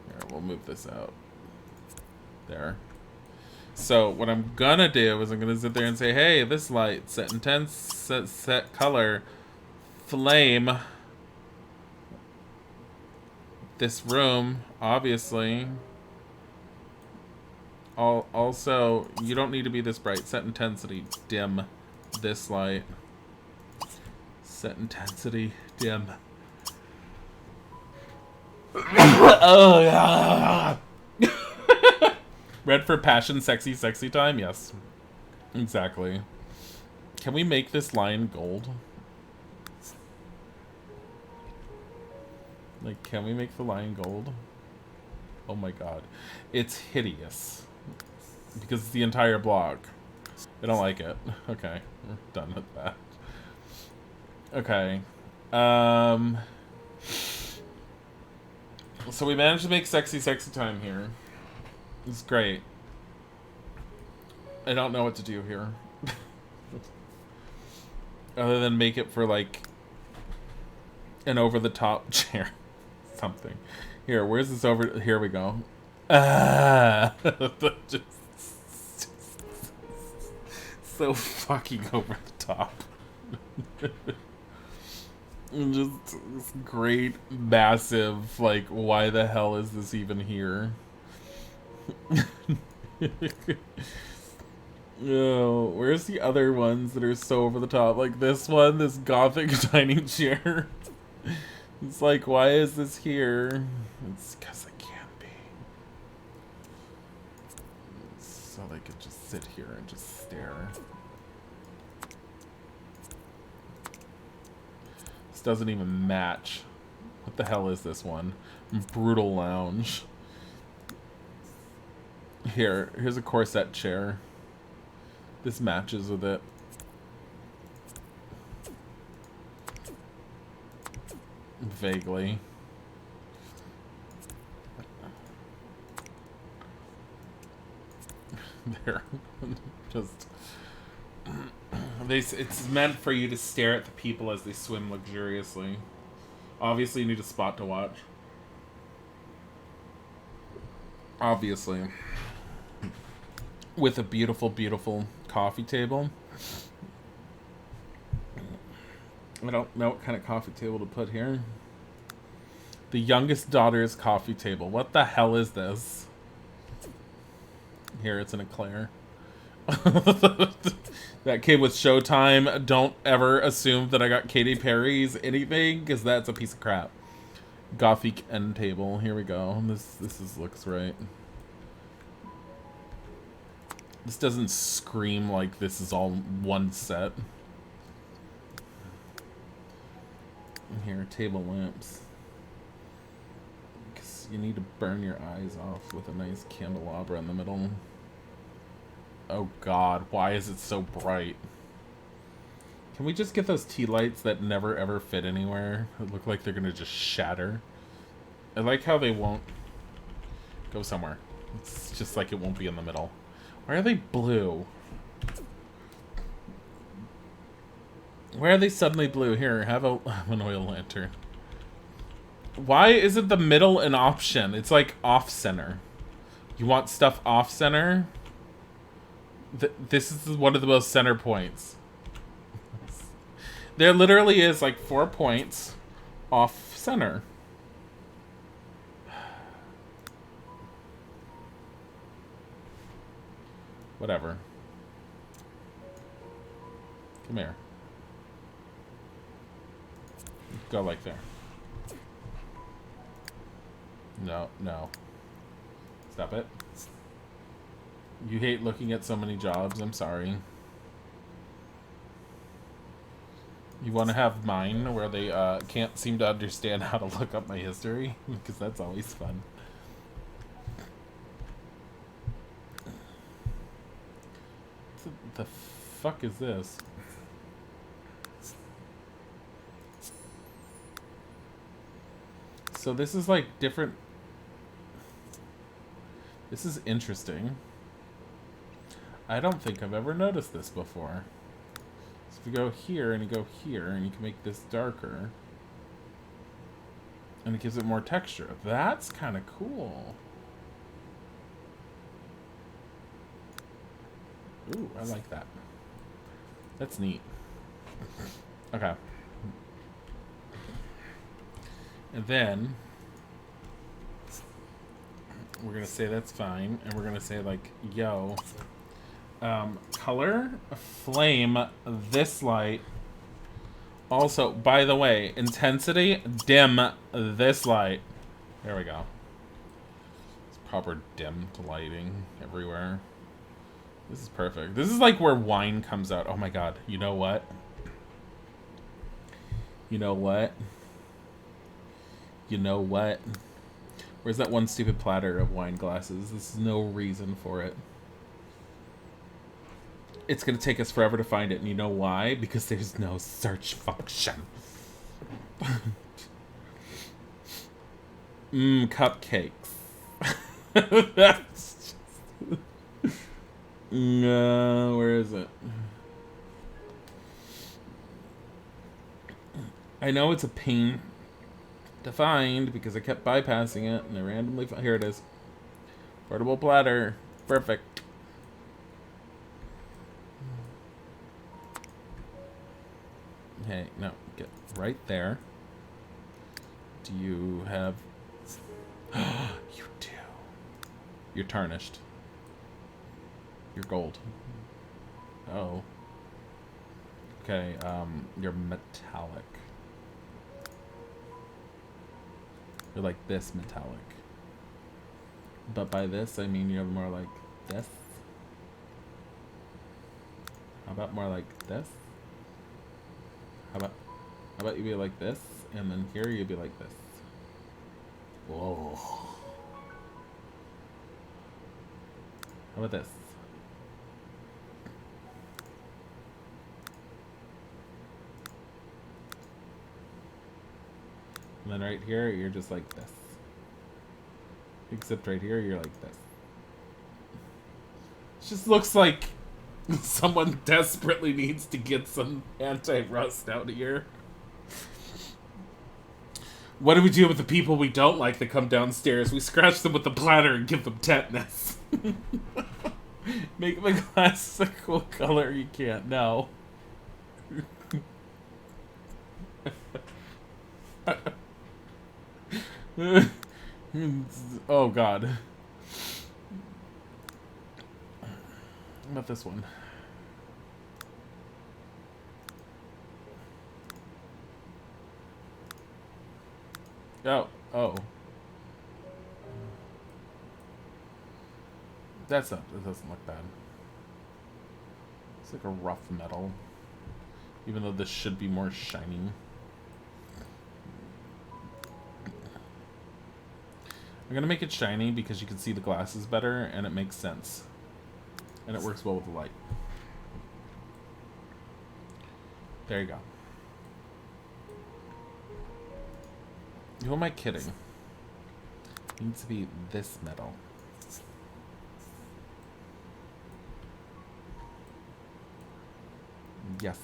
Here, we'll move this out. There. So what I'm gonna do is I'm gonna sit there and say, hey, this light, set intense, set color, flame. This room, obviously. Also, you don't need to be this bright. Set intensity, dim. This light. Set intensity, dim. Oh yeah. Red for passion, sexy, sexy time? Yes. Exactly. Can we make this line gold? Like, can we make the line gold? Oh my god. It's hideous. Because it's the entire block. I don't like it. Okay. We're done with that. Okay. So we managed to make sexy, sexy time here. It's great. I don't know what to do here. Other than make it for, like, an over-the-top chair. Something. Here, where's this over... Here we go. Ah! Just so fucking over the top. Just this great, massive, like, why the hell is this even here? Oh, where's the other ones that are so over the top? Like this one, this gothic dining chair. It's like, why is this here? It's because it can be. So they could just sit here and just stare. This doesn't even match. What the hell is this one? Brutal lounge. Here's a corset chair. This matches with it. Vaguely. There. Just... It's meant for you to stare at the people as they swim luxuriously. Obviously, you need a spot to watch. Obviously. With a beautiful, beautiful coffee table. I don't know what kind of coffee table to put here. The youngest daughter's coffee table. What the hell is this? Here, it's an eclair. That kid with Showtime, don't ever assume that I got Katy Perry's anything, because that's a piece of crap. Gothic end table. Here we go. Looks right. This doesn't scream like this is all one set. Here, table lamps. Because you need to burn your eyes off with a nice candelabra in the middle. Oh god, why is it so bright? Can we just get those tea lights that never ever fit anywhere? That look like they're gonna just shatter. I like how they won't go somewhere. It's just like it won't be in the middle. Why are they blue? Why are they suddenly blue? Here, have an oil lantern. Why isn't the middle an option? It's like off-center. You want stuff off-center? This is one of the most center points. There literally is like 4 points off-center. Whatever. Come here. Go like there. No, no. Stop it. You hate looking at so many jobs. I'm sorry. You want to have mine where they can't seem to understand how to look up my history? Because that's always fun. What the fuck is this? So this is like different. This is interesting. I don't think I've ever noticed this before. So if you go here and you go here and you can make this darker. And it gives it more texture. That's kind of cool. Ooh, I like that. That's neat. Okay. And then we're gonna say that's fine, and we're gonna say like, yo, color, flame, this light. Also, by the way, intensity, dim, this light. There we go. It's proper dim lighting everywhere. This is perfect. This is like where wine comes out. Oh my god. You know what? You know what? You know what? Where's that one stupid platter of wine glasses? There's no reason for it. It's gonna take us forever to find it, and you know why? Because there's no search function. Cupcakes. That's just... No, where is it? I know it's a pain to find because I kept bypassing it and I randomly found. Here it is. Portable platter. Perfect. Okay, no, get right there. Do you have... You do. You're tarnished. You're gold. Oh. Okay, you're metallic. You're like this metallic. But by this, I mean you're more like this. How about more like this? How about you be like this, and then here you be like this. Whoa. How about this? And then right here, you're just like this. Except right here, you're like this. It just looks like someone desperately needs to get some anti-rust out of here. What do we do with the people we don't like that come downstairs? We scratch them with the platter and give them tetanus. Make my glasses a cool color. You can't. No. Oh god. What about this one? Oh. That doesn't look bad. It's like a rough metal. Even though this should be more shiny. I'm gonna make it shiny because you can see the glasses better and it makes sense. And it works well with the light. There you go. Who am I kidding? It needs to be this metal. Yes.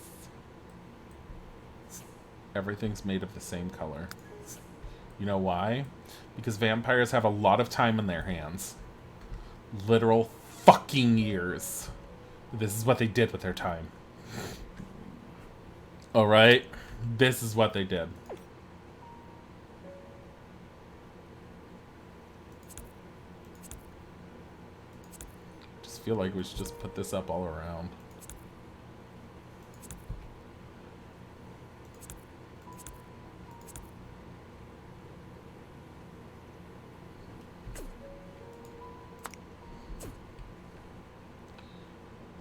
Everything's made of the same color. You know why? Because vampires have a lot of time in their hands. Literal fucking years. This is what they did with their time. Alright? This is what they did. Just feel like we should just put this up all around.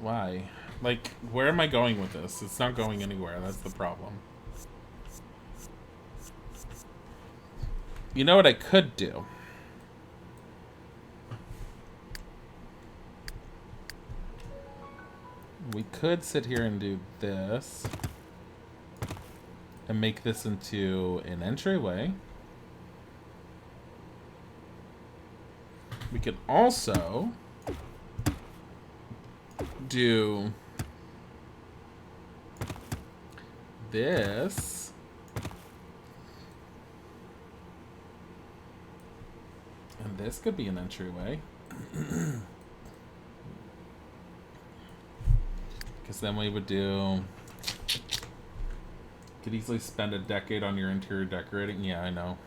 Why? Like, where am I going with this? It's not going anywhere. That's the problem. You know what I could do? We could sit here and do this. And make this into an entryway. We could also do this. And this could be an entryway. Because then we would do... Could easily spend a decade on your interior decorating. Yeah, I know.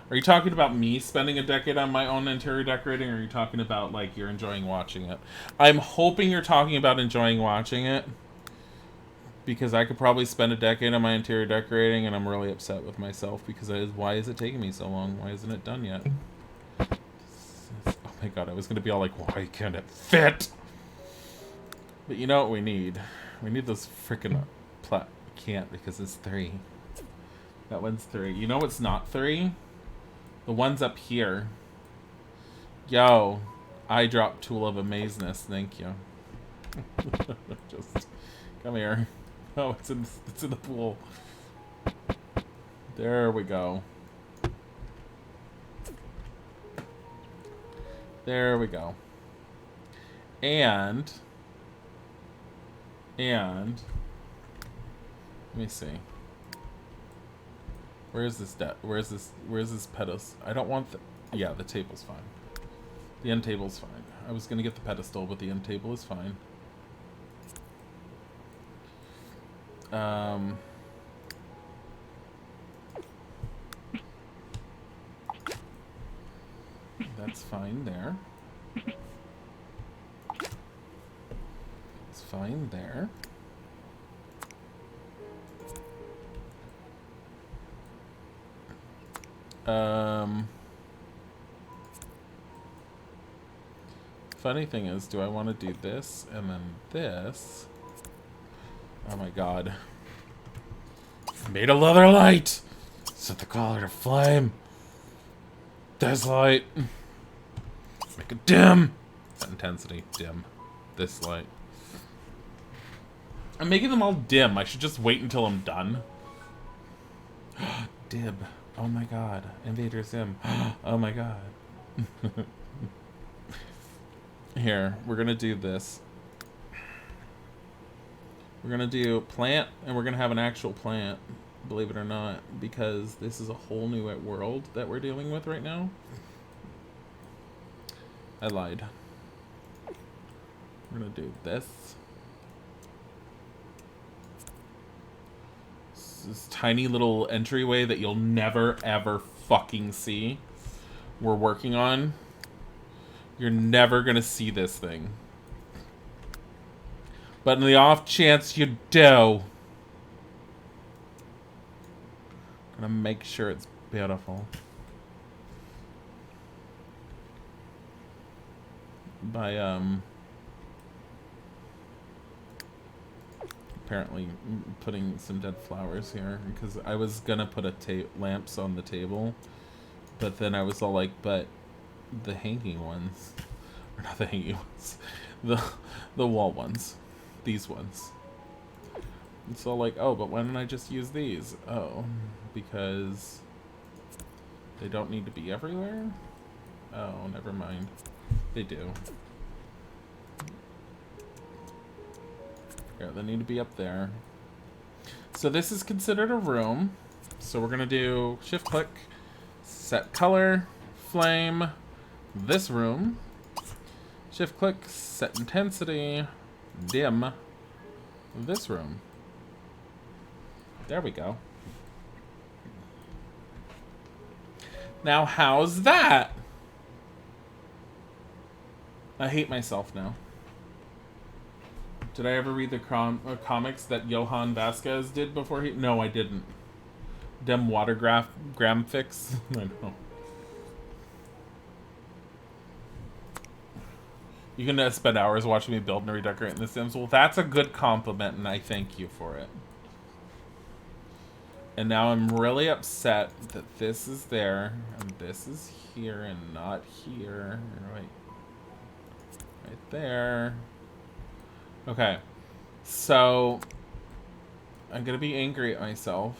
Are you talking about me spending a decade on my own interior decorating, or are you talking about, like, you're enjoying watching it? I'm hoping you're talking about enjoying watching it. Because I could probably spend a decade on my interior decorating, and I'm really upset with myself, because why is it taking me so long? Why isn't it done yet? Oh my god, I was going to be all like, why can't it fit? But you know what we need? We need those frickin' can't, because it's 3. That one's 3. You know what's not 3? The one's up here. Yo, eye drop tool of amazeness. Thank you. Just come here. Oh, it's in the pool. There we go. There we go. And let me see. Where's this pedestal? I don't want the... Yeah, the table's fine. The end table's fine. I was gonna get the pedestal, but the end table is fine. That's fine there. It's fine there. Funny thing is, do I want to do this and then this? Oh my god. Made a leather light! Set the collar to flame. This light. Make it dim. Set intensity. Dim. This light. I'm making them all dim. I should just wait until I'm done. Dib. Oh my god. Invader Sim. Oh my god. Here, we're gonna do this. We're gonna do plant, and we're gonna have an actual plant, believe it or not, because this is a whole new world that we're dealing with right now. I lied. We're gonna do this. This tiny little entryway that you'll never ever fucking see. We're working on. You're never gonna see this thing. But in the off chance you do, I'm gonna make sure it's beautiful. By apparently putting some dead flowers here, because I was gonna put lamps on the table, but then I was all like, but the hanging ones, or not the hanging ones, the wall ones, these ones. It's all like, oh, but why don't I just use these? Oh, because they don't need to be everywhere? Oh, never mind. They do. Yeah, they need to be up there. So this is considered a room. So we're gonna do shift click, set color, flame, this room. Shift click, set intensity, dim, this room. There we go. Now how's that? I hate myself now. Did I ever read the comics that Johann Vasquez did before he... No, I didn't. Dem water gram fix? I know. You can spend hours watching me build and redecorate in The Sims. Well, that's a good compliment, and I thank you for it. And now I'm really upset that this is there, and this is here, and not here. Right there. Okay. So, I'm gonna be angry at myself.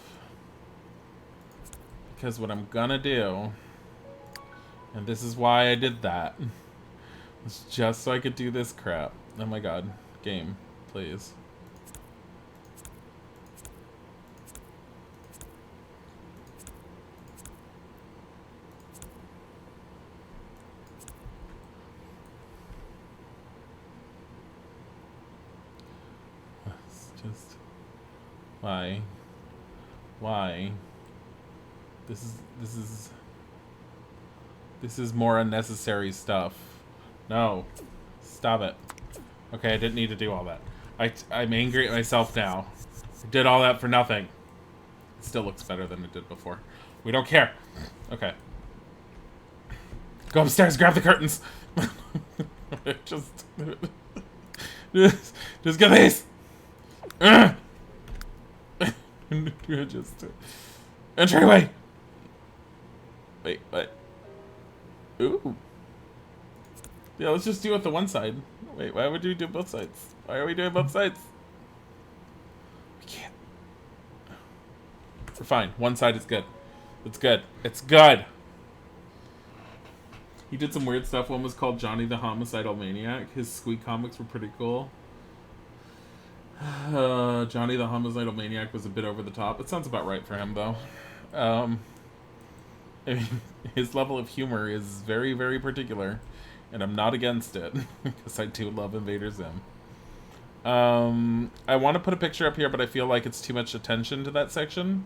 Because what I'm gonna do, and this is why I did that, was just so I could do this crap. Oh my god. Game, please. Just why this is more unnecessary stuff. No, stop it. Okay, I didn't need to do all that. I'm angry at myself now. I did all that for nothing. It still looks better than it did before. We don't care. Okay, go upstairs, grab the curtains. just get these. Just entryway. Wait, what? Ooh. Yeah, let's just do it the one side. Wait, why would we do both sides? Why are we doing both sides? We can't. We're fine. One side is good. It's good. It's good. He did some weird stuff. One was called Johnny the Homicidal Maniac. His Squeak comics were pretty cool. Johnny the Homicidal Maniac was a bit over the top. It sounds about right for him, though. I mean, his level of humor is very, very particular, and I'm not against it, because I do love Invader Zim. I want to put a picture up here, but I feel like it's too much attention to that section,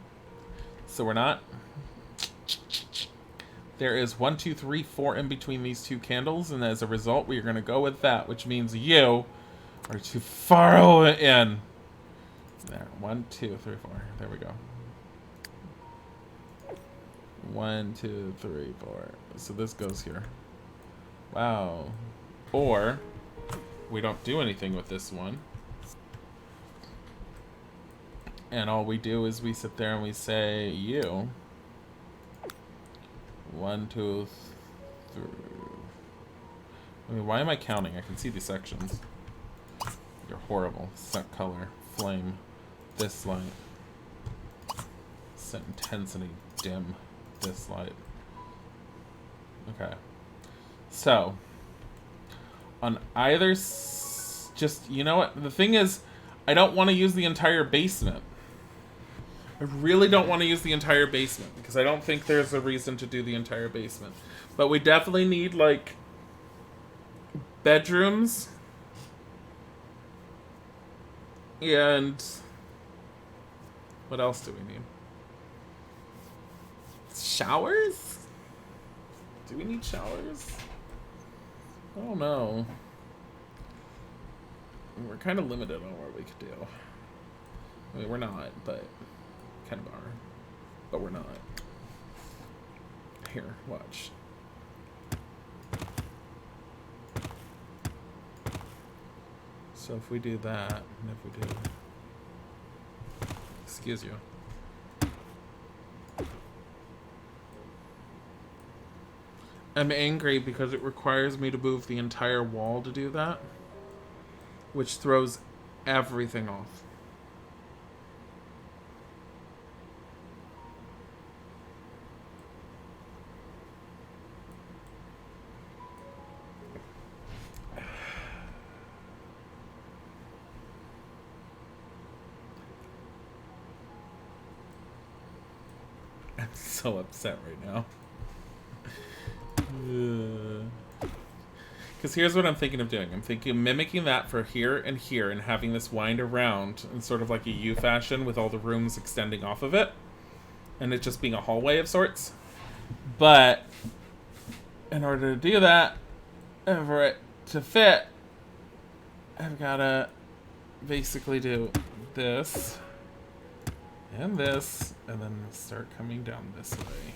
so we're not. There is 1, 2, 3, 4 in between these two candles, and as a result, we are going to go with that, which means you are too far in. There, 1, 2, 3, 4. There we go. 1, 2, 3, 4. So this goes here. Wow. Or we don't do anything with this one, and all we do is we sit there and we say you. 1, 2, 3. I mean, why am I counting? I can see these sections. You're horrible. Set color, flame, this light, set intensity, dim, this light. Okay. So, on either, just, you know what? The thing is, I don't want to use the entire basement. I really don't want to use the entire basement, because I don't think there's a reason to do the entire basement. But we definitely need, like, bedrooms. And what else do we need? Showers? Do we need showers? I don't know. we're kind of limited on what we could do. I mean, we're not, but kind of are. But we're not. Here, watch. So if we do that, and if we do... Excuse you. I'm angry because it requires me to move the entire wall to do that, which throws everything off. I'm so upset right now. Because here's what I'm thinking of doing. I'm thinking of mimicking that for here, and having this wind around in sort of like a U fashion with all the rooms extending off of it. And it just being a hallway of sorts. But in order to do that, and for it to fit, I've got to basically do this and this, and then start coming down this way.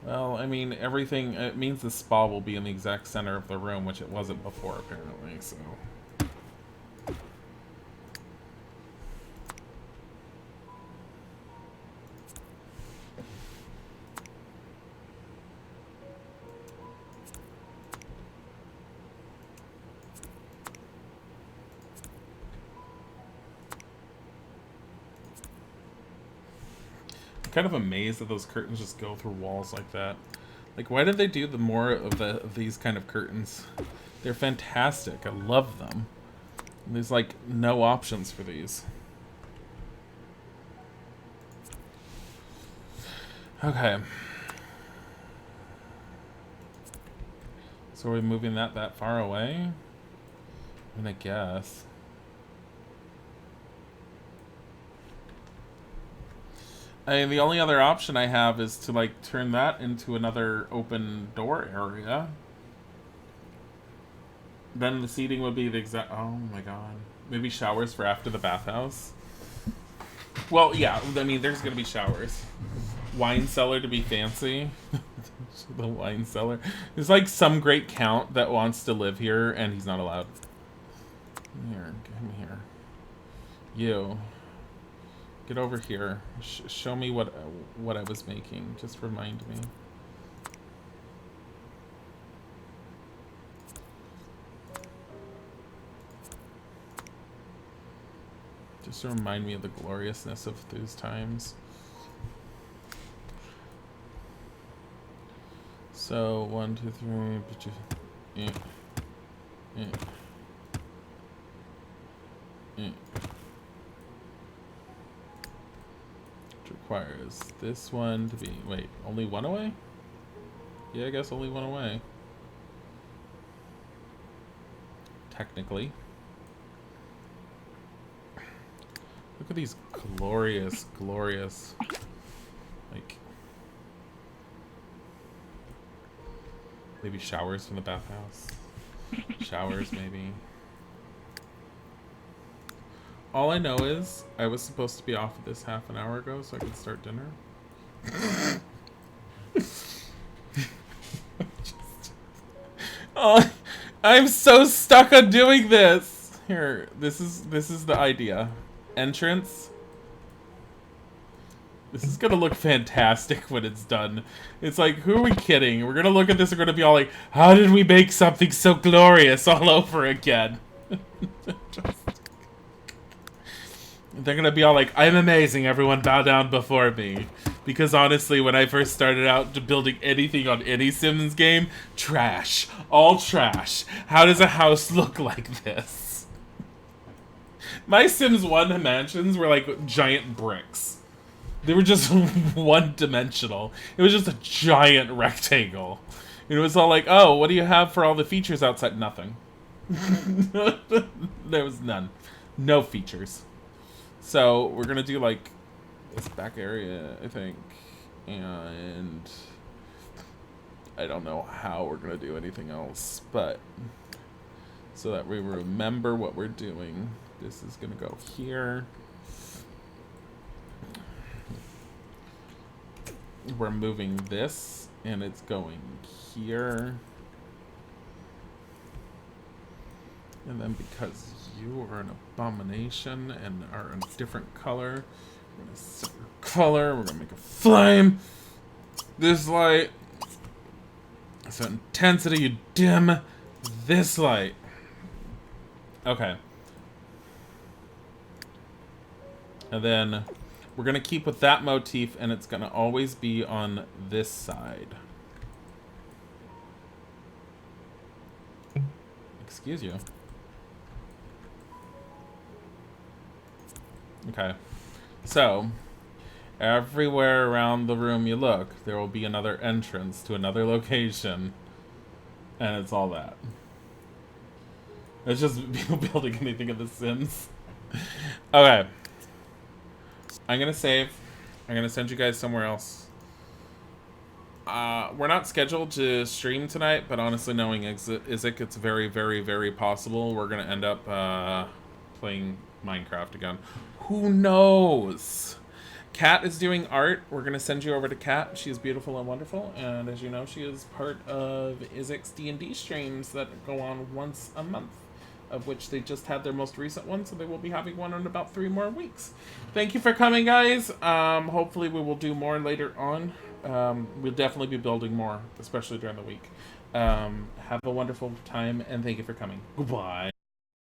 Well, I mean, everything, it means the spa will be in the exact center of the room, which it wasn't before, apparently, so. Kind of amazed that those curtains just go through walls like that. Like, why did they do the more of these kind of curtains? They're fantastic. I love them. And there's like no options for these. Okay. So are we moving that far away? I mean, I guess. I mean, the only other option I have is to, like, turn that into another open door area. Then the seating would be the exact... Oh, my God. Maybe showers for after the bathhouse? Well, yeah. I mean, there's going to be showers. Wine cellar to be fancy. The wine cellar. There's, like, some great count that wants to live here, and he's not allowed. Here. Come here. You... Get over here. Show me what I was making. Just remind me. Just to remind me of the gloriousness of those times. So 1, 2, 3. Requires this one to be... Wait, only one away? Yeah, I guess only one away. Technically. Look at these glorious, glorious... Like... Maybe showers from the bathhouse. Showers, maybe. All I know is I was supposed to be off of this half an hour ago so I could start dinner. Oh, I'm so stuck on doing this. Here, this is the idea. Entrance. This is gonna look fantastic when it's done. It's like, who are we kidding? We're gonna look at this and we're gonna be all like, how did we make something so glorious all over again? They're gonna be all like, I'm amazing, everyone bow down before me. Because honestly, when I first started out building anything on any Sims game, trash. All trash. How does a house look like this? My Sims 1 mansions were like giant bricks. They were just one-dimensional. It was just a giant rectangle. And it was all like, oh, what do you have for all the features outside? Nothing. There was none. No features. So we're gonna do like this back area, I think, and I don't know how we're going to do anything else, but so that we remember what we're doing. This is going to go here. We're moving this, and it's going here. And then because you are an abomination and are a different color, we're going to set your color. We're going to make a flame. This light. So intensity, you dim this light. Okay. And then we're going to keep with that motif, and it's going to always be on this side. Excuse you. Okay. So, everywhere around the room you look, there will be another entrance to another location. And it's all that. It's just building anything in The Sims. Okay. I'm gonna save. I'm gonna send you guys somewhere else. We're not scheduled to stream tonight, but honestly, knowing Isaac, it's very, very, very possible we're gonna end up playing Minecraft again. Who knows? Kat is doing art. We're gonna send you over to Kat. She is beautiful and wonderful, and as you know, she is part of Isaac's D&D streams that go on once a month, of which they just had their most recent one, so they will be having one in about 3 more weeks. Thank you for coming, guys. Hopefully we will do more later on. We'll definitely be building more, especially during the week. Have a wonderful time, and thank you for coming. Goodbye.